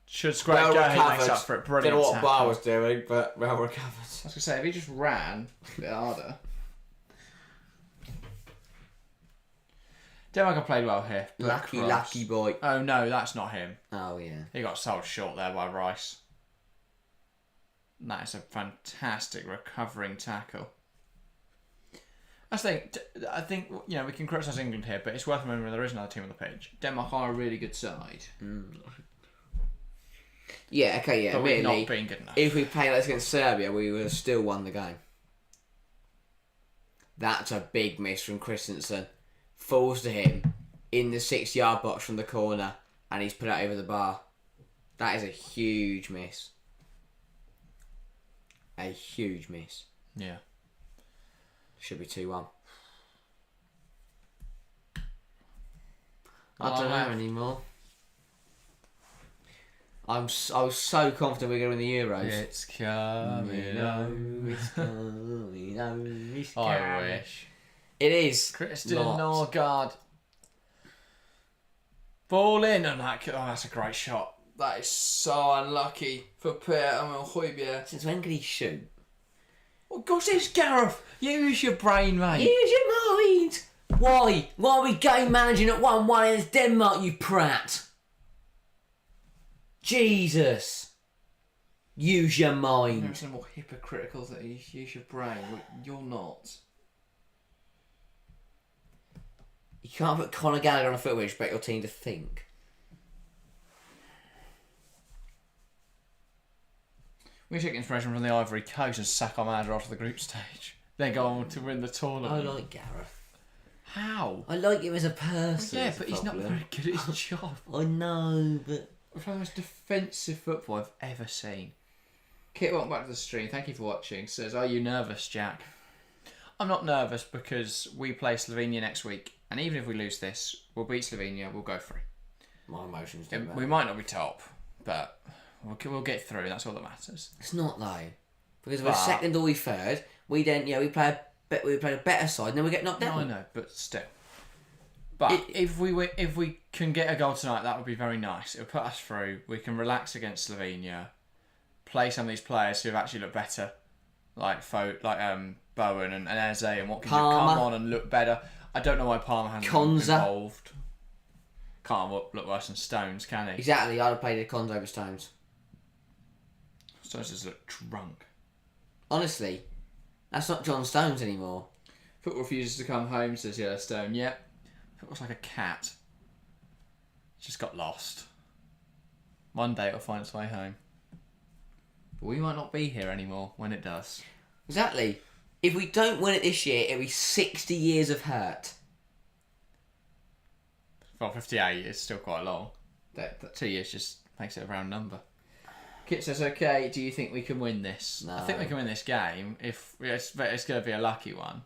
Should scrape well Gurley makes up for it. Brilliant. Don't know what tackle. Bar was doing, but well recovered. I was going to say, if he just ran a bit harder. Denmark have played well here. Lucky boy. Oh no, that's not him. Oh yeah. He got sold short there by Rice. That is a fantastic recovering tackle. I think we can criticise England here, but it's worth remembering there is another team on the pitch. Denmark are a really good side. Yeah, okay, yeah. But we're not being good enough. If we played against Serbia, we would have still won the game. That's a big miss from Christensen. Falls to him in the 6-yard box from the corner, and he's put it over the bar. That is a huge miss. A huge miss. Yeah. Should be 2-1. I don't know anymore. I was so confident we were going to win the Euros. It's coming on. It's coming on. It's I coming. wish. It is. Christian not. Norgard. Ball in on that. Oh, that's a great shot. That is so unlucky for Pierre-Emile Højbjerg. Since when could he shoot? Oh gosh, it's Gareth. Use your brain, mate. Use your mind. Why? Why are we game managing at 1-1 against Denmark, you prat? Jesus. Use your mind. There's no more hypocritical that you use your brain. You're not. You can't put Conor Gallagher on a foot and expect your team to think. We take inspiration from the Ivory Coast and sack our manager after the group stage. Then go on to win the tournament. I like Gareth. How? I like him as a person. Yeah, but he's not very good at his job. I know, but... We're playing the most defensive football I've ever seen. Kit, welcome back to the stream. Thank you for watching. Says, are you nervous, Jack? I'm not nervous because we play Slovenia next week. And even if we lose this, we'll beat Slovenia, we'll go through. My emotions don't matter. We might not be top, but we'll get through. That's all that matters. It's not though. Because if we're second or we third, we then, we play a better side and then we get knocked down. No, I know, but still. But if we can get a goal tonight, that would be very nice. It'll put us through. We can relax against Slovenia, play some of these players who have actually looked better, like Bowen and Eze and Watkins have come on and look better. I don't know why Palmer hasn't been involved. Can't look worse than Stones, can he? Exactly. I'd have played Conza over Stones. Stones just look drunk. Honestly, that's not John Stones anymore. Football refuses to come home, says Yellowstone. Yep. Football's like a cat. It's just got lost. One day it'll find its way home. But we might not be here anymore when it does. Exactly. If we don't win it this year, it'll be 60 years of hurt. Well, 58 is still quite long. That 2 years just makes it a round number. Kit says, okay, do you think we can win this? No. I think we can win this game. If it's going to be a lucky one.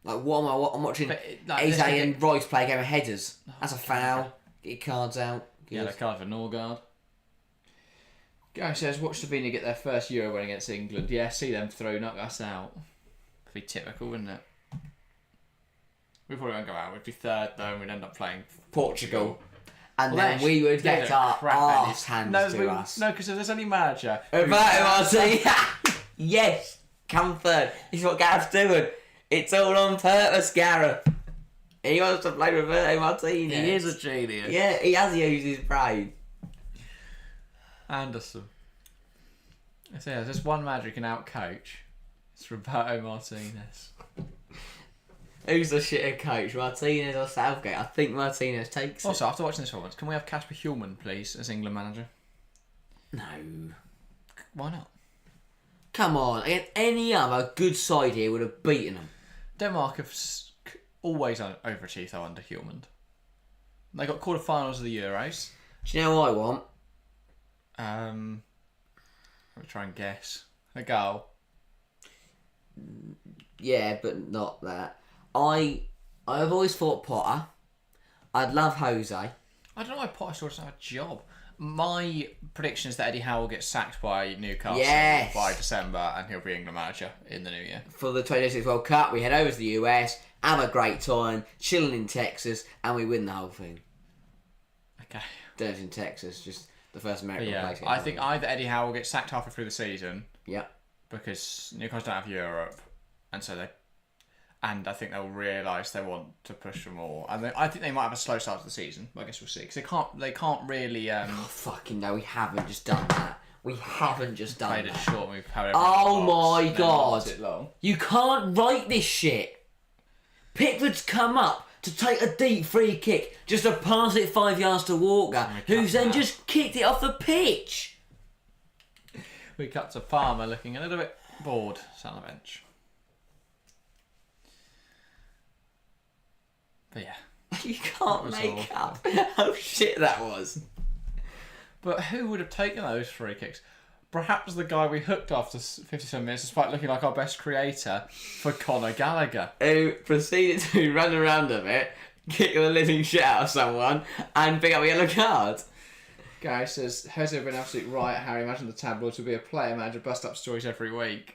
Like, what am I? I'm watching Eze and Rice play a game of headers. That's a foul. Get your cards out. Yellow card for Norgard. Gary says, watch Slovenia get their first Euro win against England. Yeah, see them through, knock us out. It'd be typical, wouldn't it? We probably won't go out. We'd be third, though, and we'd end up playing Portugal. And then we would get our arse handed to us. No, because there's only manager. Martin. Yes, come third. This is what Gareth's doing. It's all on purpose, Gareth. He wants to play Roberto Martinez. He is a genius. Yeah, he has used his brain. Anderson. So yeah, there's one manager who can outcoach. It's Roberto Martinez. Who's the shitter coach, Martinez or Southgate? I think Martinez takes it. Also, after watching this performance, can we have Casper Heumann, please, as England manager? No. Why not? Come on, any other good side here would have beaten them. Denmark have always overachieved though under Heumann. They got quarterfinals of the Euros. Do you know what I want? Let me try and guess. A goal. Yeah, but not that. I've always thought Potter. I'd love Jose. I don't know why Potter still doesn't have a job. My prediction is that Eddie Howe will get sacked by Newcastle by December and he'll be England manager in the new year. For the 2026 World Cup, we head over to the US, have a great time, chilling in Texas, and we win the whole thing. Okay. Don't know if it's in Texas, just the first American place. I think either Eddie Howe will get sacked halfway through the season. Yep. Because Newcastle don't have Europe, and I think they'll realise they want to push for more. And I think they might have a slow start to the season. But I guess we'll see because they can't really. Oh fucking no! We haven't just done that. We haven't just done played that. it short. And we've had oh my god! It long. You can't write this shit. Pickford's come up to take a deep free kick just to pass it 5 yards to Walker, who's then just kicked it off the pitch. We cut to Palmer looking a little bit bored, sat on the bench. But yeah. You can't make up how shit that was. But who would have taken those free kicks? Perhaps the guy we hooked after 57 minutes, despite looking like our best creator, for Conor Gallagher. Who proceeded to run around a bit, kick the living shit out of someone, and pick up a yellow card. Gary says, Jose have been absolutely right, Harry. Imagine the tabloids would be a player manager bust up stories every week.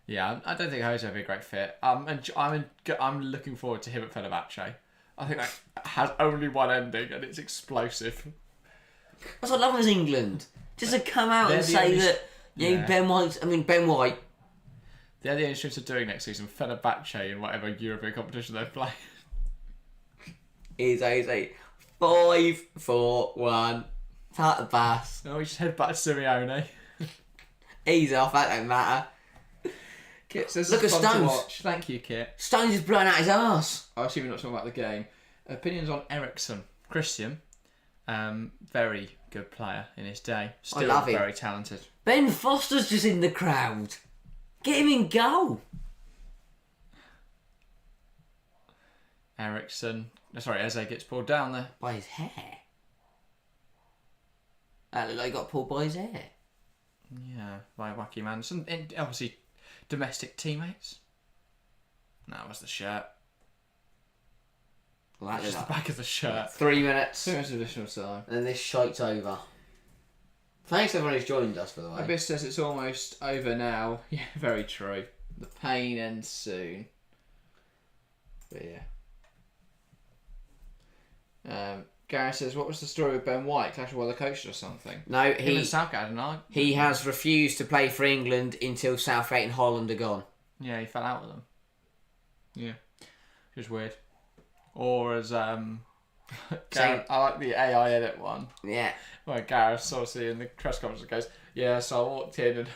Yeah, I don't think Jose would be a great fit. I'm looking forward to him at Fenerbahce. I think that has only one ending and it's explosive. That's what I love is England. Just to come out and say that Ben White. They're the only teams are doing next season, Fenerbahce in whatever European competition they play. Is Jose 5, 4, 1. Start the pass. No, we just head back to Simeone. Ease off, that don't matter. Kit says, look at Stones. Thank you, Kit. Stones is blowing out his arse. I assume you're not talking about the game. Opinions on Ericsson. Christian, very good player in his day. Still I love him. Very talented. Ben Foster's just in the crowd. Get him in goal. Eze gets pulled down there. By his hair. That looked like he got pulled by his hair. Yeah, by Wacky Manson. And obviously, domestic teammates. No, it was the shirt. Well, that just the back of the shirt. 3 minutes. 2 minutes of additional time. And then this shite's over. Thanks everyone who's joined us, by the way. Abyss says it's almost over now. Yeah, very true. The pain ends soon. But yeah. Gareth says, what was the story with Ben White? Clash of Well the coach or something? No, Him and Southgate, he has refused to play for England until Southgate and Holland are gone. Yeah, he fell out with them. Yeah. Which is weird. Or as Gareth, I like the AI edit one. Yeah. Where Gareth obviously in the press conference goes, yeah, so I walked in and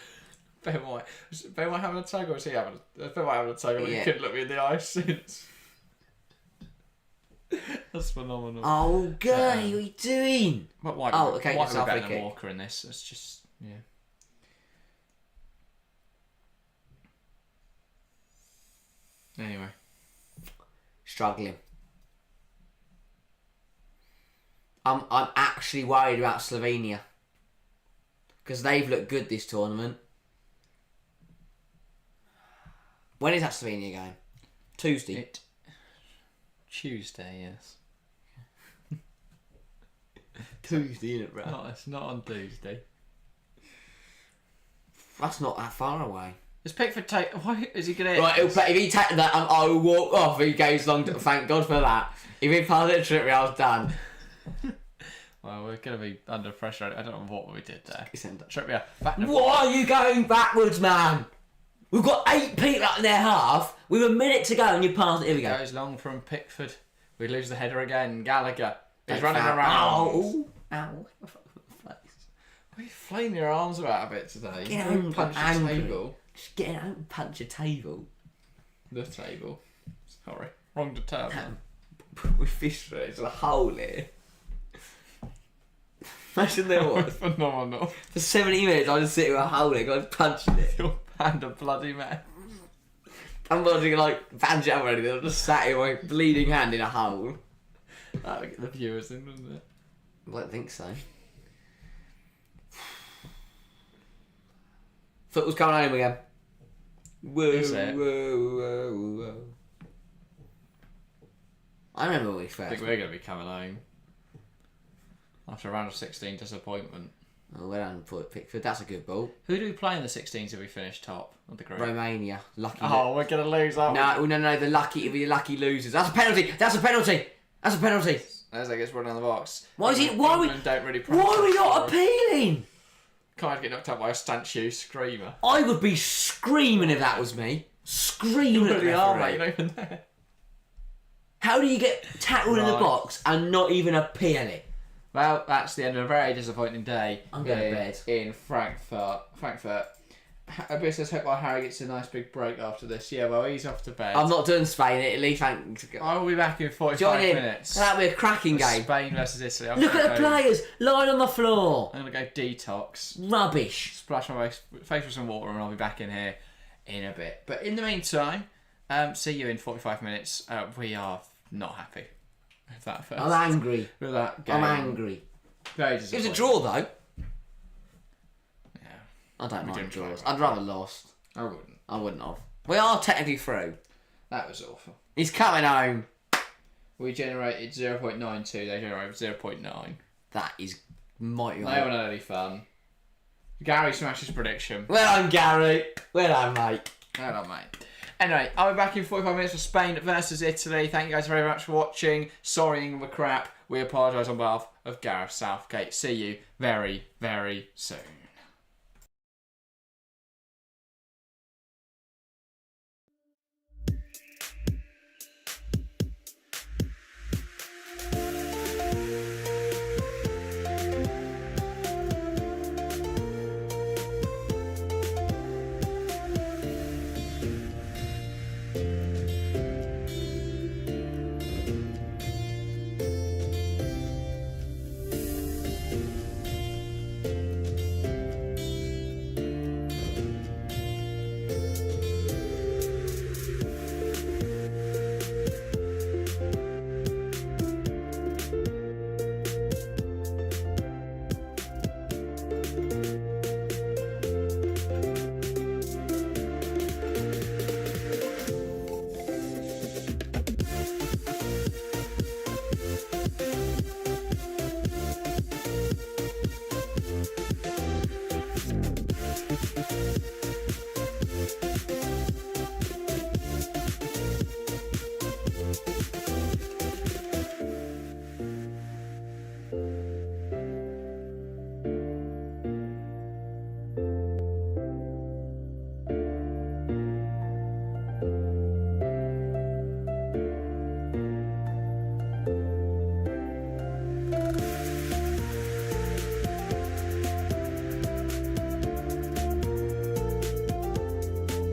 Ben White having a tug, or was he having Ben White having a tug, and he couldn't look me in the eye since. That's phenomenal. Oh, Gurney, what are you doing? But White, okay, White it's would be halfway better than kick. Walker in this. It's just Anyway, Struggling. I'm actually worried about Slovenia because they've looked good this tournament. When is that Slovenia game? Tuesday. Tuesday, yes. Tuesday, isn't it, bro? No, it's not on Tuesday. That's not that far away. Is Pickford take? Why is he gonna? Right, if he takes that, I will walk off. He goes long. Thank God for that. If he passed it trip, I was done. Well, we're gonna be under pressure. I don't know what we did there. Trippier. Back Why are you going backwards, man? We've got 8 people up in their half. With a minute to go, and you pass it. Here we go. Goes long from Pickford. We lose the header again. Gallagher. He's Don't running foul. around. Oh, ow. Why are you flailing your arms about a bit today? Get You punch the angry. table. Just get out and punch a table. The table. Sorry. Wrong determinant. With fish for it. It's a hole here. Imagine there was. Phenomenal. For 70 minutes, I was sitting with a hole there, going punching it. Your hand a bloody mess. I'm watching like bandage out already. They're just sat here with my bleeding hand in a hole. That would get the viewers in, wouldn't it? I don't think so. Football's coming home again. Whoa, Is it? whoa. I remember when we I first. think we're going to be coming home. After a round of 16 disappointment. Oh, well done, Pickford. That's a good ball. Who do we play in the 16s if we finish top of the group? Romania. Lucky. Oh, we're going to lose, aren't we? No. The lucky losers. That's a penalty. That's a penalty. As I guess running on the box. Why is it? Why are we? Don't really Why are we not appealing? Can't get knocked out by a stanchiu screamer. I would be screaming if that was me. Screaming at the referee. You're not even there. How do you get tackled in the Right. box and not even appeal it? Well, that's the end of a very disappointing day. I'm going to bed. In Frankfurt. A business hope while Harry gets a nice big break after this. Yeah, well, he's off to bed. I'm not doing Spain, Italy, thanks. I will be back in 45 Join in. minutes. That'll be a cracking game. Spain versus Italy. I'm Look gonna at the go- players lying on the floor. I'm going to go detox. Rubbish. Splash my face with some water and I'll be back in here in a bit. But in the meantime, see you in 45 minutes. We are not happy with that first. I'm angry. With that game. I'm angry. Very It was disappointing. a draw, though. Yeah, I don't We mind didn't play draws. well. I'd rather lost. I wouldn't. I wouldn't have. We are technically through. That was awful. He's coming home. We generated 0.92, they generated 0.9. That is mighty. They haven't had any fun. Gary smashed his prediction. Well done, Gary. Well done, mate. Well done, mate. Anyway, I'll be back in 45 minutes for Spain versus Italy. Thank you guys very much for watching. Sorry, England were crap. We apologise on behalf of Gareth Southgate. See you very, very soon.